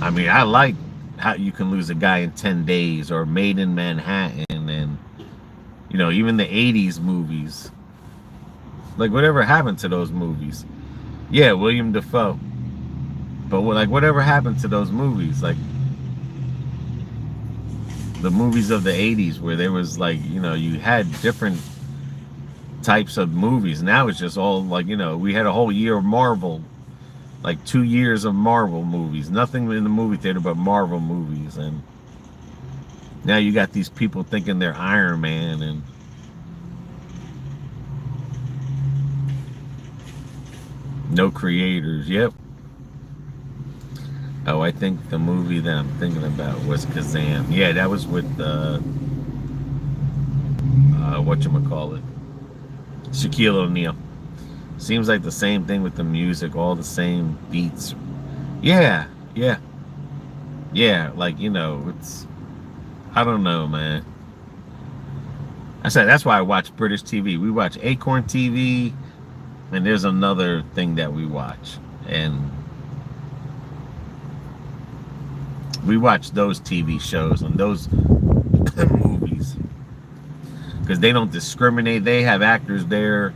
I mean, I like How You Can Lose a Guy in 10 Days or Made in Manhattan, and you know, even the 80s movies. Like, whatever happened to those movies? Yeah, William Dafoe. But whatever happened to those movies? Like the movies of the 80s where there was like, you know, you had different types of movies. Now it's just all like, you know, we had a whole year of Marvel. Like 2 years of Marvel movies. Nothing in the movie theater but Marvel movies. And now you got these people thinking they're Iron Man and no creators. Yep. Oh, I think the movie that I'm thinking about was Kazam. Yeah, that was with whatchamacallit, Shaquille O'Neal. Seems like the same thing with the music, all the same beats. Yeah, like, you know, it's, I don't know, man. I said that's why I watch British TV. We watch Acorn TV, and there's another thing that we watch, and we watch those TV shows and those movies because they don't discriminate. They have actors there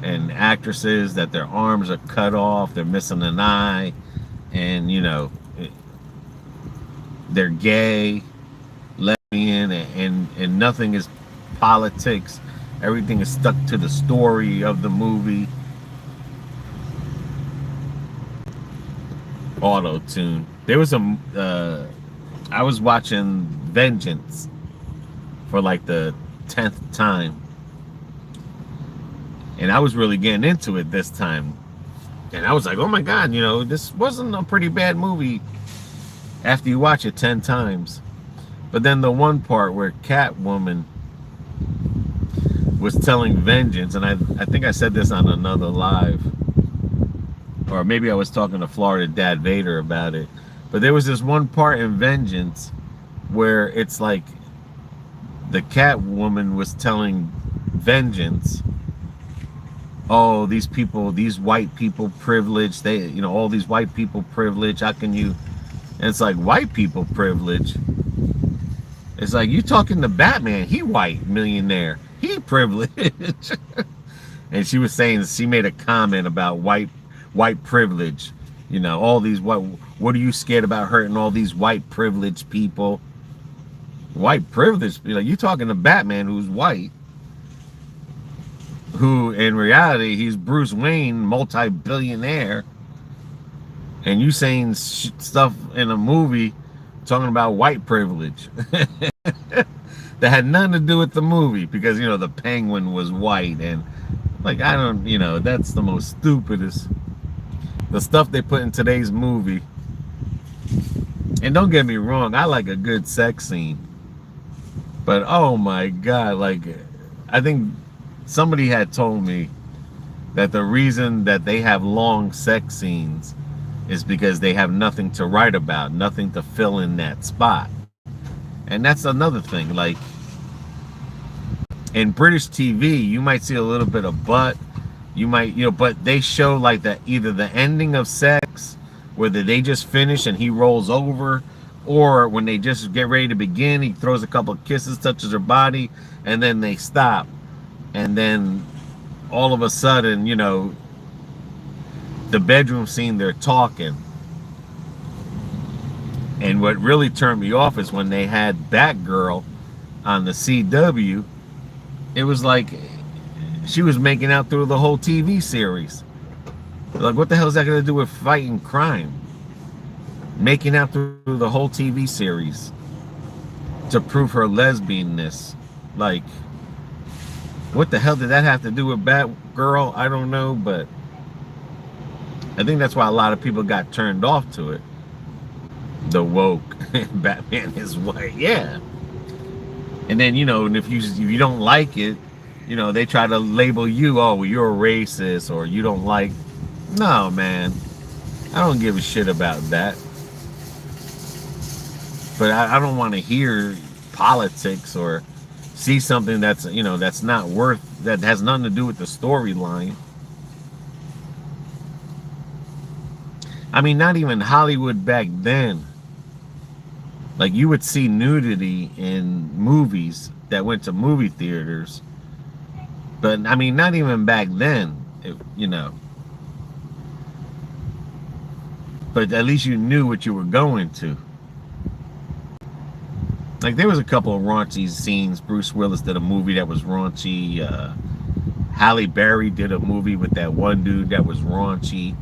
and actresses that their arms are cut off, they're missing an eye, and you know, they're gay, lesbian, and nothing is politics. Everything is stuck to the story of the movie. Auto-tune. There was I was watching Vengeance for like the 10th time, and I was really getting into it this time, and I was like, oh my god, you know, this wasn't a pretty bad movie after you watch it 10 times. But then the one part where Catwoman was telling Vengeance, and I think I said this on another live, or maybe I was talking to Florida Dad Vader about it, but there was this one part in Vengeance where it's like the Catwoman was telling Vengeance, oh, these people, these white people privilege, they, you know, all these white people privilege, how can you, and it's like, white people privilege? It's like, you talking to Batman, he white, millionaire, he privileged. And she was saying, she made a comment about white privilege, you know, all these what are you scared about hurting all these white privileged people? White privilege, you know, you talking to Batman, who's white, who in reality he's Bruce Wayne, multi-billionaire, and you saying stuff in a movie talking about white privilege that had nothing to do with the movie, because you know the Penguin was white, and like, I don't, you know, that's the most stupidest, the stuff they put in today's movie. And don't get me wrong, I like a good sex scene, but oh my god, like, I think somebody had told me that the reason that they have long sex scenes is because they have nothing to write about, nothing to fill in that spot. And that's another thing, like in British TV, you might see a little bit of butt, you might, you know, but they show like that, either the ending of sex, whether they just finish and he rolls over, or when they just get ready to begin, he throws a couple of kisses, touches her body, and then they stop. And then all of a sudden, you know, the bedroom scene, they're talking. And what really turned me off is when they had Batgirl on the CW, it was like she was making out through the whole TV series. Like, what the hell is that going to do with fighting crime? Making out through the whole TV series to prove her lesbianness. Like, what the hell did that have to do with Batgirl? I don't know, but I think that's why a lot of people got turned off to it. The woke Batman is white, yeah. And then, you know, and if you don't like it, you know, they try to label you, oh, well, you're a racist, or you don't like. No, man, I don't give a shit about that. But I don't want to hear politics or see something that's, you know, that's not worth, that has nothing to do with the storyline. I mean, not even Hollywood back then. Like, you would see nudity in movies that went to movie theaters. But, I mean, not even back then, you know. But at least you knew what you were going to. Like, there was a couple of raunchy scenes. Bruce Willis did a movie that was raunchy. Halle Berry did a movie with that one dude that was raunchy.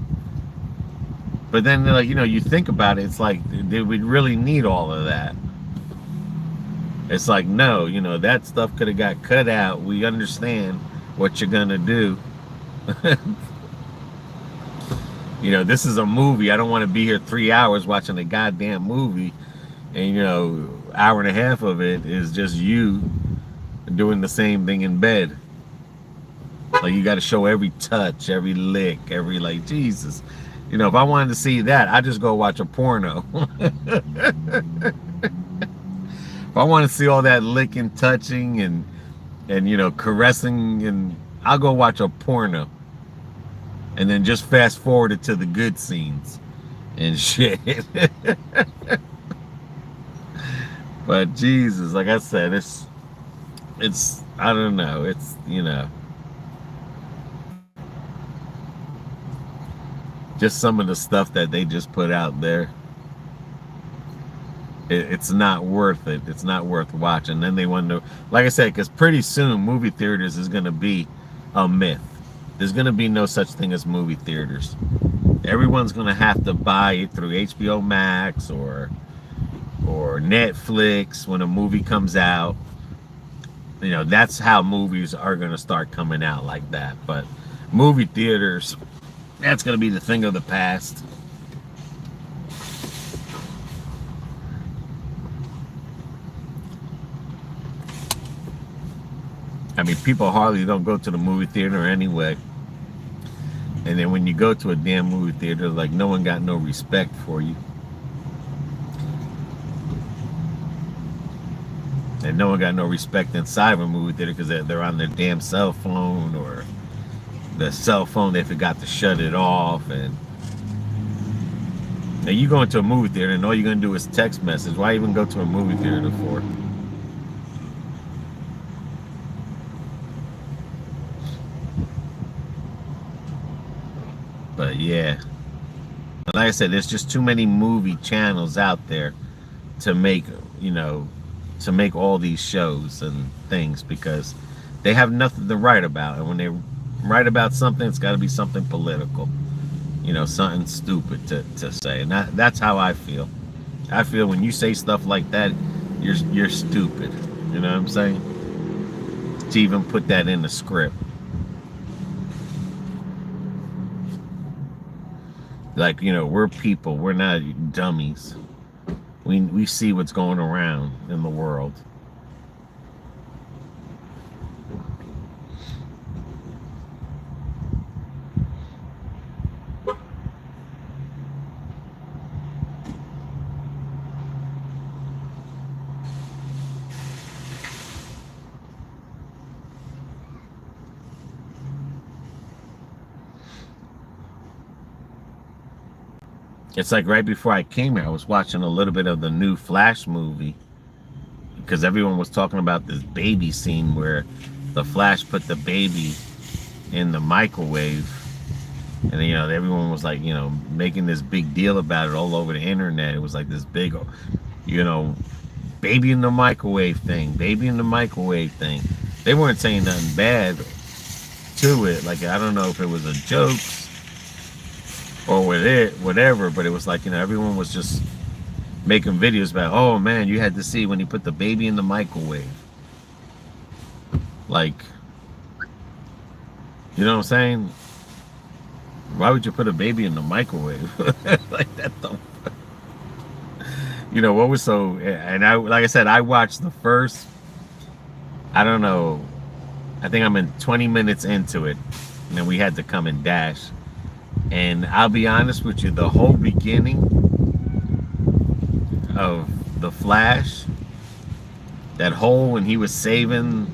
But then, like, you know, you think about it, it's like, did we really need all of that? It's like, no, you know, that stuff could have got cut out. We understand what you're gonna do. You know, this is a movie. I don't want to be here 3 hours watching a goddamn movie, and, you know, hour and a half of it is just you doing the same thing in bed. Like, you got to show every touch, every lick, every, like, Jesus. You know, if I wanted to see that, I just go watch a porno. If I want to see all that licking, touching, and and caressing, and I'll go watch a porno and then just fast forward it to the good scenes and shit. But Jesus, like I said, it's I don't know, it's just some of the stuff that they just put out there. It's not worth it. It's not worth watching. Then they wonder, like I said, because pretty soon movie theaters is going to be a myth. There's going to be no such thing as movie theaters. Everyone's going to have to buy it through HBO Max or Netflix when a movie comes out. That's how movies are going to start coming out, like that. But movie theaters, that's going to be the thing of the past. I mean, people hardly don't go to the movie theater anyway. And then when you go to a damn movie theater, like, no one got no respect for you. And no one got no respect inside of a movie theater because they're on their damn cell phone, or the cell phone, they forgot to shut it off. And now you go into a movie theater and all you're going to do is text message. Why even go to a movie theater for? But yeah, like I said, there's just too many movie channels out there to make, to make all these shows and things, because they have nothing to write about. And when they write about something, it's got to be something political, something stupid to say. And that's how I feel. I feel when you say stuff like that, you're stupid. You know what I'm saying? To even put that in the script. Like, we're people. We're not dummies. We see what's going around in the world. It's like right before I came here, I was watching a little bit of the new Flash movie, because everyone was talking about this baby scene where the Flash put the baby in the microwave, and everyone was like, making this big deal about it all over the internet. It was like this big, baby in the microwave thing, baby in the microwave thing. They weren't saying nothing bad to it. Like, I don't know if it was a joke or with it, whatever, but it was like, everyone was just making videos about, oh man, you had to see when he put the baby in the microwave. Like, you know what I'm saying? Why would you put a baby in the microwave? Like that though. What was so, and like I said, I watched the first, I don't know, I think I'm in 20 minutes into it, and then we had to come and dash. And I'll be honest with you, the whole beginning of the Flash, that whole, when he was saving,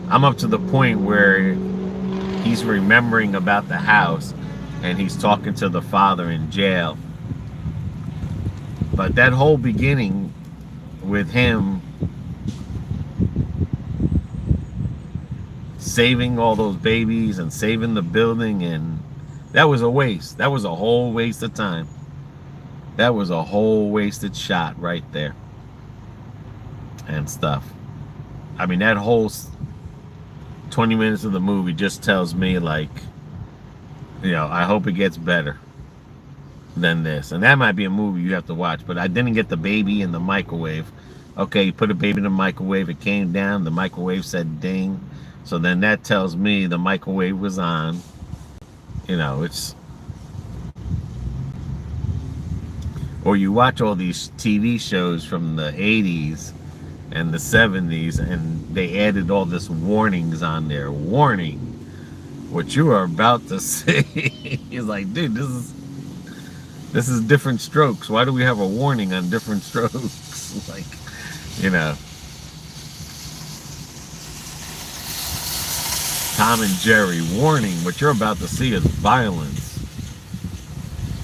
I'm up to the point where he's remembering about the house and he's talking to the father in jail. But that whole beginning with him saving all those babies and saving the building, and that was a waste. That was a whole waste of time. That was a whole wasted shot right there. And stuff. I mean, that whole 20 minutes of the movie just tells me, like, I hope it gets better than this. And that might be a movie you have to watch. But I didn't get the baby in the microwave. Okay, you put a baby in the microwave. It came down. The microwave said ding. So then that tells me the microwave was on. It's, or you watch all these TV shows from the 80s and the 70s, and they added all this warnings on there. Warning, what you are about to say. He's like, dude, this is different strokes. Why do we have a warning on different strokes? Like, Tom and Jerry, warning, what you're about to see is violence.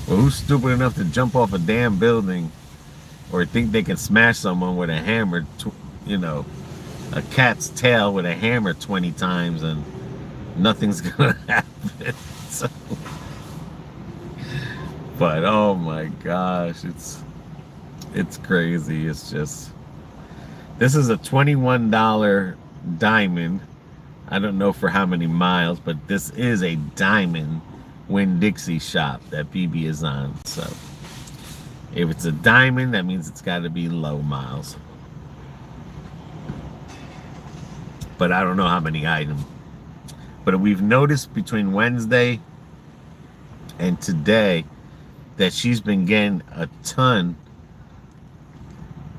Well, who's stupid enough to jump off a damn building or think they can smash someone with a hammer, a cat's tail with a hammer 20 times and nothing's gonna happen. So, but oh my gosh, it's crazy. It's just, this is a $21 diamond. I don't know for how many miles, but this is a diamond Winn-Dixie shop that BB is on. So if it's a diamond, that means it's got to be low miles. But I don't know how many items. But we've noticed between Wednesday and today that she's been getting a ton.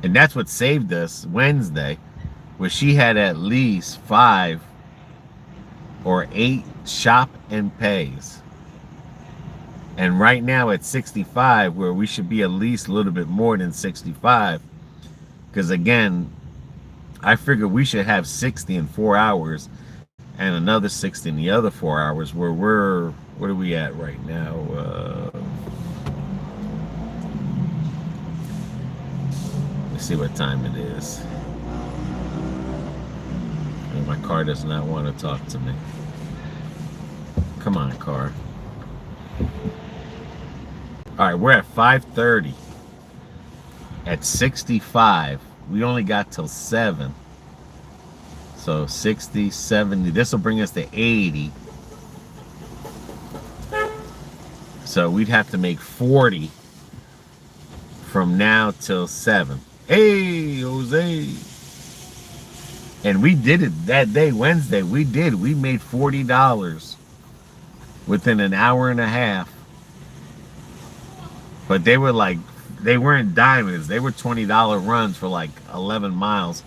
And that's what saved us Wednesday, where she had at least 5 or 8 shop and pays. And right now at 65, where we should be at least a little bit more than 65, because again, I figured we should have 60 in 4 hours and another 60 in the other 4 hours, where what are we at right now? Let's see what time it is. My car does not want to talk to me. Come on, car. All right, we're at 5:30. At 65, we only got till 7. So 60, 70. This will bring us to 80. So we'd have to make 40 from now till 7. Hey, Jose. And we did it that day, Wednesday. We made $40 within an hour and a half. But they weren't diamonds. They were $20 runs for like 11 miles.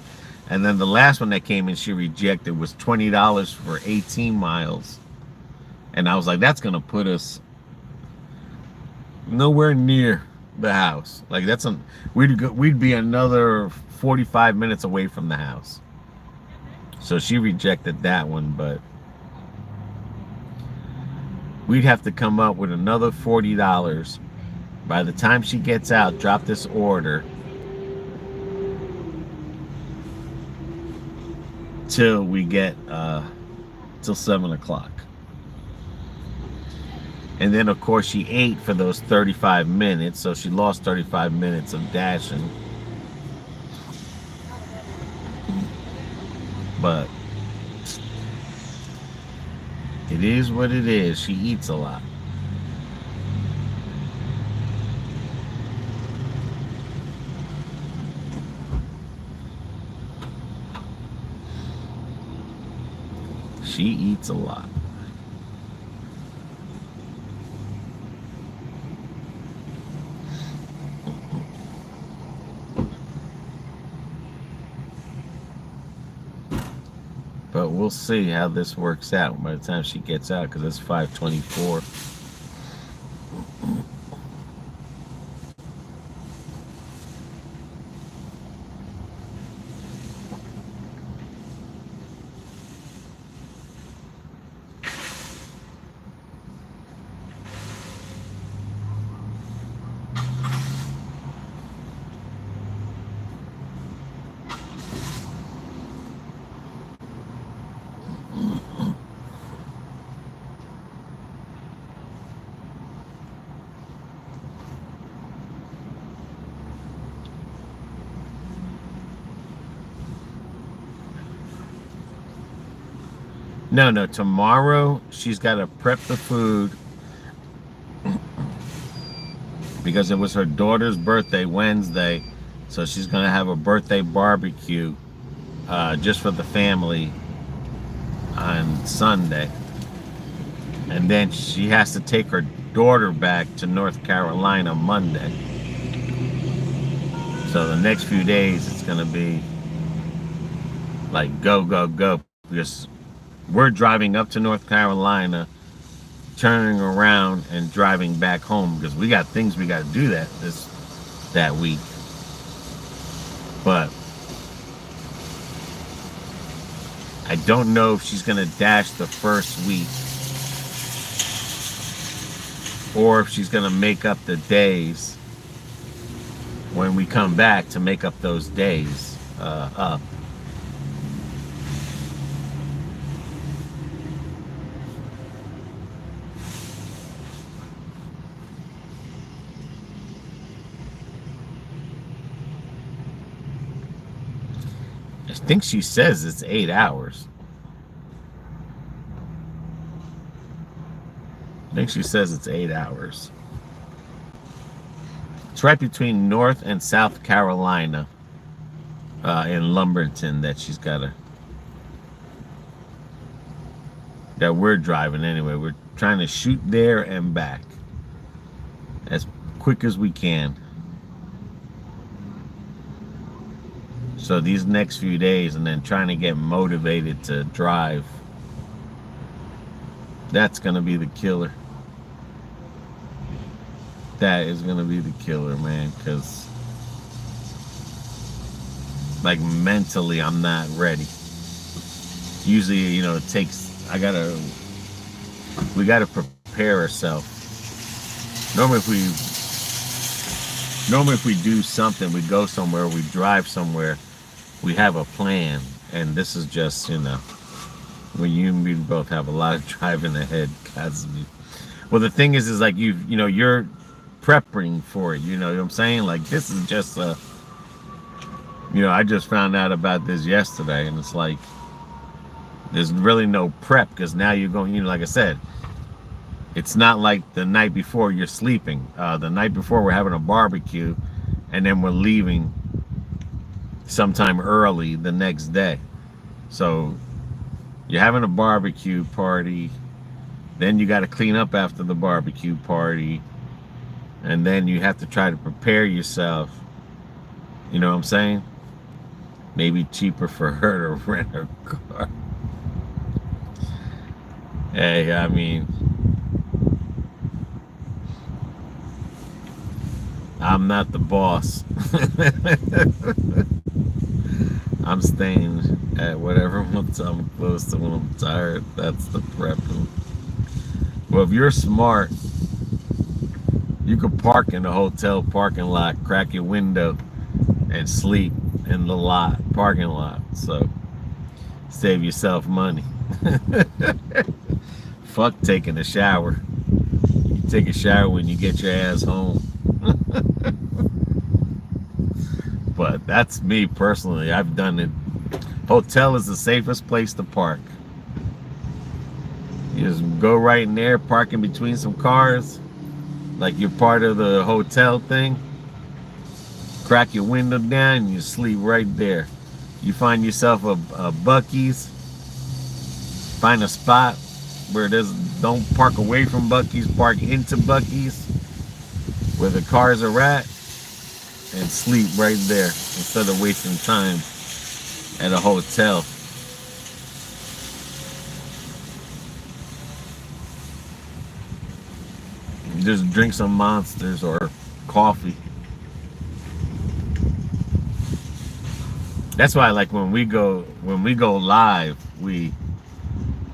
And then the last one that came in, she rejected, was $20 for 18 miles. And I was like, that's going to put us nowhere near the house. Like we'd be another 45 minutes away from the house. So she rejected that one, but we'd have to come up with another $40 by the time she gets out, drop this order, till we get till 7 o'clock. And then of course she ate for those 35 minutes, so she lost 35 minutes of dashing. But it is what it is. She eats a lot. She eats a lot. But we'll see how this works out by the time she gets out, because it's 5:24. No, tomorrow she's got to prep the food because it was her daughter's birthday Wednesday, so she's going to have a birthday barbecue just for the family on Sunday. And then she has to take her daughter back to North Carolina Monday. So the next few days it's going to be like go, go, go, because we're driving up to North Carolina, turning around and driving back home, because we got things we got to do that week. But I don't know if she's gonna dash the first week or if she's gonna make up the days when we come back to make up those days up. I think she says it's 8 hours. I think she says it's 8 hours. It's right between North and South Carolina in Lumberton that she's got that we're driving anyway. We're trying to shoot there and back as quick as we can. So these next few days, and then trying to get motivated to drive, that's going to be the killer. That is going to be the killer, man, because like mentally I'm not ready. Usually, you know, it takes, we gotta prepare ourselves. Normally if we do something, we go somewhere, we drive somewhere, we have a plan. And this is just, you know, when you and me both have a lot of driving ahead. Well, the thing is like you know, you're prepping for it. You know what I'm saying? Like this is just you know, I just found out about this yesterday, and it's like there's really no prep because now you're going. You know, like I said, it's not like the night before you're sleeping. The night before we're having a barbecue, and then we're leaving sometime early the next day. So you're having a barbecue party, then you got to clean up after the barbecue party, and then you have to try to prepare yourself. You know what I'm saying? Maybe cheaper for her to rent her car. Hey, I mean, I'm not the boss. I'm staying at whatever hotel I'm close to when I'm tired. That's the prepping. Well, if you're smart, you could park in the hotel parking lot, crack your window, and sleep in the parking lot. So save yourself money. Fuck taking a shower. You take a shower when you get your ass home. But that's me personally. I've done it. Hotel is the safest place to park. You just go right in there, park in between some cars, like you're part of the hotel thing. Crack your window down and you sleep right there. You find yourself a Buc-ee's. Find a spot where don't park away from Buc-ee's, park into Buc-ee's where the cars are at, and sleep right there instead of wasting time at a hotel. Just drink some Monsters or coffee. That's why, like, when we go live,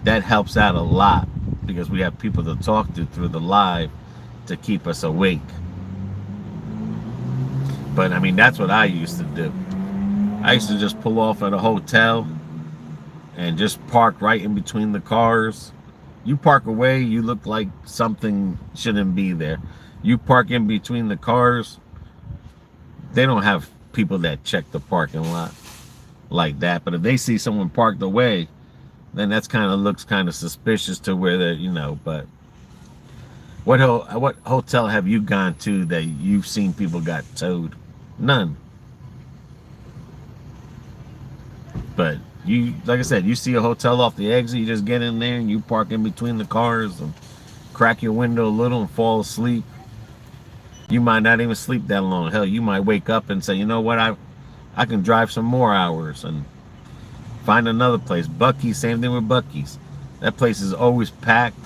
that helps out a lot because we have people to talk to through the live to keep us awake. But I mean, that's what I used to do. I used to just pull off at a hotel and just park right in between the cars. You park away, you look like something shouldn't be there. You park in between the cars, they don't have people that check the parking lot like that. But if they see someone parked away, then that's kind of looks kind of suspicious to where they're, you know. But what hotel have you gone to that you've seen people got towed? None. But you, like I said, you see a hotel off the exit, you just get in there and you park in between the cars and crack your window a little and fall asleep. You might not even sleep that long. Hell, you might wake up and say, you know what, I can drive some more hours and find another place. Buc-ee's, same thing with Buc-ee's. That place is always packed.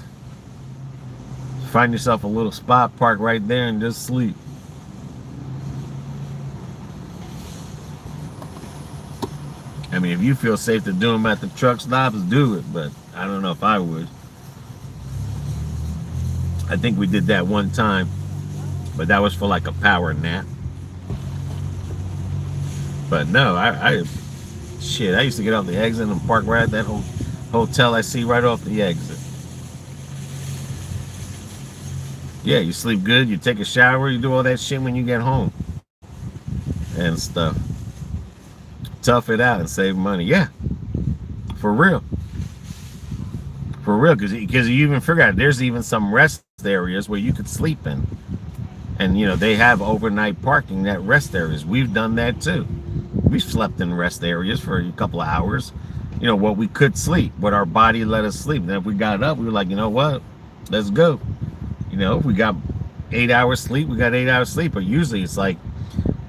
Find yourself a little spot, park right there and just sleep. And mean, if you feel safe to do them at the truck stops, do it. But I don't know if I would. I think we did that one time, but that was for like a power nap. But no, shit, I used to get off the exit and park right at that hotel I see right off the exit. Yeah, you sleep good, you take a shower, you do all that shit when you get home and stuff. Tough it out and save money. Yeah, for real. For real, because you even figure out there's even some rest areas where you could sleep in. And, you know, they have overnight parking at rest areas. We've done that too. We've slept in rest areas for a couple of hours. You know, what we could sleep, what our body let us sleep. Then if we got up, we were like, you know what? Let's go. You know, if we got 8 hours sleep, we got 8 hours sleep. But usually it's like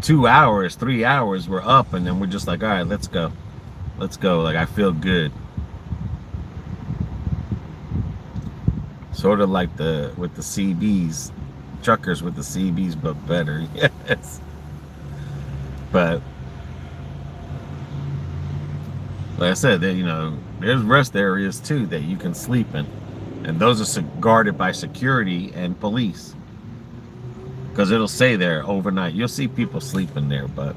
2 hours, 3 hours, we're up, and then we're just like, all right, let's go. Let's go. Like, I feel good. Sort of like with the CBs, truckers with the CBs, but better. Yes. But like I said, you know, there's rest areas too that you can sleep in, and those are guarded by security and police, because it'll say there overnight. You'll see people sleeping there, but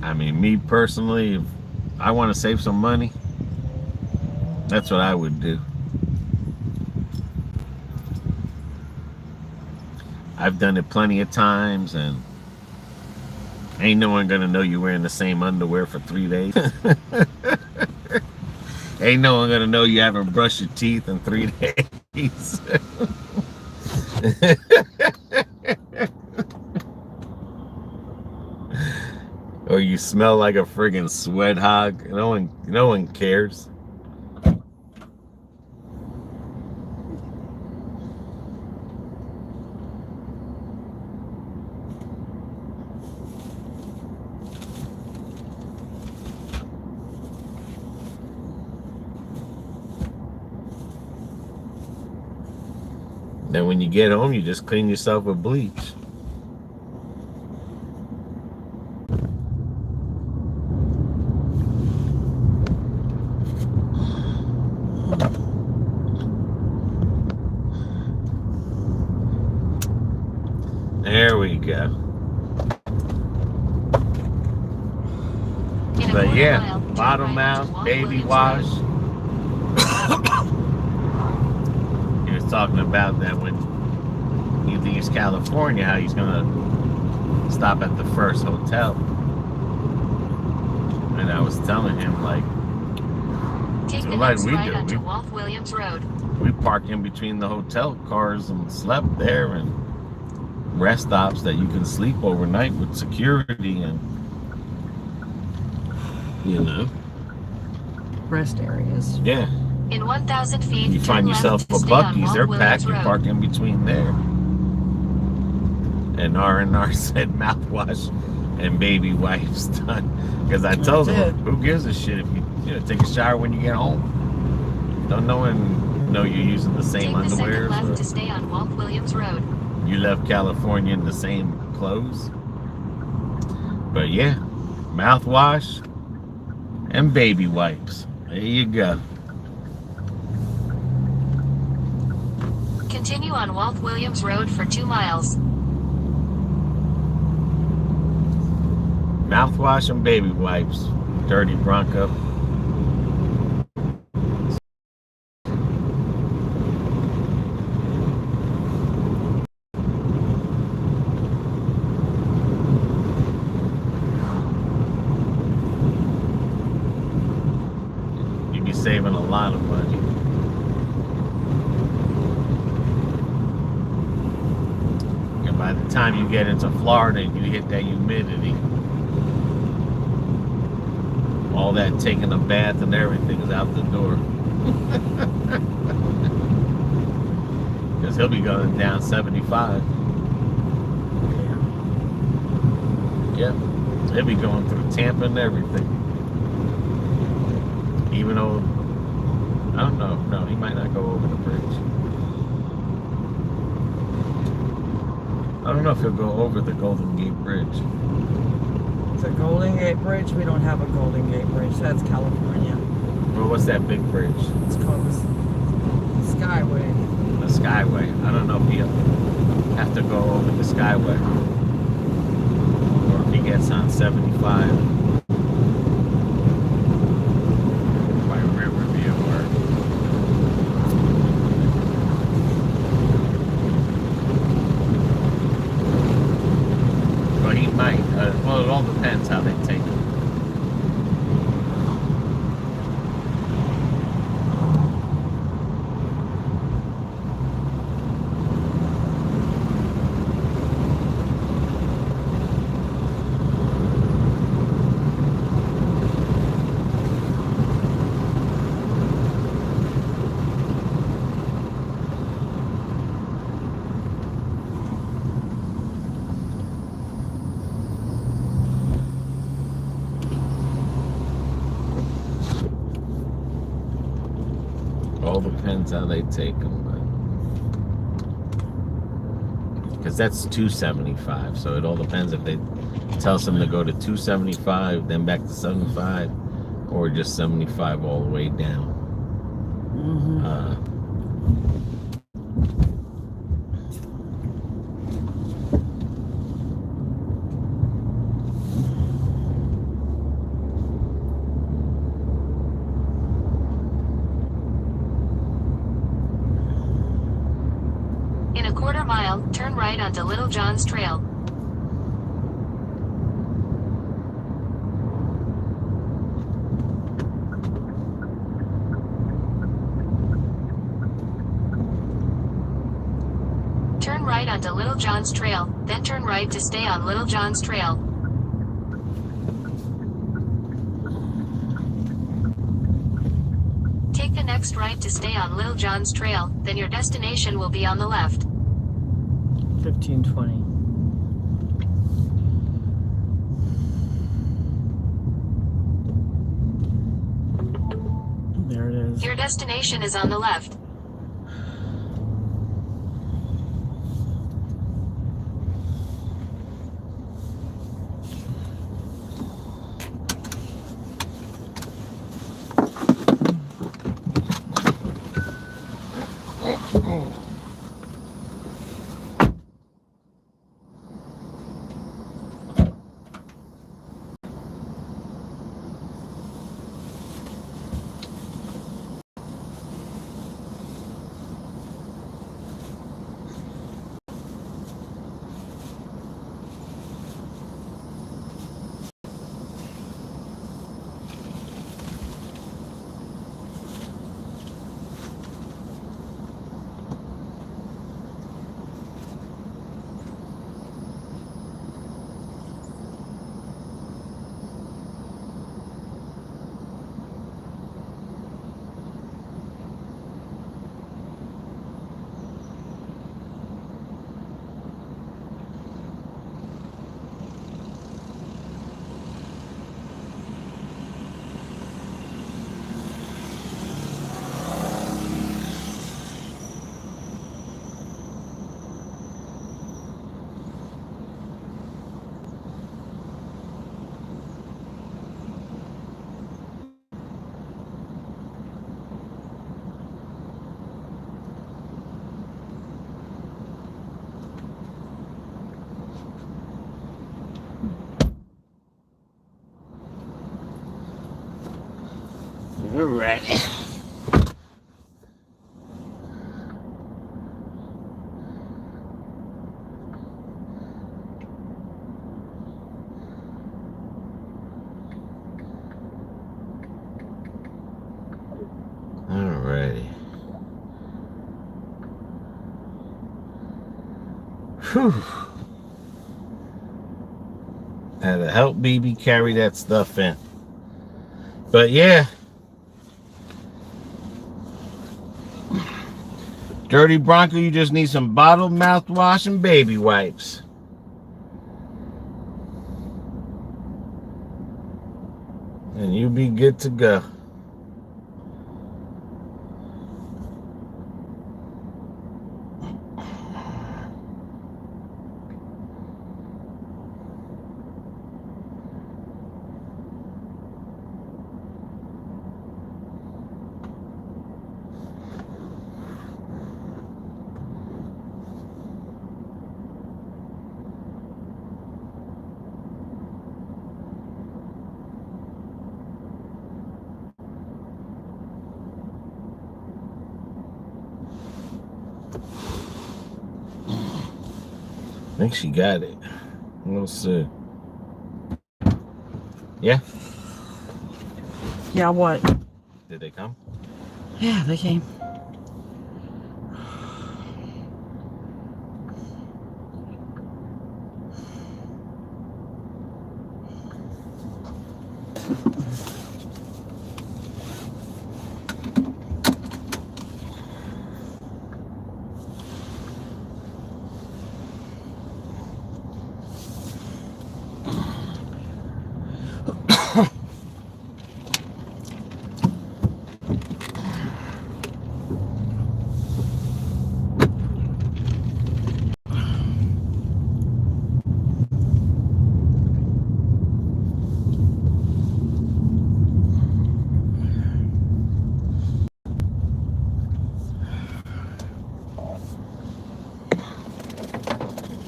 I mean, me personally, if I want to save some money, that's what I would do. I've done it plenty of times, and ain't no one gonna know you're wearing the same underwear for 3 days. Ain't no one gonna know you haven't brushed your teeth in 3 days. Or you smell like a friggin' sweat hog. No one cares. Then when you get home, you just clean yourself with bleach. There we go. But yeah, bottom out, baby wash. Talking about that when he leaves California, how he's gonna stop at the first hotel, and I was telling him, like, Take so the like next we right do, onto Walt Williams Road. we park in between the hotel cars and slept there, and rest stops that you can sleep overnight with security, and you know, Rest areas. yeah. In 1,000 feet, You turn find left yourself to a stay on Buc-ee's, Walt they're Williams packed, you Road. park in between there. And R&R said mouthwash and baby wipes done. Because I told That's them, who gives a shit if you know, take a shower when you get home? Don't no one know you're using the same Take the second underwear. left to stay on Walt Williams Road. You left California in the same clothes. But yeah, mouthwash and baby wipes. There you go. Continue on Walt Williams Road for 2 miles. Mouthwash and baby wipes. Dirty Bronco. You'd be saving a lot of money. And by the time you get into Florida, you hit that humidity. All that taking a bath and everything is out the door. Because he'll be going down 75. Yep. He'll be going through Tampa and everything. Even though, I don't know, no, he might not go over the bridge. I don't know if he'll go over the Golden Gate Bridge. The Golden Gate Bridge, we don't have a Golden Gate Bridge. That's California. Well, what's that big bridge? It's called the Skyway. The Skyway. I don't know if you have to go over the Skyway. Or if he gets on 75. By Riverview or... Well, he might. Well, it all depends how they take it. All depends how they take them, because that's 275. So it all depends if they tell them to go to 275, then back to 75, or just 75 all the way down. In a quarter mile, turn right onto Little John's Trail. Turn right onto Little John's Trail, then turn right to stay on Little John's Trail. Take the next right to stay on Little John's Trail, then your destination will be on the left. 1520. There it is. Your destination is on the left. All right. Alrighty. Whew. Had to help BB carry that stuff in. But yeah. Dirty Bronco, you just need some bottled mouthwash and baby wipes. And you'll be good to go. think she got it. We'll see. Yeah? Yeah, what? Did they come? Yeah, they came.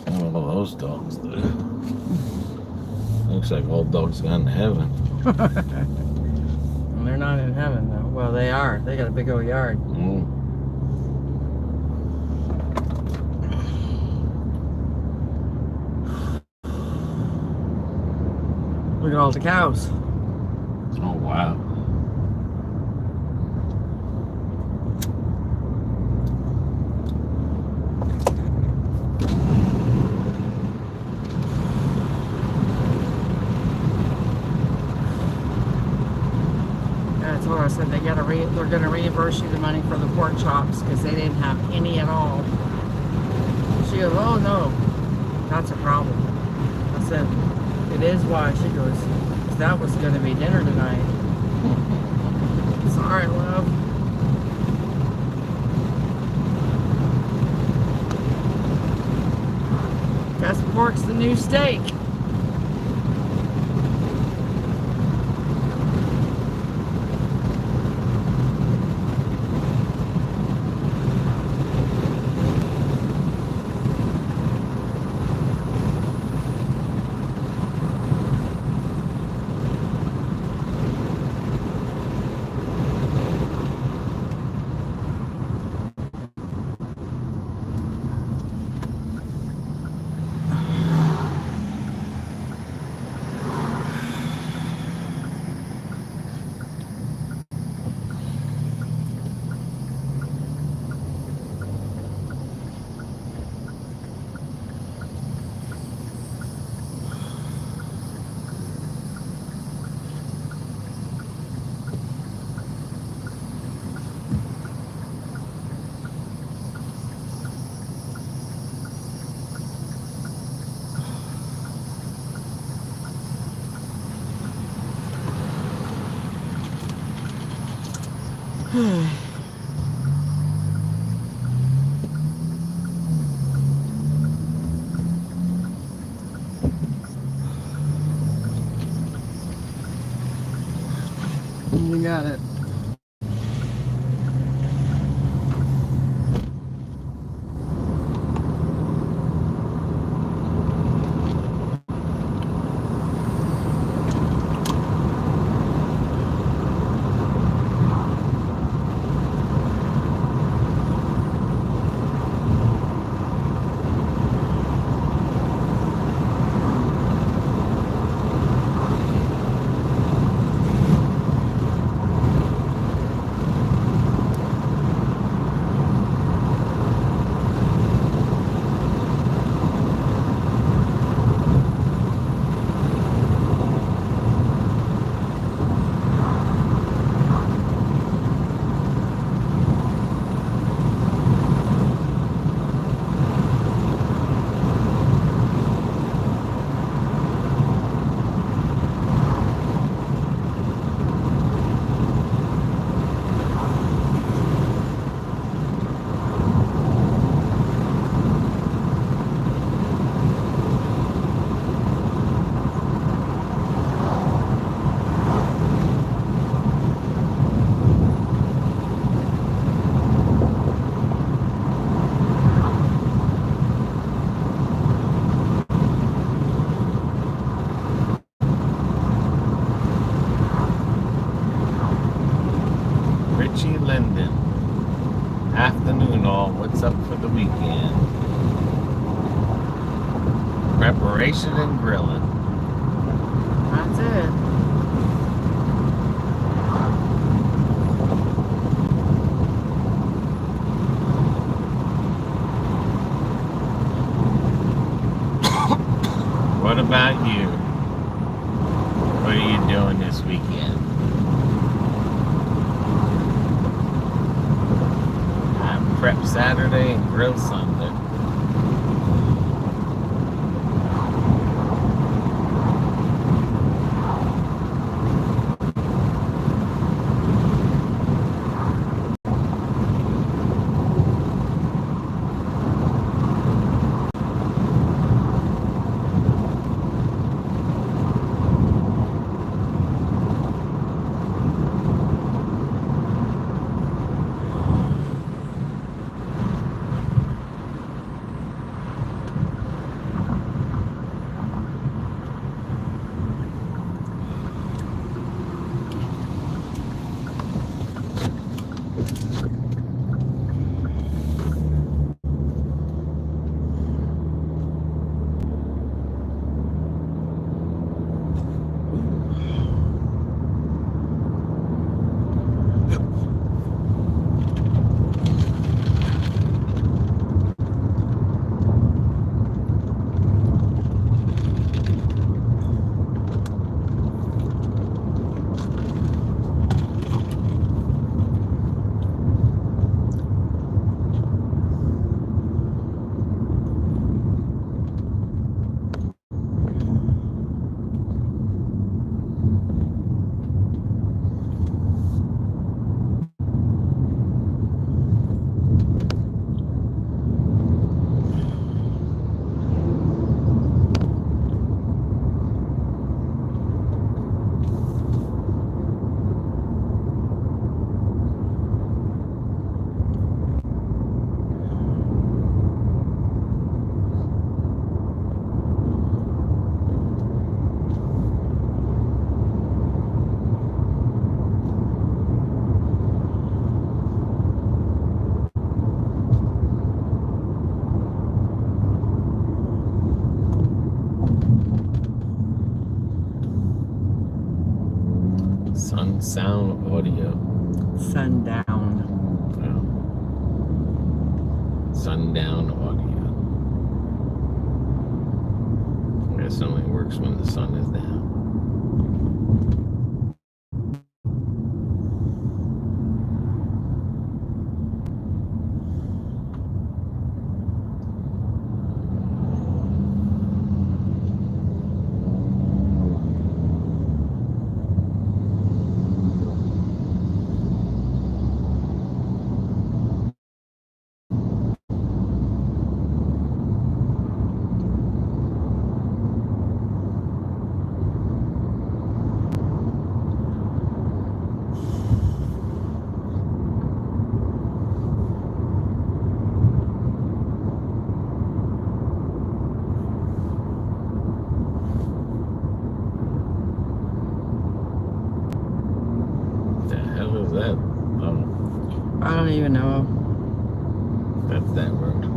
I don't know those dogs do. Looks like old dogs gone to heaven. Well, they're not in heaven, though. Well, they are. They got a big old yard. Mm. Look at all the cows. Oh, wow. Yeah, I told her, I said, they're going to reimburse you the money for the pork chops because they didn't have any at all. She goes, oh, no, that's a problem. I said, it is why. She goes, 'cause that was going to be dinner tonight. Sorry, love. Guess pork's the new steak. You got it. Richie Linden. Afternoon all. What's up for the weekend? Preparation and grilling. That's it. What about you? What are you doing this weekend? Prep Saturday and grill Sunday. Sound audio. Sundown. Wow. Sundown audio. I guess it only works when the sun is down. That? Oh, I don't even know. that's that road.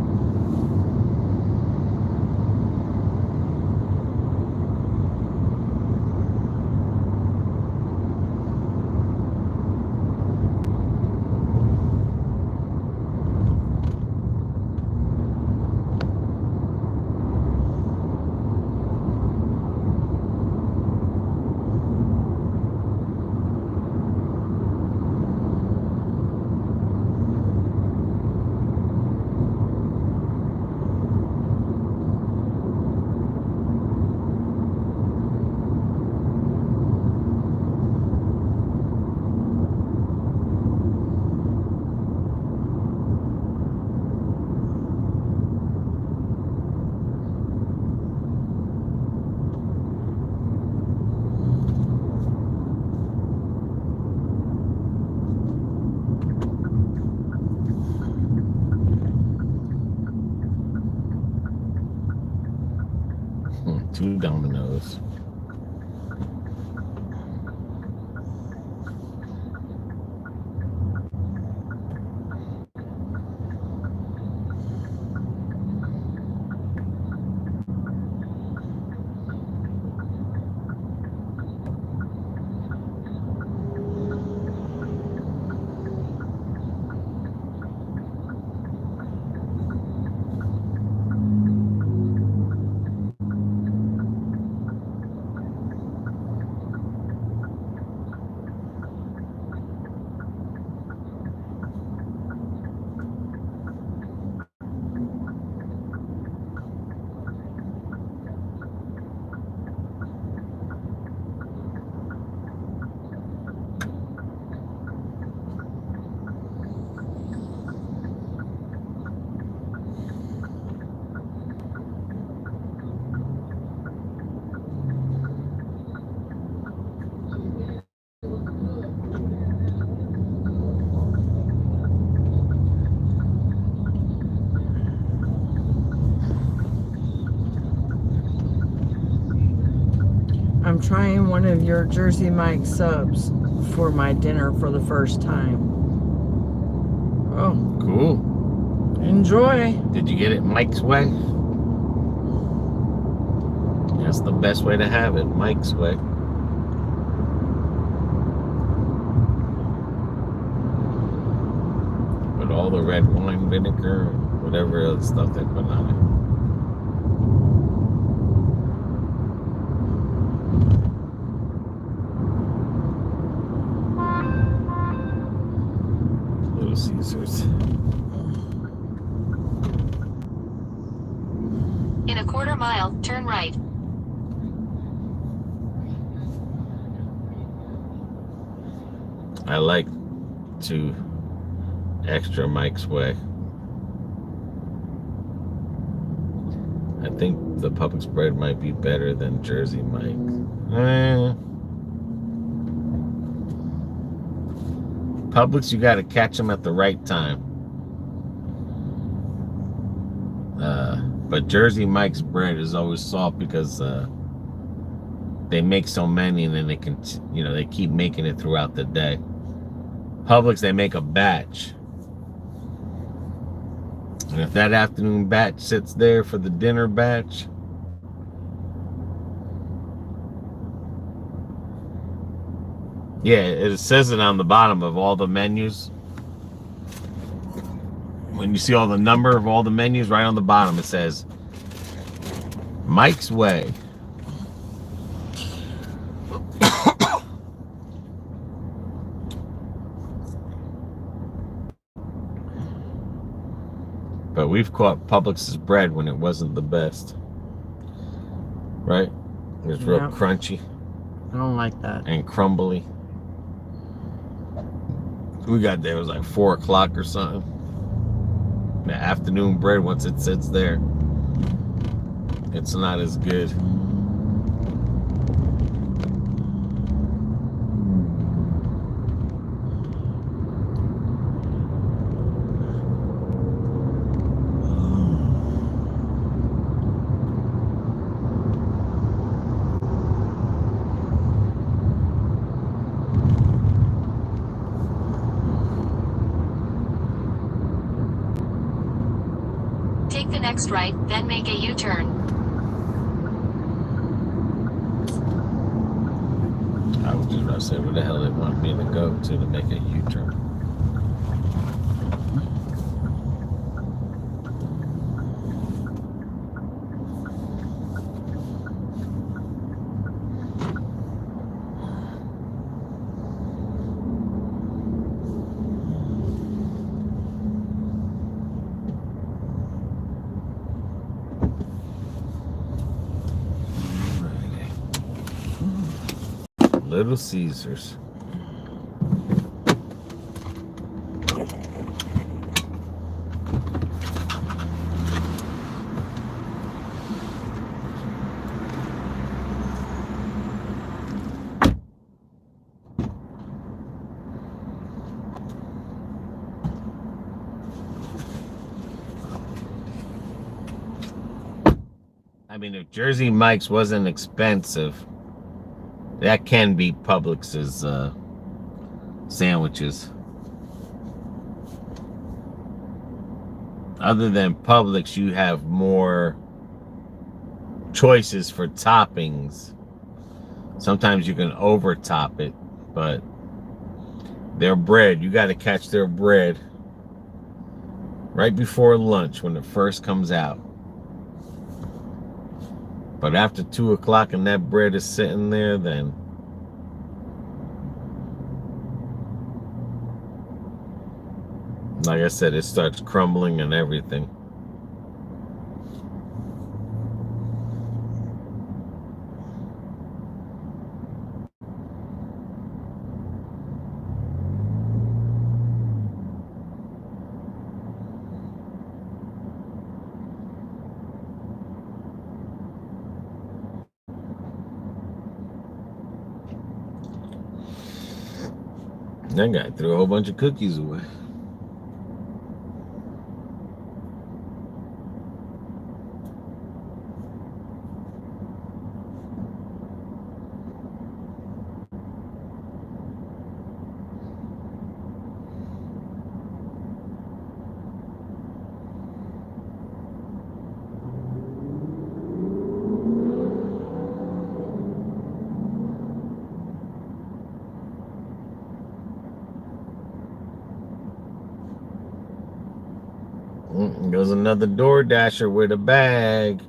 Two dominoes. I'm trying one of your Jersey Mike subs for my dinner for the first time. Oh, Cool. enjoy. Did you get it Mike's way? That's the best way to have it, Mike's way. With all the red wine vinegar, whatever other stuff they put on it. Little Caesars. In a quarter mile, turn right. I like to extra Mike's way. I think the Publix bread might be better than Jersey Mike's. Publix, you got to catch them at the right time. But Jersey Mike's bread is always soft because they make so many, and then they can, they keep making it throughout the day. Publix, they make a batch. And if that afternoon batch sits there for the dinner batch, yeah, it says it on the bottom of all the menus. When you see all the number of all the menus, right on the bottom, it says Mike's Way. But we've caught Publix's bread when it wasn't the best. Right? It was real crunchy. I don't like that. And crumbly. We got there, it was like 4 o'clock or something. The afternoon bread, once it sits there, it's not as good. Take the next right, then make a U-turn. I was just about to say, where the hell they want me to go to make a U-turn? Little Caesars. I mean, if Jersey Mike's wasn't expensive, that can beat Publix's sandwiches. Other than Publix, you have more choices for toppings. Sometimes you can overtop it, but their bread, you got to catch their bread right before lunch when it first comes out. But after 2 o'clock and that bread is sitting there, then like I said, it starts crumbling and everything. That guy threw a whole bunch of cookies away. Goes another DoorDasher with a bag.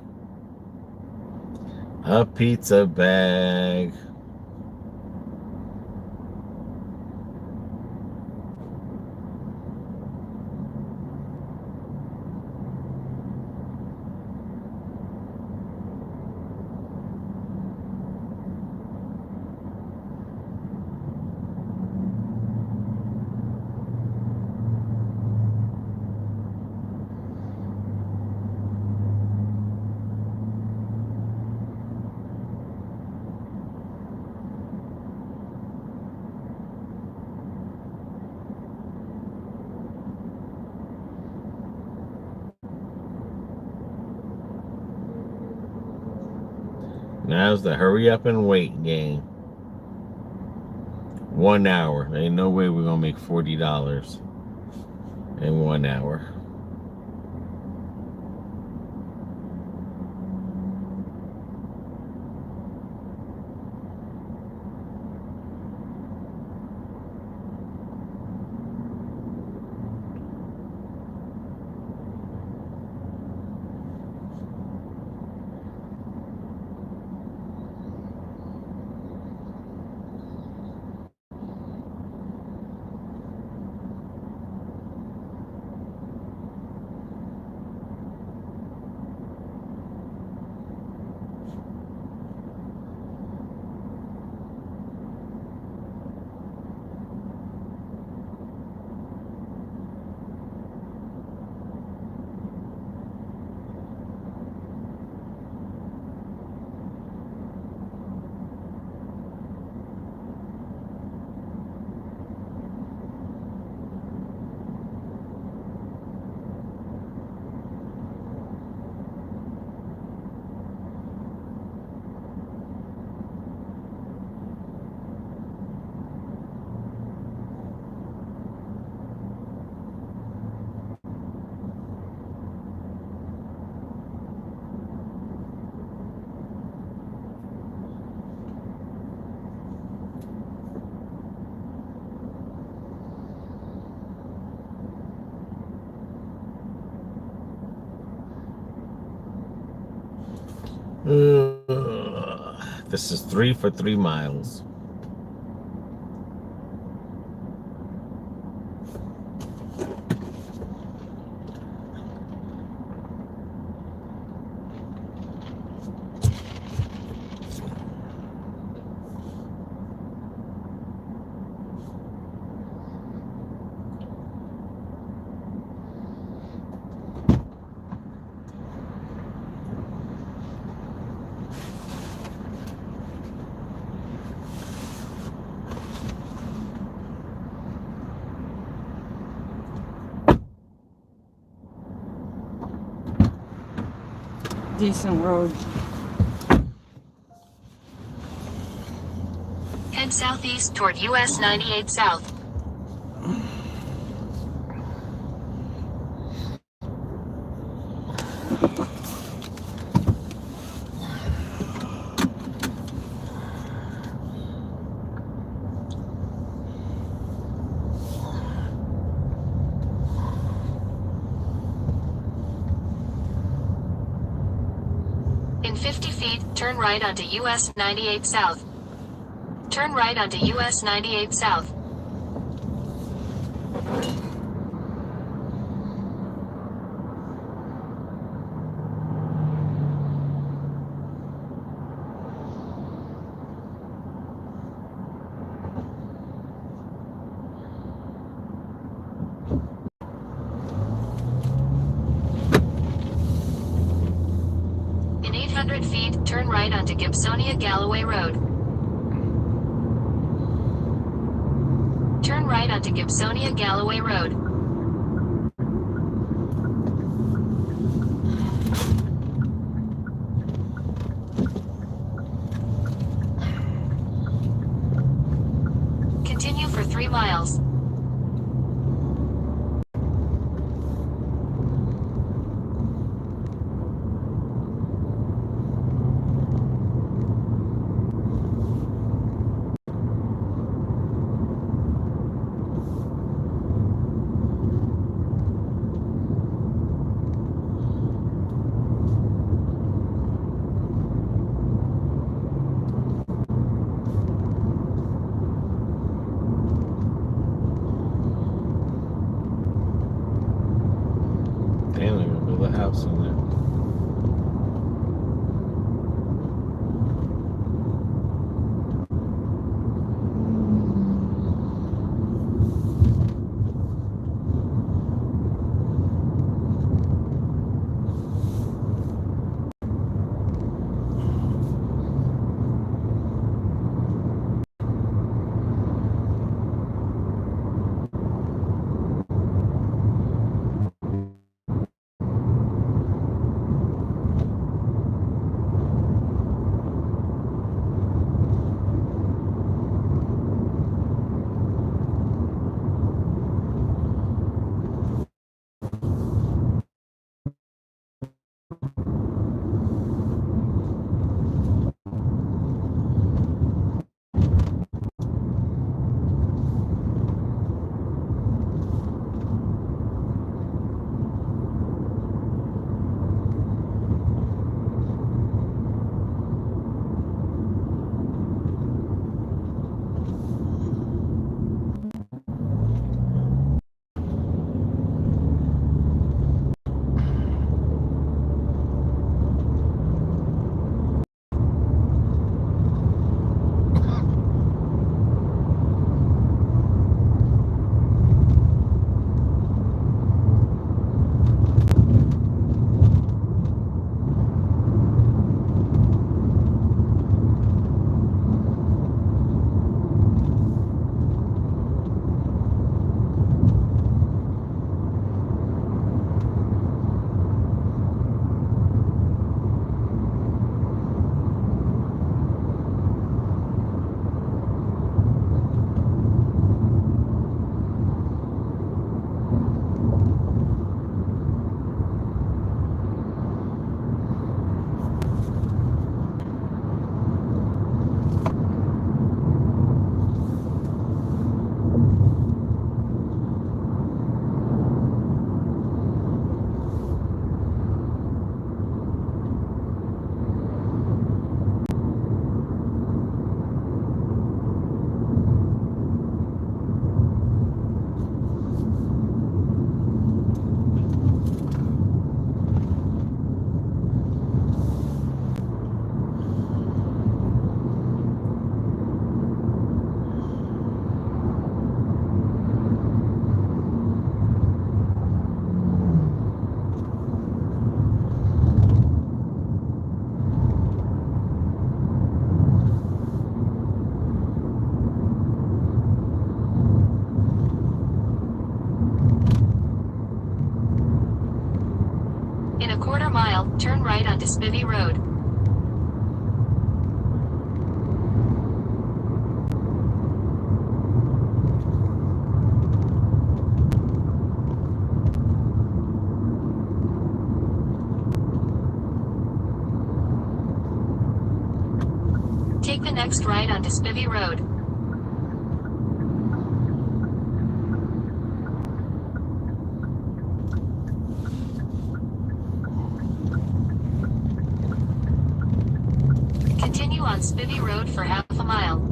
A pizza bag. Now's the hurry up and wait game. 1 hour. Ain't no way we're gonna make $40 in 1 hour. This is 3 for 3 miles. Decent road. Head southeast toward US 98 South. In 50 feet, turn right onto US 98 South. Turn right onto US 98 South. In 800 feet, turn right onto Gibsonia Galloway Road. Turn right onto Gibsonia Galloway Road. Continue for 3 miles. They don't even build a house on there. In a quarter mile, turn right onto Spivey Road. Take the next right onto Spivey Road. Continue on Spivey Road for half a mile.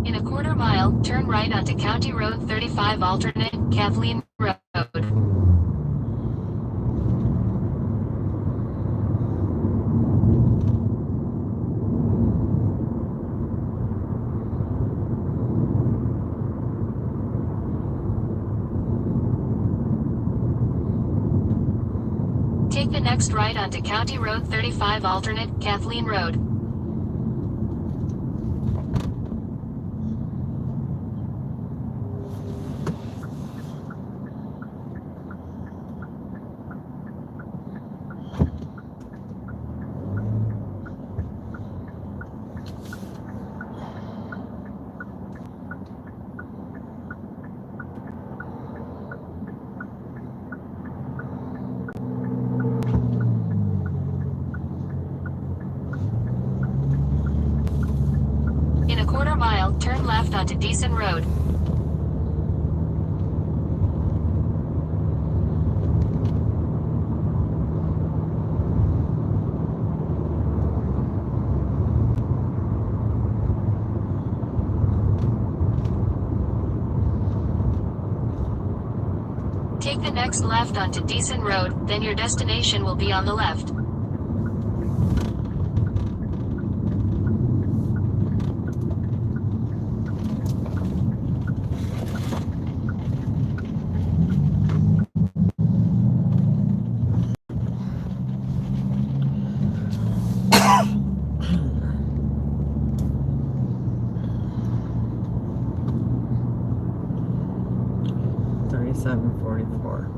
In a quarter mile, turn right onto County Road 35 alternate, Kathleen Road. Take the next right onto County Road 35 alternate, Kathleen Road. turn left onto Deason Road. Take the next left onto Deason Road, then your destination will be on the left. $37.44.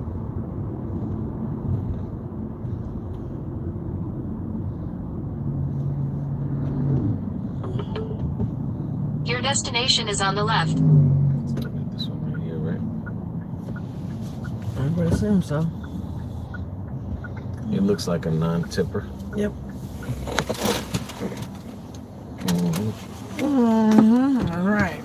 Your destination is on the left. This one right here, right? I would assume so. It looks like a non-tipper. Yep. Mm-hmm. All right.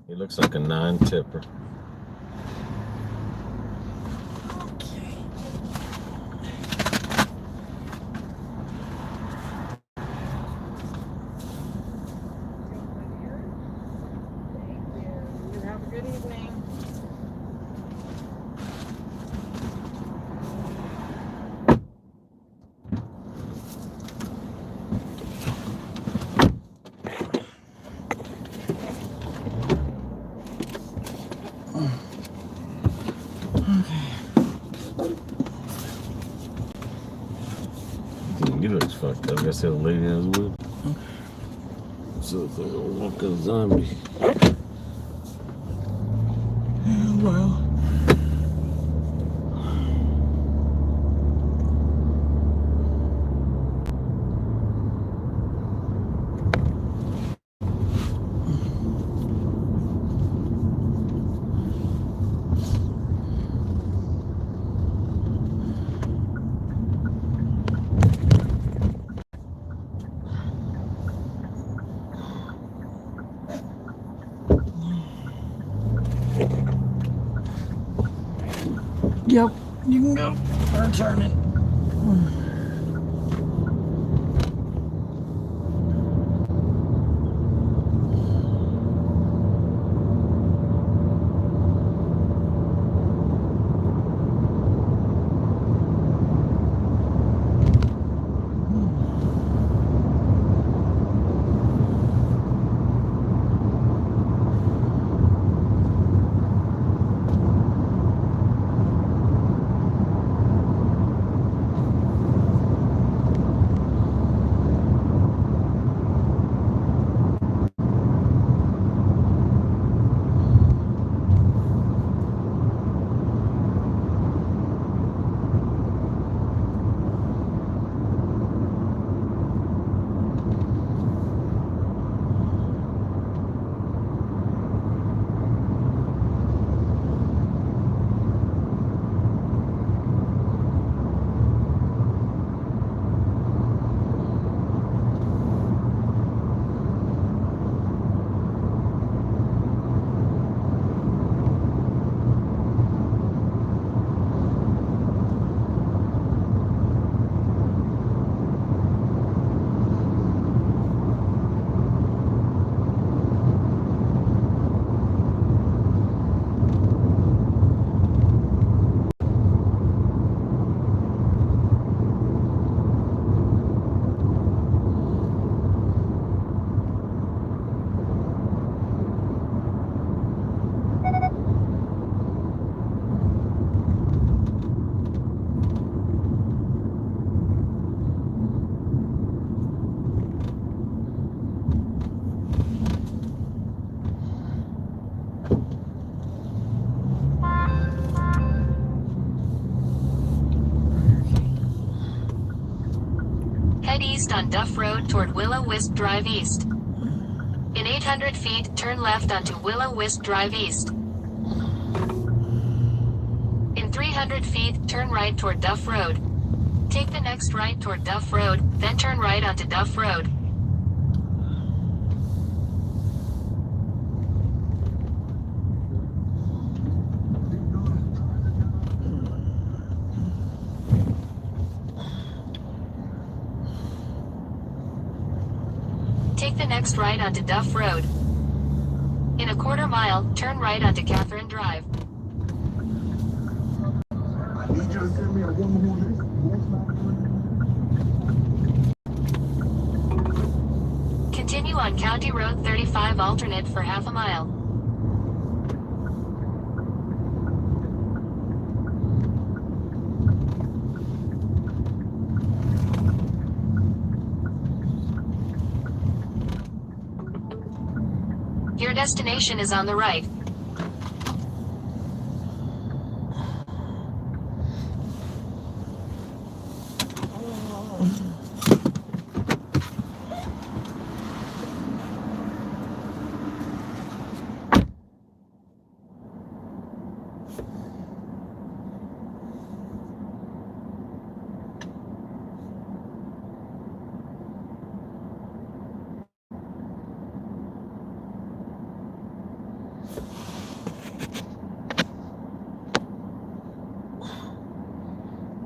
It looks like a non-tipper. Have a good evening. You look fucked up. I said a lady I was with. So it's like a walking zombie. Yeah, well. Yep, you can go. Or turn it. Head east on Duff Road toward Willow Wisp Drive East. In 800 feet, turn left onto Willow Wisp Drive East. In 300 feet, turn right toward Duff Road. Take the next right toward Duff Road, then turn right onto Duff Road. Take the next right onto Duff Road. In a quarter mile, turn right onto Catherine Drive. I need you to send me a woman who Continue on County Road 35 alternate for half a mile. Your destination is on the right.